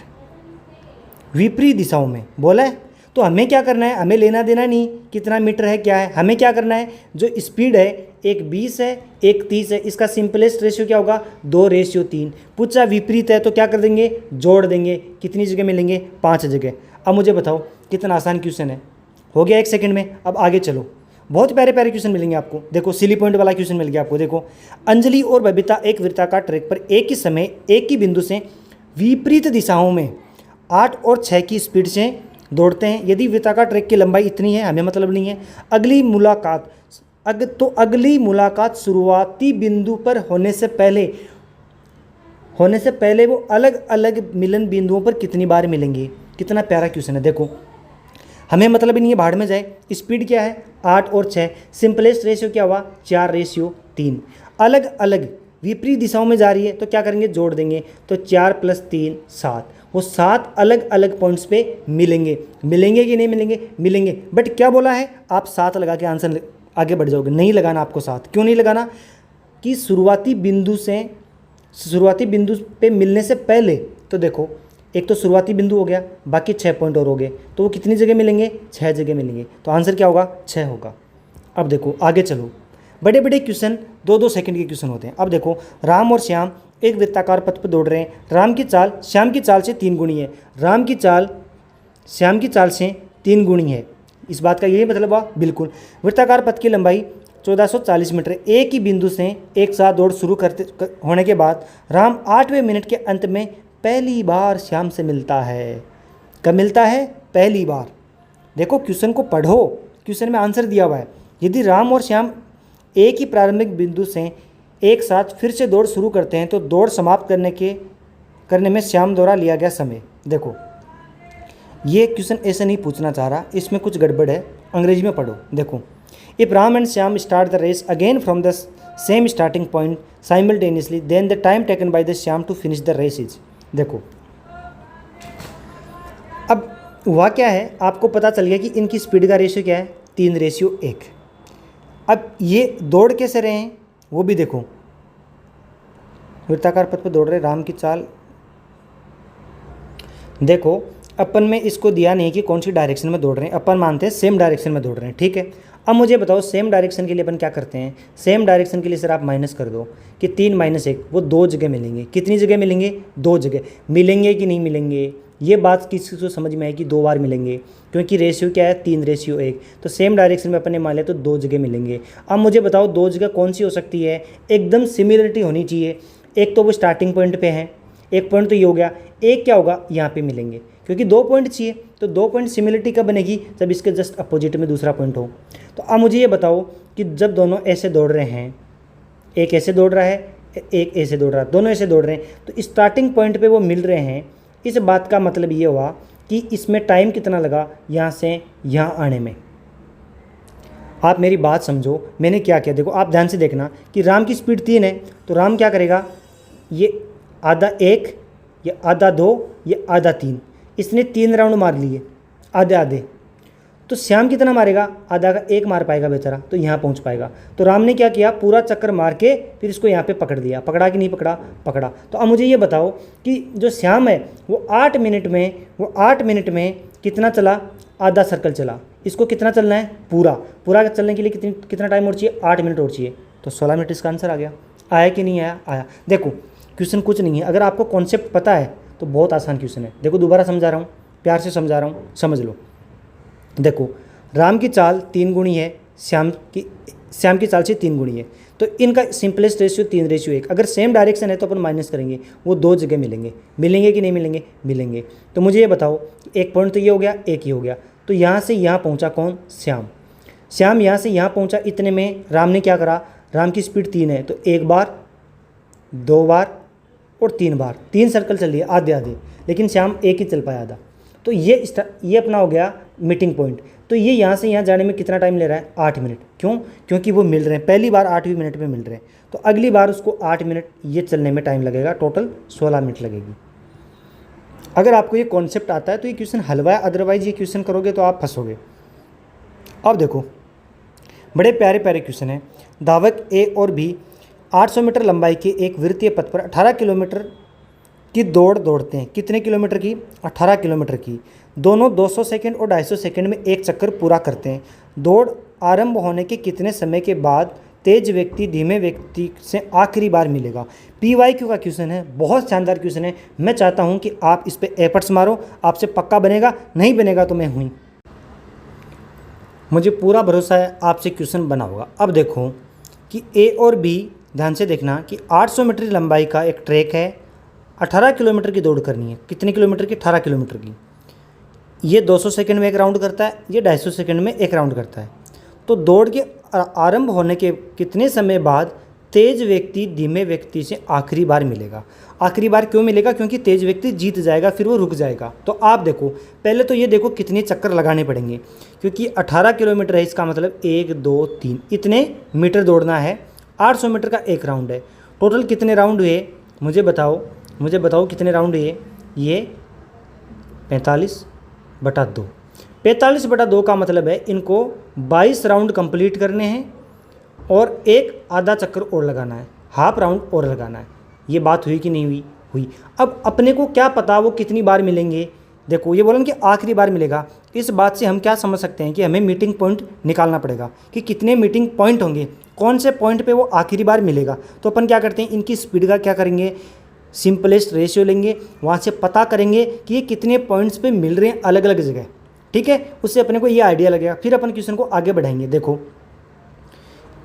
विपरीत दिशाओं में बोला है। तो हमें क्या करना है? हमें लेना देना नहीं कितना मीटर है क्या है, हमें क्या करना है? जो स्पीड है एक 20 है एक 30 है, इसका सिंपलेस्ट रेशियो क्या होगा? 2:3। पूछा विपरीत है तो क्या कर देंगे? जोड़ देंगे। कितनी जगह मिलेंगे? 5 जगह। अब मुझे बताओ कितना आसान क्वेश्चन है, हो गया 1 सेकंड में। अब आगे चलो, बहुत प्यारे प्यारे क्वेश्चन मिलेंगे आपको। देखो सिली पॉइंट वाला क्वेश्चन मिल गया आपको। देखो अंजलि और बबीता एक वृत्ताकार ट्रैक पर एक ही समय एक ही बिंदु से विपरीत दिशाओं में 8 और 6 की स्पीड से दौड़ते हैं। यदि वृत्ताकार ट्रैक की लंबाई इतनी है, हमें मतलब नहीं है। अगली मुलाकात शुरुआती बिंदु पर होने से पहले वो अलग अलग मिलन बिंदुओं पर कितनी बार मिलेंगे। कितना प्यारा क्वेश्चन है। देखो हमें मतलब ही नहीं है, भाड़ में जाए। स्पीड क्या है 8 और 6, सिंपलेस्ट रेशियो क्या हुआ 4:3। अलग अलग विपरीत दिशाओं में जा रही है तो क्या करेंगे, जोड़ देंगे। तो 4 + 3 7, वो 7 अलग अलग पॉइंट्स पे मिलेंगे कि नहीं मिलेंगे, मिलेंगे। बट क्या बोला है, आप 7 लगा के आंसर आगे बढ़ जाओगे। नहीं लगाना आपको 7, क्यों नहीं लगाना कि शुरुआती बिंदु पे मिलने से पहले। तो देखो एक तो शुरुआती बिंदु हो गया, बाकी 6 पॉइंट और हो गए, तो वो कितनी जगह मिलेंगे, 6 जगह मिलेंगे। तो आंसर क्या होगा, 6 होगा। अब देखो आगे चलो, बड़े बड़े क्वेश्चन 2-2 सेकंड के क्वेश्चन होते हैं। अब देखो राम और श्याम एक वृत्ताकार पथ पर दौड़ रहे हैं। राम की चाल श्याम की चाल से 3 गुनी है। राम की चाल श्याम की चाल से 3 गुनी है। इस बात का यही मतलब हुआ, बिल्कुल। वृत्ताकार पथ की लंबाई 1440 मीटर। एक ही बिंदु से एक साथ दौड़ शुरू होने के बाद राम 8वें मिनट के अंत में पहली बार श्याम से मिलता है। कब मिलता है, पहली बार। देखो क्वेश्चन को पढ़ो, क्वेश्चन में आंसर दिया हुआ है। यदि राम और श्याम एक ही प्रारंभिक बिंदु से एक साथ फिर से दौड़ शुरू करते हैं तो दौड़ समाप्त करने में श्याम द्वारा लिया गया समय। देखो ये क्वेश्चन ऐसे नहीं पूछना चाह रहा, इसमें कुछ गड़बड़ है, अंग्रेजी में पढ़ो। देखो if Ram and Shyam start the race again from the same starting point simultaneously then the time taken by the Shyam to finish the race is. देखो अब हुआ क्या है, आपको पता चल गया कि इनकी स्पीड का रेशियो क्या है, 3:1। अब ये दौड़ कैसे रहे हैं वो भी देखो। वृत्ताकार पथ पर दौड़ रहे, राम की चाल। देखो अपन में इसको दिया नहीं कि कौन सी डायरेक्शन में दौड़ रहे हैं, अपन मानते हैं सेम डायरेक्शन में दौड़ रहे हैं, ठीक है। अब मुझे बताओ सेम डायरेक्शन के लिए अपन क्या करते हैं। सेम डायरेक्शन के लिए सर आप माइनस कर दो कि 3 - 1, वो 2 जगह मिलेंगे। कितनी जगह मिलेंगे, 2 जगह मिलेंगे कि नहीं मिलेंगे। ये बात किसी को समझ में आई कि 2 बार मिलेंगे, क्योंकि रेशियो क्या है 3:1। तो सेम डायरेक्शन में अपन ने मान लिया तो 2 जगह मिलेंगे। अब मुझे बताओ 2 जगह कौन सी हो सकती है, एकदम सिमिलरिटी होनी चाहिए। एक तो वो स्टार्टिंग पॉइंट पे हैं, एक पॉइंट तो ये हो गया, एक क्या होगा यहाँ पे मिलेंगे, क्योंकि 2 पॉइंट चाहिए। तो 2 पॉइंट सिमिलरिटी कब बनेगी, जब इसके जस्ट अपोजिट में दूसरा पॉइंट हो। तो अब मुझे ये बताओ कि जब दोनों ऐसे दौड़ रहे हैं, एक ऐसे दौड़ रहा है, एक ऐसे दौड़ रहा है, दोनों ऐसे दौड़ रहे हैं, तो स्टार्टिंग पॉइंट पे वो मिल रहे हैं। इस बात का मतलब ये हुआ कि इसमें टाइम कितना लगा यहाँ से यहाँ आने में। आप मेरी बात समझो, मैंने क्या किया, देखो आप ध्यान से देखना कि राम की स्पीड 3 है, तो राम क्या करेगा, ये आधा 1, ये आधा 2, ये आधा 3, इसने 3 राउंड मार लिए आधे आधे। तो श्याम कितना मारेगा, आधा का 1 मार पाएगा बेचारा, तो यहाँ पहुँच पाएगा। तो राम ने क्या किया, पूरा चक्कर मार के फिर इसको यहाँ पे पकड़ लिया। पकड़ा कि नहीं पकड़ा, पकड़ा। तो अब मुझे ये बताओ कि जो श्याम है वो 8 मिनट में कितना चला, आधा सर्कल चला। इसको कितना चलना है, पूरा चलने के लिए कितना टाइम और चाहिए, 8 मिनट और चाहिए। तो 16 मिनट इसका आंसर आ गया। आया कि नहीं आया, आया। देखो क्वेश्चन कुछ नहीं है, अगर आपको कॉन्सेप्ट पता है तो बहुत आसान क्वेश्चन है। देखो दोबारा समझा रहा हूँ, प्यार से समझा रहा हूँ, समझ लो। देखो राम की चाल 3 गुनी है, श्याम की चाल से 3 गुनी है, तो इनका सिंपलेस्ट रेशियो 3:1। अगर सेम डायरेक्शन है तो अपन माइनस करेंगे, वो 2 जगह मिलेंगे कि नहीं मिलेंगे, मिलेंगे। तो मुझे ये बताओ, एक पॉइंट तो ये हो गया, एक ही हो गया। तो यहाँ से यहाँ पहुँचा कौन, श्याम यहाँ से यहाँ पहुँचा। इतने में राम ने क्या करा, राम की स्पीड 3 है, तो 1 बार 2 बार और 3 बार, 3 सर्कल चल लिए आधे आधे, लेकिन श्याम एक ही चल पाया आधा। तो ये अपना हो गया मीटिंग पॉइंट। तो ये यहाँ से यहाँ जाने में कितना टाइम ले रहा है, 8 मिनट। क्यों, क्योंकि वो मिल रहे हैं, पहली बार 8वें मिनट में मिल रहे हैं, तो अगली बार उसको 8 मिनट ये चलने में टाइम लगेगा, टोटल 16 मिनट लगेगी। अगर आपको ये कॉन्सेप्ट आता है तो ये क्वेश्चन हलवा है, अदरवाइज ये क्वेश्चन करोगे तो आप फंसोगे। अब देखो बड़े प्यारे प्यारे क्वेश्चन हैं। धावक ए और बी 800 मीटर लंबाई के एक वृत्तीय पथ पर 18 किलोमीटर की दौड़ दौड़ते हैं। कितने किलोमीटर की, 18 किलोमीटर की। दोनों 200 सेकंड और 250 सेकंड में एक चक्कर पूरा करते हैं। दौड़ आरंभ होने के कितने समय के बाद तेज व्यक्ति धीमे व्यक्ति से आखिरी बार मिलेगा। PYQ का क्वेश्चन है, बहुत शानदार क्वेश्चन है। मैं चाहता हूं कि आप इस पर एफर्ट्स मारो, आपसे पक्का बनेगा, नहीं बनेगा तो मैं हुई। मुझे पूरा भरोसा है आपसे क्वेश्चन बना होगा। अब देखो कि ए और बी, ध्यान से देखना कि 800 मीटर लंबाई का एक ट्रैक है, 18 किलोमीटर की दौड़ करनी है। कितने किलोमीटर की? 18 किलोमीटर की। ये 200 सेकंड में एक राउंड करता है, ये 250 सेकंड में एक राउंड करता है। तो दौड़ के आरंभ होने के कितने समय बाद तेज व्यक्ति धीमे व्यक्ति से आखिरी बार मिलेगा? आखिरी बार क्यों मिलेगा? क्योंकि तेज व्यक्ति जीत जाएगा, फिर वो रुक जाएगा। तो आप देखो, पहले तो ये देखो कितने चक्कर लगाने पड़ेंगे, क्योंकि 18 किलोमीटर है, इसका मतलब 1 2 3 इतने मीटर दौड़ना है। 800 मीटर का एक राउंड है। टोटल कितने राउंड हुए मुझे बताओ कितने राउंड हुए? ये 45/2। 45/2 का मतलब है इनको 22 राउंड कंप्लीट करने हैं और एक आधा चक्कर और लगाना है, हाफ राउंड और लगाना है। ये बात हुई कि नहीं हुई? अब अपने को क्या पता वो कितनी बार मिलेंगे? देखो ये बोलन कि आखिरी बार मिलेगा। इस बात से हम क्या समझ सकते हैं कि हमें मीटिंग पॉइंट निकालना पड़ेगा कि कितने मीटिंग पॉइंट होंगे, कौन से पॉइंट पे वो आखिरी बार मिलेगा। तो अपन क्या करते हैं, इनकी स्पीड का क्या करेंगे, सिंपलेस्ट रेशियो लेंगे, वहाँ से पता करेंगे कि ये कितने पॉइंट्स पे मिल रहे हैं अलग अलग जगह। ठीक है, उससे अपने को ये आइडिया लगेगा। फिर अपन क्वेश्चन को आगे बढ़ाएंगे। देखो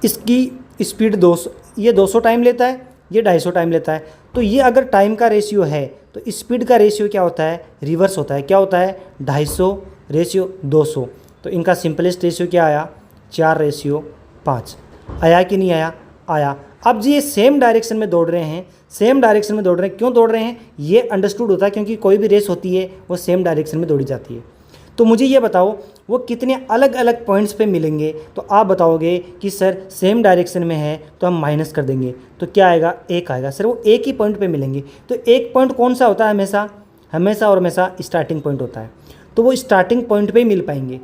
इसकी स्पीड 200, ये 200 टाइम लेता है, ये 250 टाइम लेता है। तो ये अगर टाइम का रेशियो है तो स्पीड का रेशियो क्या होता है? रिवर्स होता है। क्या होता है? 250 रेशियो 200। तो इनका सिंपलेस्ट रेशियो क्या आया? 4/5 आया कि नहीं आया? आया। अब जी ये सेम डायरेक्शन में दौड़ रहे हैं, क्यों दौड़ रहे हैं ये अंडरस्टूड होता है, क्योंकि कोई भी रेस होती है वो सेम डायरेक्शन में दौड़ी जाती है। तो मुझे ये बताओ वो कितने अलग अलग पॉइंट्स पे मिलेंगे? तो आप बताओगे कि सर सेम डायरेक्शन में है तो हम माइनस कर देंगे, तो क्या आएगा? 1 आएगा। सर वो एक ही पॉइंट पे मिलेंगे। तो एक पॉइंट कौन सा होता है? हमेशा स्टार्टिंग पॉइंट होता है। तो वो स्टार्टिंग पॉइंट पे ही मिल पाएंगे।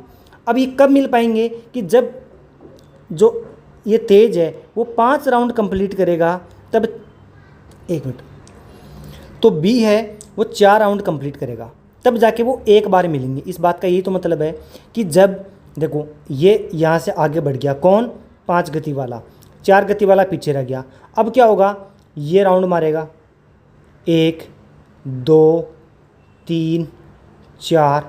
अब ये कब मिल पाएंगे? कि जब जो ये तेज है वो 5 राउंड कंप्लीट करेगा, तब 1 मिनट, तो बी है वो 4 राउंड कंप्लीट करेगा, तब जाके वो एक बार मिलेंगे। इस बात का यही तो मतलब है कि जब देखो ये यहाँ से आगे बढ़ गया, कौन? 5 गति वाला, 4 गति वाला पीछे रह गया। अब क्या होगा? ये राउंड मारेगा 1 2 3 4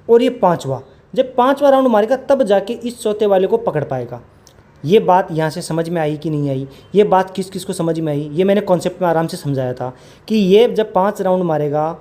और ये 5वां। जब 5वां राउंड मारेगा तब जाके इस चौथे वाले को पकड़ पाएगा। ये बात यहाँ से समझ में आई कि नहीं आई? ये बात किस किस को समझ में आई? ये मैंने कॉन्सेप्ट में आराम से समझाया था कि ये जब 5 राउंड मारेगा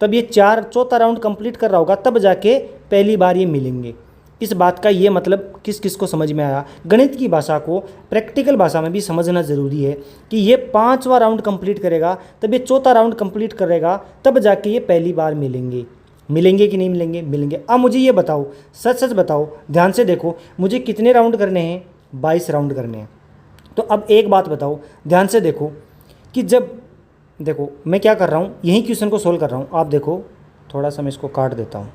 तब ये चौथा राउंड कंप्लीट कर रहा होगा, तब जाके पहली बार ये मिलेंगे। इस बात का ये मतलब किस किस को समझ में आया? गणित की भाषा को प्रैक्टिकल भाषा में भी समझना ज़रूरी है कि ये 5वां राउंड कंप्लीट करेगा, तब ये चौथा राउंड कंप्लीट करेगा, तब जाके ये पहली बार मिलेंगे कि नहीं मिलेंगे? मिलेंगे। अब मुझे ये बताओ, सच बताओ, ध्यान से देखो, मुझे कितने राउंड करने हैं? 22 राउंड करने हैं। तो अब एक बात बताओ, ध्यान से देखो कि जब देखो मैं क्या कर रहा हूँ, यही क्वेश्चन को सोल्व कर रहा हूँ। आप देखो, थोड़ा सा मैं इसको काट देता हूँ,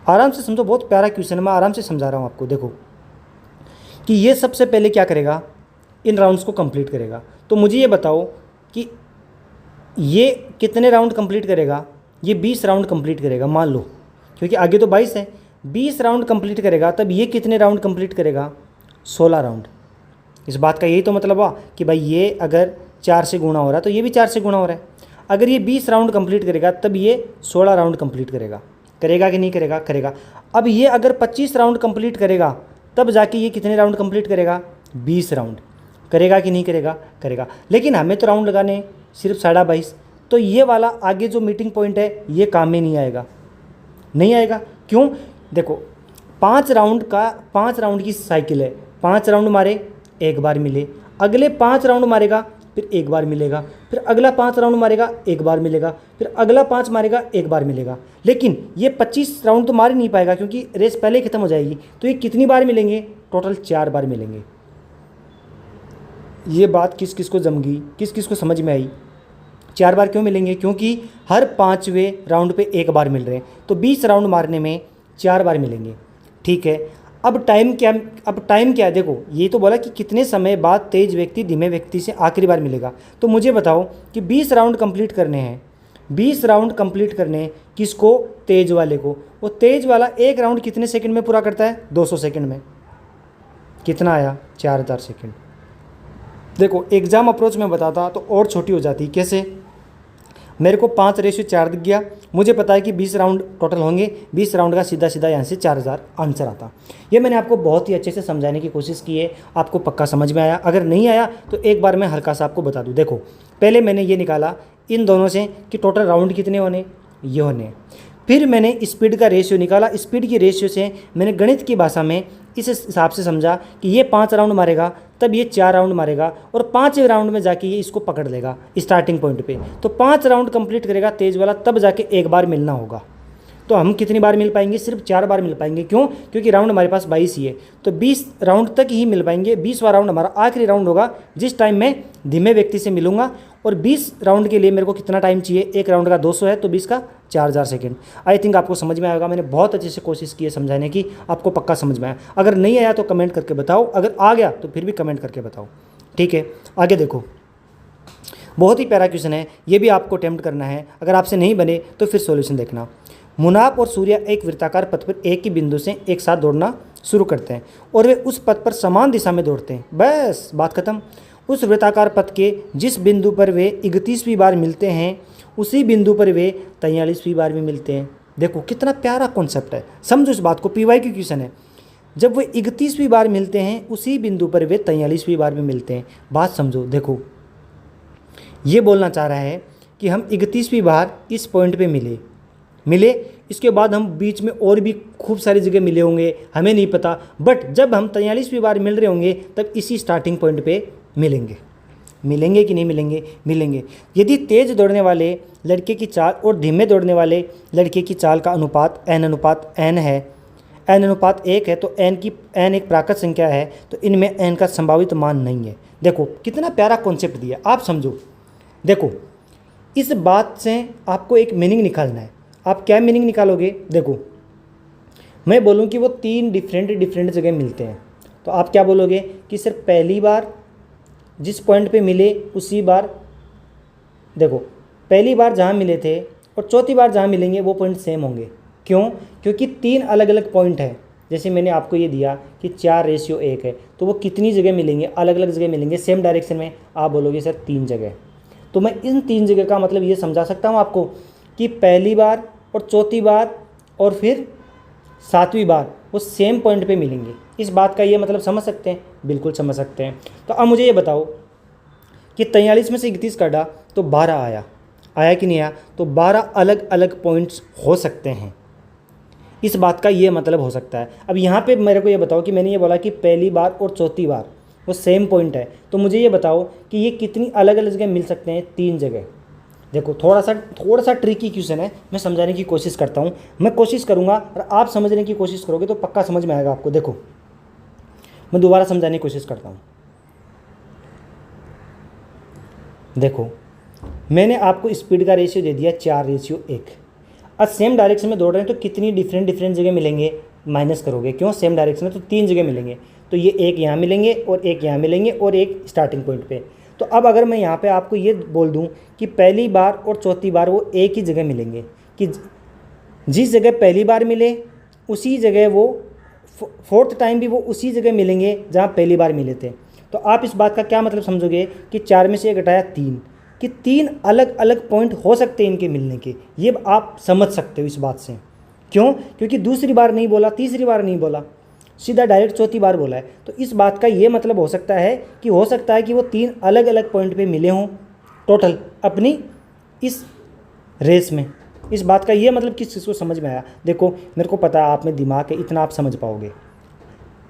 आराम से समझो। बहुत प्यारा क्वेश्चन है, मैं आराम से समझा रहा हूँ आपको। देखो कि ये सबसे पहले क्या करेगा? इन राउंड्स को कंप्लीट करेगा। तो मुझे ये बताओ कि ये कितने राउंड कंप्लीट करेगा? ये 20 राउंड कंप्लीट करेगा, मान लो, क्योंकि आगे तो 22 है। 20 राउंड कंप्लीट करेगा, तब ये कितने राउंड कंप्लीट करेगा? 16 राउंड। इस बात का यही तो मतलब हुआ कि भाई ये अगर 4 से गुणा हो रहा है तो ये भी 4 से गुणा हो रहा है। अगर ये 20 राउंड कंप्लीट करेगा तब ये 16 राउंड कंप्लीट करेगा कि नहीं करेगा? करेगा। अब ये अगर 25 राउंड कंप्लीट करेगा तब जाके ये कितने राउंड कंप्लीट करेगा? 20 राउंड। करेगा कि नहीं करेगा? करेगा। लेकिन हमें तो राउंड लगाने सिर्फ 22.5, तो ये वाला आगे जो मीटिंग पॉइंट है ये काम में नहीं आएगा। क्यों? देखो 5 राउंड की साइकिल है। 5 राउंड मारे, एक बार मिले, अगले 5 राउंड मारेगा फिर एक बार मिलेगा, फिर अगला 5 राउंड मारेगा एक बार मिलेगा, फिर अगला 5 मारेगा एक बार मिलेगा। लेकिन ये 25 राउंड तो मार ही नहीं पाएगा क्योंकि रेस पहले ही खत्म हो जाएगी। तो ये कितनी बार मिलेंगे? टोटल 4 बार मिलेंगे। ये बात किस किस को जम गई, किस किस को समझ में आई? 4 बार क्यों मिलेंगे? क्योंकि हर 5वें राउंड पे एक बार मिल रहे हैं, तो 20 राउंड मारने में 4 बार मिलेंगे। ठीक है, अब टाइम क्या है? देखो ये तो बोला कि कितने समय बाद तेज व्यक्ति धीमे व्यक्ति से आखिरी बार मिलेगा। तो मुझे बताओ कि 20 राउंड कंप्लीट करने हैं। 20 राउंड कंप्लीट करने किसको? तेज वाले को। वो तेज वाला एक राउंड कितने सेकंड में पूरा करता है? 200 सेकंड में। कितना आया? 4000 सेकंड। देखो एग्जाम अप्रोच में बताता तो और छोटी हो जाती। कैसे? मेरे को 5:4 दिख गया। मुझे पता है कि 20 राउंड टोटल होंगे, 20 राउंड का सीधा सीधा यहाँ से 4000 आंसर आता। ये मैंने आपको बहुत ही अच्छे से समझाने की कोशिश की है, आपको पक्का समझ में आया। अगर नहीं आया तो एक बार मैं हल्का सा आपको बता दूँ। देखो पहले मैंने ये निकाला इन दोनों से कि टोटल राउंड कितने होने, ये होने। फिर मैंने स्पीड का रेशियो निकाला, स्पीड की रेशियो से मैंने गणित की भाषा में इस हिसाब से समझा कि ये 5 राउंड मारेगा तब ये 4 राउंड मारेगा और 5वें राउंड में जाके ये इसको पकड़ लेगा स्टार्टिंग पॉइंट पे। तो 5 राउंड कंप्लीट करेगा तेज वाला, तब जाके एक बार मिलना होगा। तो हम कितनी बार मिल पाएंगे, सिर्फ 4 बार मिल पाएंगे। क्यों? क्योंकि राउंड हमारे पास 22 ही है, तो 20 राउंड तक ही मिल पाएंगे। 20वां राउंड हमारा आखिरी राउंड होगा जिस टाइम मैं धीमे व्यक्ति से मिलूंगा। और 20 राउंड के लिए मेरे को कितना टाइम चाहिए, एक राउंड का 200 है तो 20 का 4000 सेकेंड। आई थिंक आपको समझ में आएगा। मैंने बहुत अच्छे से कोशिश की है समझाने की, आपको पक्का समझ में आया। अगर नहीं आया तो कमेंट करके बताओ, अगर आ गया तो फिर भी कमेंट करके बताओ। ठीक है, आगे देखो, बहुत ही प्यारा क्वेश्चन है, ये भी आपको अटेम्प्ट करना है। अगर आपसे नहीं बने तो फिर सॉल्यूशन देखना। मुनाफ और सूर्या एक वृत्ताकार पथ पर एक ही बिंदु से एक साथ दौड़ना शुरू करते हैं और वे उस पथ पर समान दिशा में दौड़ते हैं। बस बात खत्म। उस वृत्ताकार पथ के जिस बिंदु पर वे 31वीं बार मिलते हैं उसी बिंदु पर वे 43वीं बार भी मिलते हैं। देखो कितना प्यारा कॉन्सेप्ट है, समझो इस बात को। पीवाई की क्वेश्चन है, जब वे 31वीं बार मिलते हैं उसी बिंदु पर वे 43वीं बार भी मिलते हैं। बात समझो। देखो ये बोलना चाह रहा है कि हम 31वीं बार इस पॉइंट पे मिले, इसके बाद हम बीच में और भी खूब सारी जगह मिले होंगे, हमें नहीं पता। बट जब हम 43वीं बार मिल रहे होंगे तब इसी स्टार्टिंग पॉइंट पे मिलेंगे कि नहीं मिलेंगे। यदि तेज दौड़ने वाले लड़के की चाल और धीमे दौड़ने वाले लड़के की चाल का अनुपात n है, n अनुपात 1 है, तो n एक प्राकृत संख्या है, तो इनमें n का संभावित मान नहीं है। देखो कितना प्यारा कॉन्सेप्ट दिया, आप समझो। देखो इस बात से आपको एक मीनिंग निकालना है। आप क्या मीनिंग निकालोगे? देखो मैं बोलूँ कि वो 3 डिफरेंट जगह मिलते हैं, तो आप क्या बोलोगे कि सर पहली बार जिस पॉइंट पे मिले उसी बार, देखो पहली बार जहाँ मिले थे और चौथी बार जहाँ मिलेंगे वो पॉइंट सेम होंगे। क्यों? क्योंकि 3 अलग अलग पॉइंट है। जैसे मैंने आपको ये दिया कि 4:1 है, तो वो कितनी जगह मिलेंगे, अलग अलग जगह मिलेंगे सेम डायरेक्शन में। आप बोलोगे सर 3 जगह। तो मैं इन 3 जगह का मतलब ये समझा सकता हूँ आपको कि पहली बार और चौथी बार और फिर 7वीं बार वो सेम पॉइंट पे मिलेंगे। इस बात का ये मतलब समझ सकते हैं? बिल्कुल समझ सकते हैं। तो अब मुझे ये बताओ कि 43 में से 31 काटा तो 12 आया कि नहीं आया? तो 12 अलग अलग पॉइंट्स हो सकते हैं, इस बात का ये मतलब हो सकता है। अब यहाँ पे मेरे को ये बताओ कि मैंने ये बोला कि पहली बार और चौथी बार वो सेम पॉइंट है, तो मुझे ये बताओ कि ये कितनी अलग अलग जगह मिल सकते हैं? 3 जगह। देखो थोड़ा सा ट्रिकी क्वेश्चन है, मैं समझाने की कोशिश करता हूँ। मैं कोशिश करूँगा और आप समझने की कोशिश करोगे तो पक्का समझ में आएगा आपको। देखो मैं दोबारा समझाने की कोशिश करता हूँ। देखो मैंने आपको स्पीड का रेशियो दे दिया 4:1। अब सेम डायरेक्शन में दौड़ रहे हैं तो कितनी डिफरेंट जगह मिलेंगे? माइनस करोगे, क्यों? सेम डायरेक्शन में तो 3 जगह मिलेंगे, तो ये एक यहाँ मिलेंगे और एक यहाँ मिलेंगे और एक स्टार्टिंग पॉइंट पे। तो अब अगर मैं यहाँ पे आपको ये बोल दूँ कि पहली बार और चौथी बार वो एक ही जगह मिलेंगे, कि जिस जगह पहली बार मिले उसी जगह वो 4th टाइम भी वो उसी जगह मिलेंगे जहाँ पहली बार मिले थे, तो आप इस बात का क्या मतलब समझोगे कि 4 में से 1 घटाया 3, कि 3 अलग अलग पॉइंट हो सकते हैं इनके मिलने के। ये आप समझ सकते हो इस बात से। क्यों? क्योंकि दूसरी बार नहीं बोला, तीसरी बार नहीं बोला, सीधा डायरेक्ट चौथी बार बोला है। तो इस बात का ये मतलब हो सकता है कि वो 3 अलग अलग पॉइंट पे मिले हों टोटल अपनी इस रेस में। इस बात का ये मतलब किस चीज़ को समझ में आया? देखो मेरे को पता है आप में दिमाग है, इतना आप समझ पाओगे।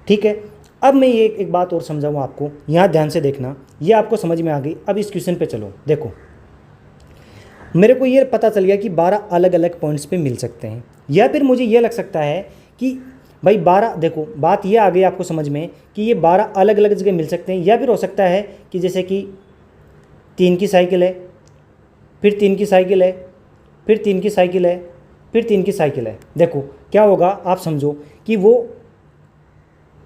ठीक है, अब मैं ये एक बात और समझाऊँ आपको, यहाँ ध्यान से देखना, ये आपको समझ में आ गई। अब इस क्वेश्चन पे चलो। देखो मेरे को ये पता चल गया कि 12 अलग अलग पॉइंट्स पे मिल सकते हैं, या फिर मुझे ये लग सकता है कि भाई 12, देखो बात ये आ गई आपको समझ में कि ये 12 अलग अलग जगह मिल सकते हैं। या फिर हो सकता है कि जैसे कि 3 की साइकिल है, फिर 3 की साइकिल है, फिर 3 की साइकिल है, फिर 3 की साइकिल है। देखो क्या होगा, आप समझो कि वो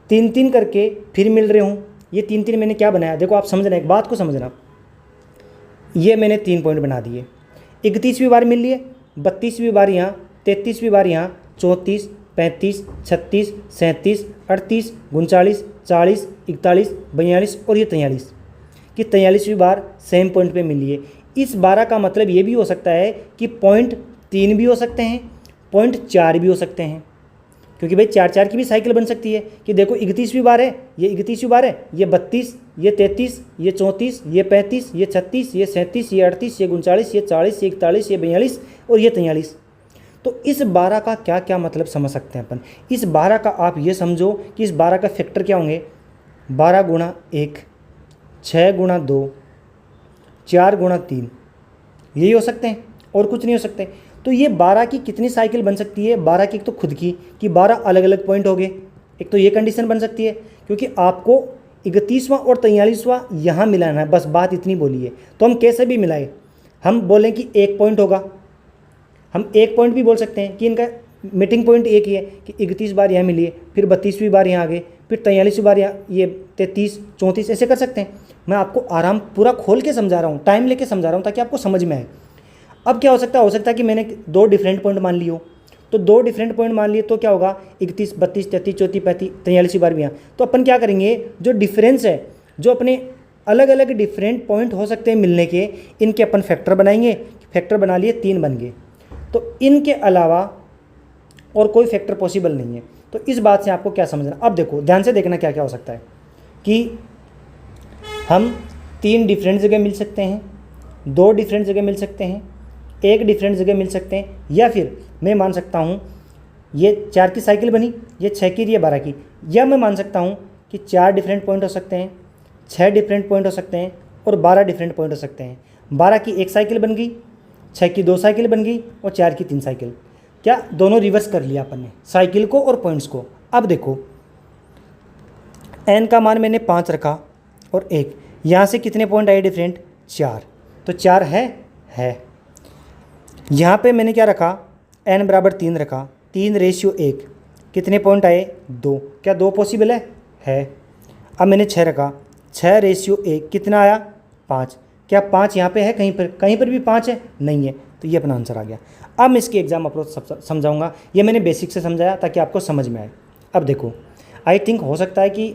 3 करके फिर मिल रहे हों। ये 3 मैंने क्या बनाया? देखो आप समझना, एक बात को समझना, ये मैंने 3 पॉइंट बना दिए। 31वीं बार मिल लिए, 32वीं बार यहाँ, 33वीं बार यहाँ, 34, 35, 36, 37, 38, 39, 40, 41, 42 और ये 43 कि 43वीं बार सेम पॉइंट पे मिली है। इस 12 का मतलब ये भी हो सकता है कि 0.3 भी हो सकते हैं, 0.4 भी हो सकते हैं, क्योंकि भाई 4 की भी साइकिल बन सकती है कि देखो 31वीं बार है, ये 31वीं बार है, ये 32, ये 33, ये 34, ये 35, ये 36, ये 37, ये 38, ये 39, ये 40, ये 41, ये 42 और ये 43। तो इस 12 का क्या क्या मतलब समझ सकते हैं अपन। इस 12 का आप ये समझो कि इस 12 का फैक्टर क्या होंगे, 12 गुणा 1, 6 गुणा 2, 4 गुणा 3, यही हो सकते हैं और कुछ नहीं हो सकते। तो ये 12 की कितनी साइकिल बन सकती है, 12 की एक तो खुद की कि 12 अलग अलग पॉइंट हो गए, एक तो ये कंडीशन बन सकती है, क्योंकि आपको 31वां और 43वां यहाँ मिलाना है, बस बात इतनी बोली है। तो हम कैसे भी मिलाए, हम बोलें कि एक पॉइंट होगा, हम एक पॉइंट भी बोल सकते हैं कि इनका मीटिंग पॉइंट एक ही है कि 31 बार यहाँ मिली है, फिर 32वीं बार यहाँ आ गए, फिर 43वीं बार यहाँ, ये 33, 34, ऐसे कर सकते हैं। मैं आपको आराम पूरा खोल के समझा रहा हूँ, टाइम लेके समझा रहा हूँ ताकि आपको समझ में आए। अब क्या हो सकता है कि मैंने 2 डिफरेंट पॉइंट मान लिए हो, तो 2 डिफरेंट पॉइंट मान लिए तो क्या होगा, 31, 32, 33, 34, 35, 43वीं बार भी यहाँ। तो अपन क्या करेंगे, जो डिफरेंस है, जो अपने अलग अलग डिफरेंट पॉइंट हो सकते हैं मिलने के, इनके अपन फैक्टर बनाएंगे। फैक्टर बना लिए 3 बन गए, तो इनके अलावा और कोई फैक्टर पॉसिबल नहीं है। तो इस बात से आपको क्या समझना, अब देखो ध्यान से देखना क्या क्या हो सकता है कि हम 3 डिफरेंट जगह मिल सकते हैं, 2 डिफरेंट जगह मिल सकते हैं, 1 डिफरेंट जगह मिल सकते हैं, या फिर मैं मान सकता हूँ ये 4 की साइकिल बनी, ये 6 की, ये 12 की, या मैं मान सकता हूँ कि 4 डिफरेंट पॉइंट हो सकते हैं, 6 डिफरेंट पॉइंट हो सकते हैं और 12 डिफरेंट पॉइंट हो सकते हैं। 12 की 1 साइकिल बन गई, 6 की 2 साइकिल बन गई और 4 की 3 साइकिल। क्या दोनों रिवर्स कर लिया अपन ने, साइकिल को और पॉइंट्स को। अब देखो n का मान मैंने 5 रखा और 1, यहाँ से कितने पॉइंट आए डिफरेंट, 4, तो 4 है। यहाँ पे मैंने क्या रखा, n बराबर 3 रखा, 3:1, कितने पॉइंट आए, 2, क्या 2 पॉसिबल है। अब मैंने 6 रखा, 6:1, कितना आया, 5, क्या 5 यहाँ पे है, कहीं पर भी 5 है, नहीं है, तो ये अपना आंसर आ गया। अब मैं इसकी एग्जाम अप्रोच समझाऊंगा, ये मैंने बेसिक से समझाया ताकि आपको समझ में आए। अब देखो आई थिंक हो सकता है कि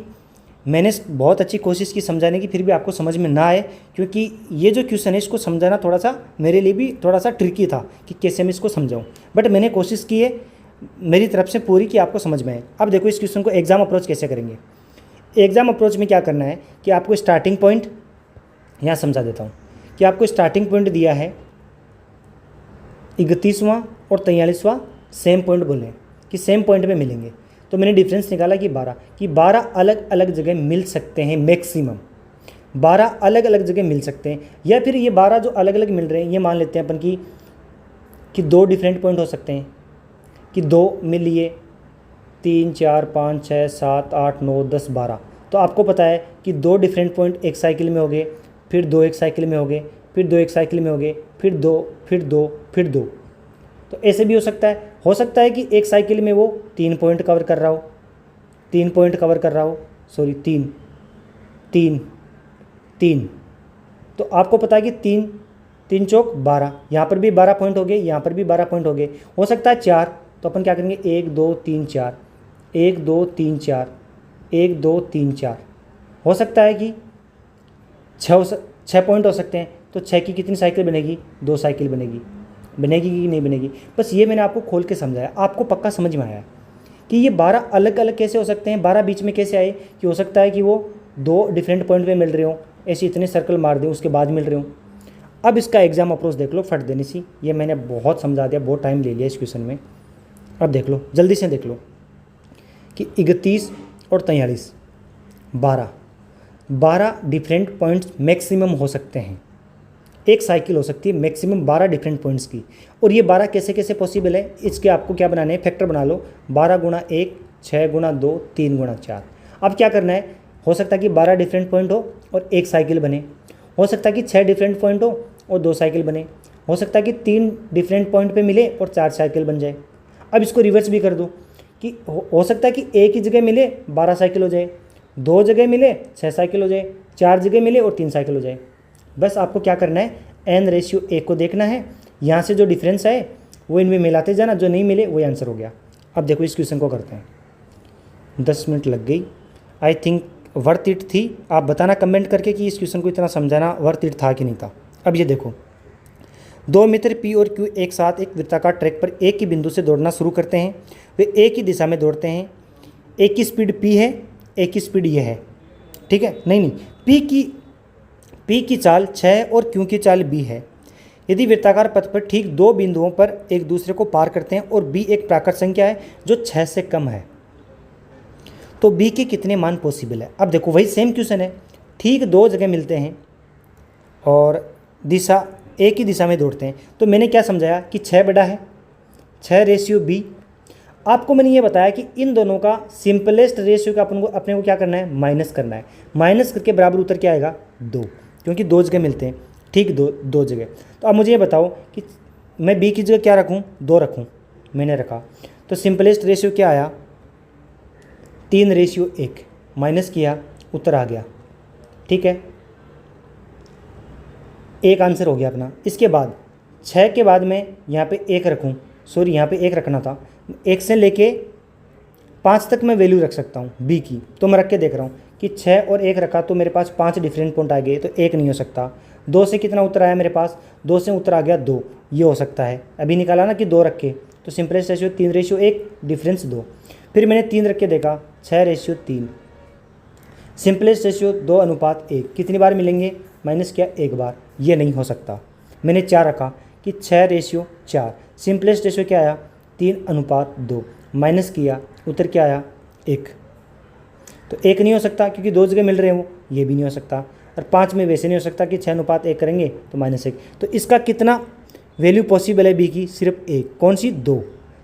मैंने बहुत अच्छी कोशिश की समझाने की, फिर भी आपको समझ में ना आए, क्योंकि ये जो क्वेश्चन है इसको समझाना थोड़ा सा मेरे लिए भी थोड़ा सा ट्रिकी था कि कैसे मैं इसको समझाऊं, बट मैंने कोशिश की है मेरी तरफ से पूरी कि आपको समझ में आए। अब देखो इस क्वेश्चन को एग्जाम अप्रोच कैसे करेंगे। एग्जाम अप्रोच में क्या करना है कि आपको स्टार्टिंग पॉइंट यहाँ समझा देता हूँ कि आपको स्टार्टिंग पॉइंट दिया है 31वां और 43वां, सेम पॉइंट बोले कि सेम पॉइंट में मिलेंगे। तो मैंने डिफरेंस निकाला कि 12 अलग अलग जगह मिल सकते हैं, मैक्सिमम 12 अलग अलग जगह मिल सकते हैं, या फिर ये 12 जो अलग अलग मिल रहे हैं ये मान लेते हैं अपन कि 2 डिफरेंट पॉइंट हो सकते हैं कि 2 मिल लिए, 3, 4, 5, 6, 7, 8, 9, 10, 12। तो आपको पता है कि 2 डिफरेंट पॉइंट एक साइकिल में हो गए, फिर 2 एक साइकिल में हो गए, फिर 2 एक साइकिल में हो गए, फिर 2, फिर 2, फिर 2। तो ऐसे भी हो सकता है कि एक साइकिल में वो 3 पॉइंट कवर कर रहा हो, 3 पॉइंट कवर कर रहा हो, सॉरी 3, 3, 3। तो आपको पता है कि 3, 3 चौक 12, यहाँ पर भी 12 पॉइंट हो गए, यहाँ पर भी 12 पॉइंट हो गए। हो सकता है 4, तो अपन क्या करेंगे 1, 2, 3, 4, 1, 2, 3, 4, 1, 2, 3, 4। हो सकता है कि 6 पॉइंट हो सकते हैं, तो 6 की कितनी साइकिल बनेगी, 2 साइकिल बनेगी कि नहीं बनेगी। बस ये मैंने आपको खोल के समझाया, आपको पक्का समझ में आया कि ये 12 अलग अलग कैसे हो सकते हैं, 12 बीच में कैसे आए, कि हो सकता है कि वो 2 डिफरेंट पॉइंट पे मिल रहे हो, ऐसे इतने सर्कल मार दें उसके बाद मिल रहे हो। अब इसका एग्जाम अप्रोच देख लो, फट देनी सी, ये मैंने बहुत समझा दिया, बहुत टाइम ले लिया इस क्वेश्चन में। अब देख लो, जल्दी से देख लो कि 31 और 43, 12 डिफरेंट पॉइंट्स मैक्सिमम हो सकते हैं, एक साइकिल हो सकती है मैक्सिमम 12 डिफरेंट पॉइंट्स की। और ये 12 कैसे कैसे पॉसिबल है, इसके आपको क्या बनाने हैं, फैक्टर बना लो, 12 गुणा 1, 6 गुणा 2, 3 गुणा 4। अब क्या करना है, हो सकता है कि 12 डिफरेंट पॉइंट हो और एक साइकिल बने, हो सकता है कि 6 डिफरेंट पॉइंट हो और 2 साइकिल बने, हो सकता है कि 3 डिफरेंट पॉइंट पे मिले और 4 साइकिल बन जाए। अब इसको रिवर्स भी कर दो कि हो सकता है कि एक ही जगह मिले 12 साइकिल हो जाए, 2 जगह मिले 6 साइकिल हो जाए, 4 जगह मिले और 3 साइकिल हो जाए। बस आपको क्या करना है, n/1 को देखना है, यहाँ से जो डिफरेंस आए वो इनमें मिलाते जाना, जो नहीं मिले वही आंसर हो गया। अब देखो इस क्वेश्चन को करते हैं, 10 मिनट लग गई, आई थिंक वर्थ इट थी। आप बताना कमेंट करके कि इस क्वेश्चन को इतना समझाना वर्थ इट था कि नहीं था। अब ये देखो दो मित्र पी और क्यू एक साथ एक वृत्ताकार ट्रैक पर एक ही बिंदु से दौड़ना शुरू करते हैं। वे एक ही दिशा में दौड़ते हैं। एक की स्पीड पी है, एक की स्पीड ये है, ठीक है। नहीं, पी की चाल 6 और क्यू की चाल बी है। यदि वृत्ताकार पथ पर ठीक दो बिंदुओं पर एक दूसरे को पार करते हैं और बी एक प्राकृत संख्या है जो 6 से कम है, तो बी के कितने मान पॉसिबल है। अब देखो वही सेम क्वेश्चन है, ठीक दो जगह मिलते हैं और दिशा एक ही दिशा में दौड़ते हैं। तो मैंने क्या समझाया कि 6 बड़ा है, 6 रेशियो बी। आपको मैंने ये बताया कि इन दोनों का सिंपलेस्ट रेशियो का अपने को क्या करना है, माइनस करना है। माइनस करके बराबर उत्तर क्या आएगा, 2, क्योंकि दो जगह मिलते हैं, ठीक दो जगह। तो अब मुझे ये बताओ कि मैं बी की जगह क्या रखूँ, 2 रखूँ। मैंने रखा तो सिंपलेस्ट रेशियो क्या आया, 3:1। माइनस किया, उत्तर आ गया, ठीक है। एक आंसर हो गया अपना। इसके बाद 6 के बाद मैं यहाँ पे 1 रखूँ, सॉरी यहाँ पे 1 रखना था। 1 से लेके 5 तक मैं वैल्यू रख सकता हूँ बी की, तो मैं रख के देख रहा हूँ कि 6 और 1 रखा तो मेरे पास 5 डिफरेंट पॉइंट आ गए, तो 1 नहीं हो सकता। 2 से कितना उत्तर आया मेरे पास, 2 से उत्तर आ गया 2, ये हो सकता है। अभी निकाला ना कि 2 रख के, तो सिंपलेस्ट रेशियो 3:1, डिफरेंस 2। फिर मैंने 3 रख के देखा, 6:3। Simplest ratio 2:1। कितनी बार मिलेंगे, माइनस किया 1 बार, ये नहीं हो सकता। मैंने 4 रखा कि 6:4। सिंपलेस्ट रेशियो क्या आया, 3:2। माइनस किया, उत्तर क्या आया, 1। तो 1 नहीं हो सकता क्योंकि दो जगह मिल रहे हैं वो, ये भी नहीं हो सकता। और 5 में वैसे नहीं हो सकता कि 6:1 करेंगे तो -1। तो इसका कितना वैल्यू पॉसिबल है बी की, सिर्फ 1। कौन सी, 2।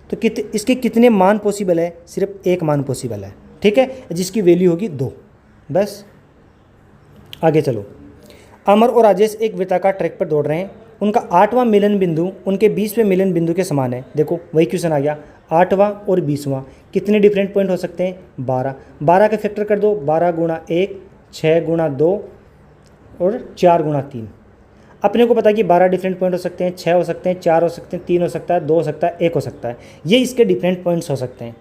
तो इसके कितने मान पॉसिबल है, सिर्फ 1 मान पॉसिबल है, ठीक है, जिसकी वैल्यू होगी 2। बस आगे चलो। अमर और राजेश एक वृत्ताकार ट्रैक पर दौड़ रहे हैं। उनका 8वां मिलन बिंदु उनके 20वें मिलन बिंदु के समान है। देखो वही क्वेश्चन आ गया, 8वां और 20वां कितने डिफरेंट पॉइंट हो सकते हैं, 12। 12 के फैक्टर कर दो, 12 गुणा 1, 6 गुणा 2 और 4 गुणा 3। अपने को पता है कि 12 डिफरेंट पॉइंट हो सकते हैं, 6 हो सकते हैं, 4 हो सकते हैं, 3 हो सकता है, 2 हो सकता है, 1 हो सकता है। ये इसके डिफरेंट पॉइंट्स हो सकते हैं।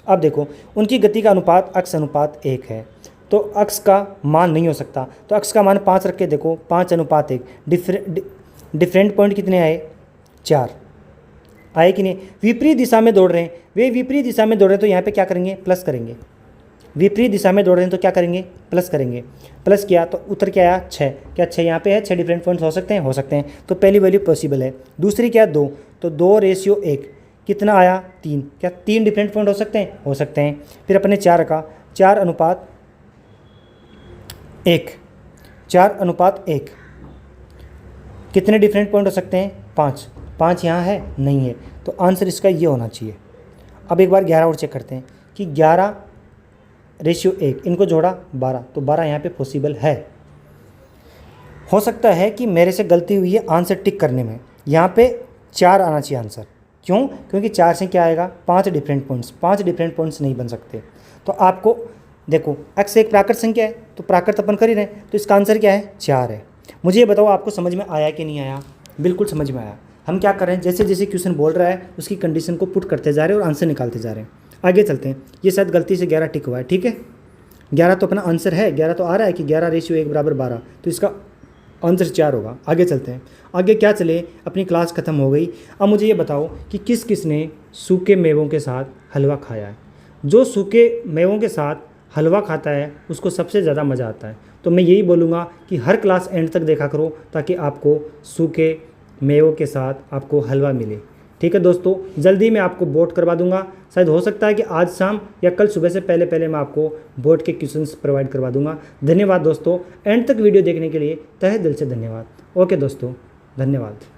अब देखो उनकी गति का अनुपात अक्ष अनुपात 1 है, तो अक्ष का मान नहीं हो सकता। तो अक्ष का मान 5 रख के देखो, 5:1। डिफरेंट पॉइंट कितने आए, 4 आए कि नहीं। विपरीत दिशा में दौड़ रहे हैं, वे विपरीत दिशा में दौड़ रहे हैं तो यहाँ पे क्या करेंगे, प्लस करेंगे। विपरीत दिशा में दौड़ रहे हैं तो क्या करेंगे, प्लस करेंगे। प्लस किया तो उत्तर क्या आया, 6। क्या 6 यहाँ पे है, 6 डिफरेंट पॉइंट्स हो सकते हैं, हो सकते हैं। तो पहली वैल्यू पॉसिबल है। दूसरी क्या, 2, तो 2:1 कितना आया, 3। क्या 3 डिफरेंट पॉइंट हो सकते हैं, हो सकते हैं। फिर अपने 4 रखा, 4:1। 4:1 कितने डिफरेंट पॉइंट हो सकते हैं, 5। 5 यहाँ है, नहीं है, तो आंसर इसका ये होना चाहिए। अब एक बार 11 और चेक करते हैं कि 11:1, इनको जोड़ा 12, तो 12 यहाँ पे पॉसिबल है। हो सकता है कि मेरे से गलती हुई है आंसर टिक करने में, यहाँ पे 4 आना चाहिए आंसर। क्यों, क्योंकि 4 से क्या आएगा, 5 डिफरेंट पॉइंट्स। 5 डिफरेंट पॉइंट्स नहीं बन सकते। तो आपको देखो अक्ष एक प्राकृत संख्या है, तो प्राकृत अपन कर ही रहे हैं, तो इसका आंसर क्या है, 4 है। मुझे ये बताओ आपको समझ में आया कि नहीं आया। बिल्कुल समझ में आया। हम क्या कर रहे हैं, जैसे जैसे क्वेश्चन बोल रहा है उसकी कंडीशन को पुट करते जा रहे हैं और आंसर निकालते जा रहे हैं। आगे चलते हैं। ये शायद गलती से 11 टिक हुआ है, ठीक है। 11 तो अपना आंसर है, 11 तो आ रहा है कि 11:1 = 12, तो इसका आंसर 4 होगा। आगे चलते हैं। आगे क्या चले, अपनी क्लास ख़त्म हो गई। अब मुझे ये बताओ कि किस किस ने सूखे मेवों के साथ हलवा खाया है। जो सूखे मेवों के साथ हलवा खाता है उसको सबसे ज़्यादा मज़ा आता है। तो मैं यही बोलूँगा कि हर क्लास एंड तक देखा करो ताकि आपको सूखे मेवों के साथ आपको हलवा मिले। ठीक है दोस्तों, जल्दी मैं आपको बोर्ड करवा दूंगा। शायद हो सकता है कि आज शाम या कल सुबह से पहले मैं आपको बोर्ड के क्वेश्चंस प्रोवाइड करवा दूंगा। धन्यवाद दोस्तों, एंड तक वीडियो देखने के लिए तहे दिल से धन्यवाद। ओके दोस्तों, धन्यवाद।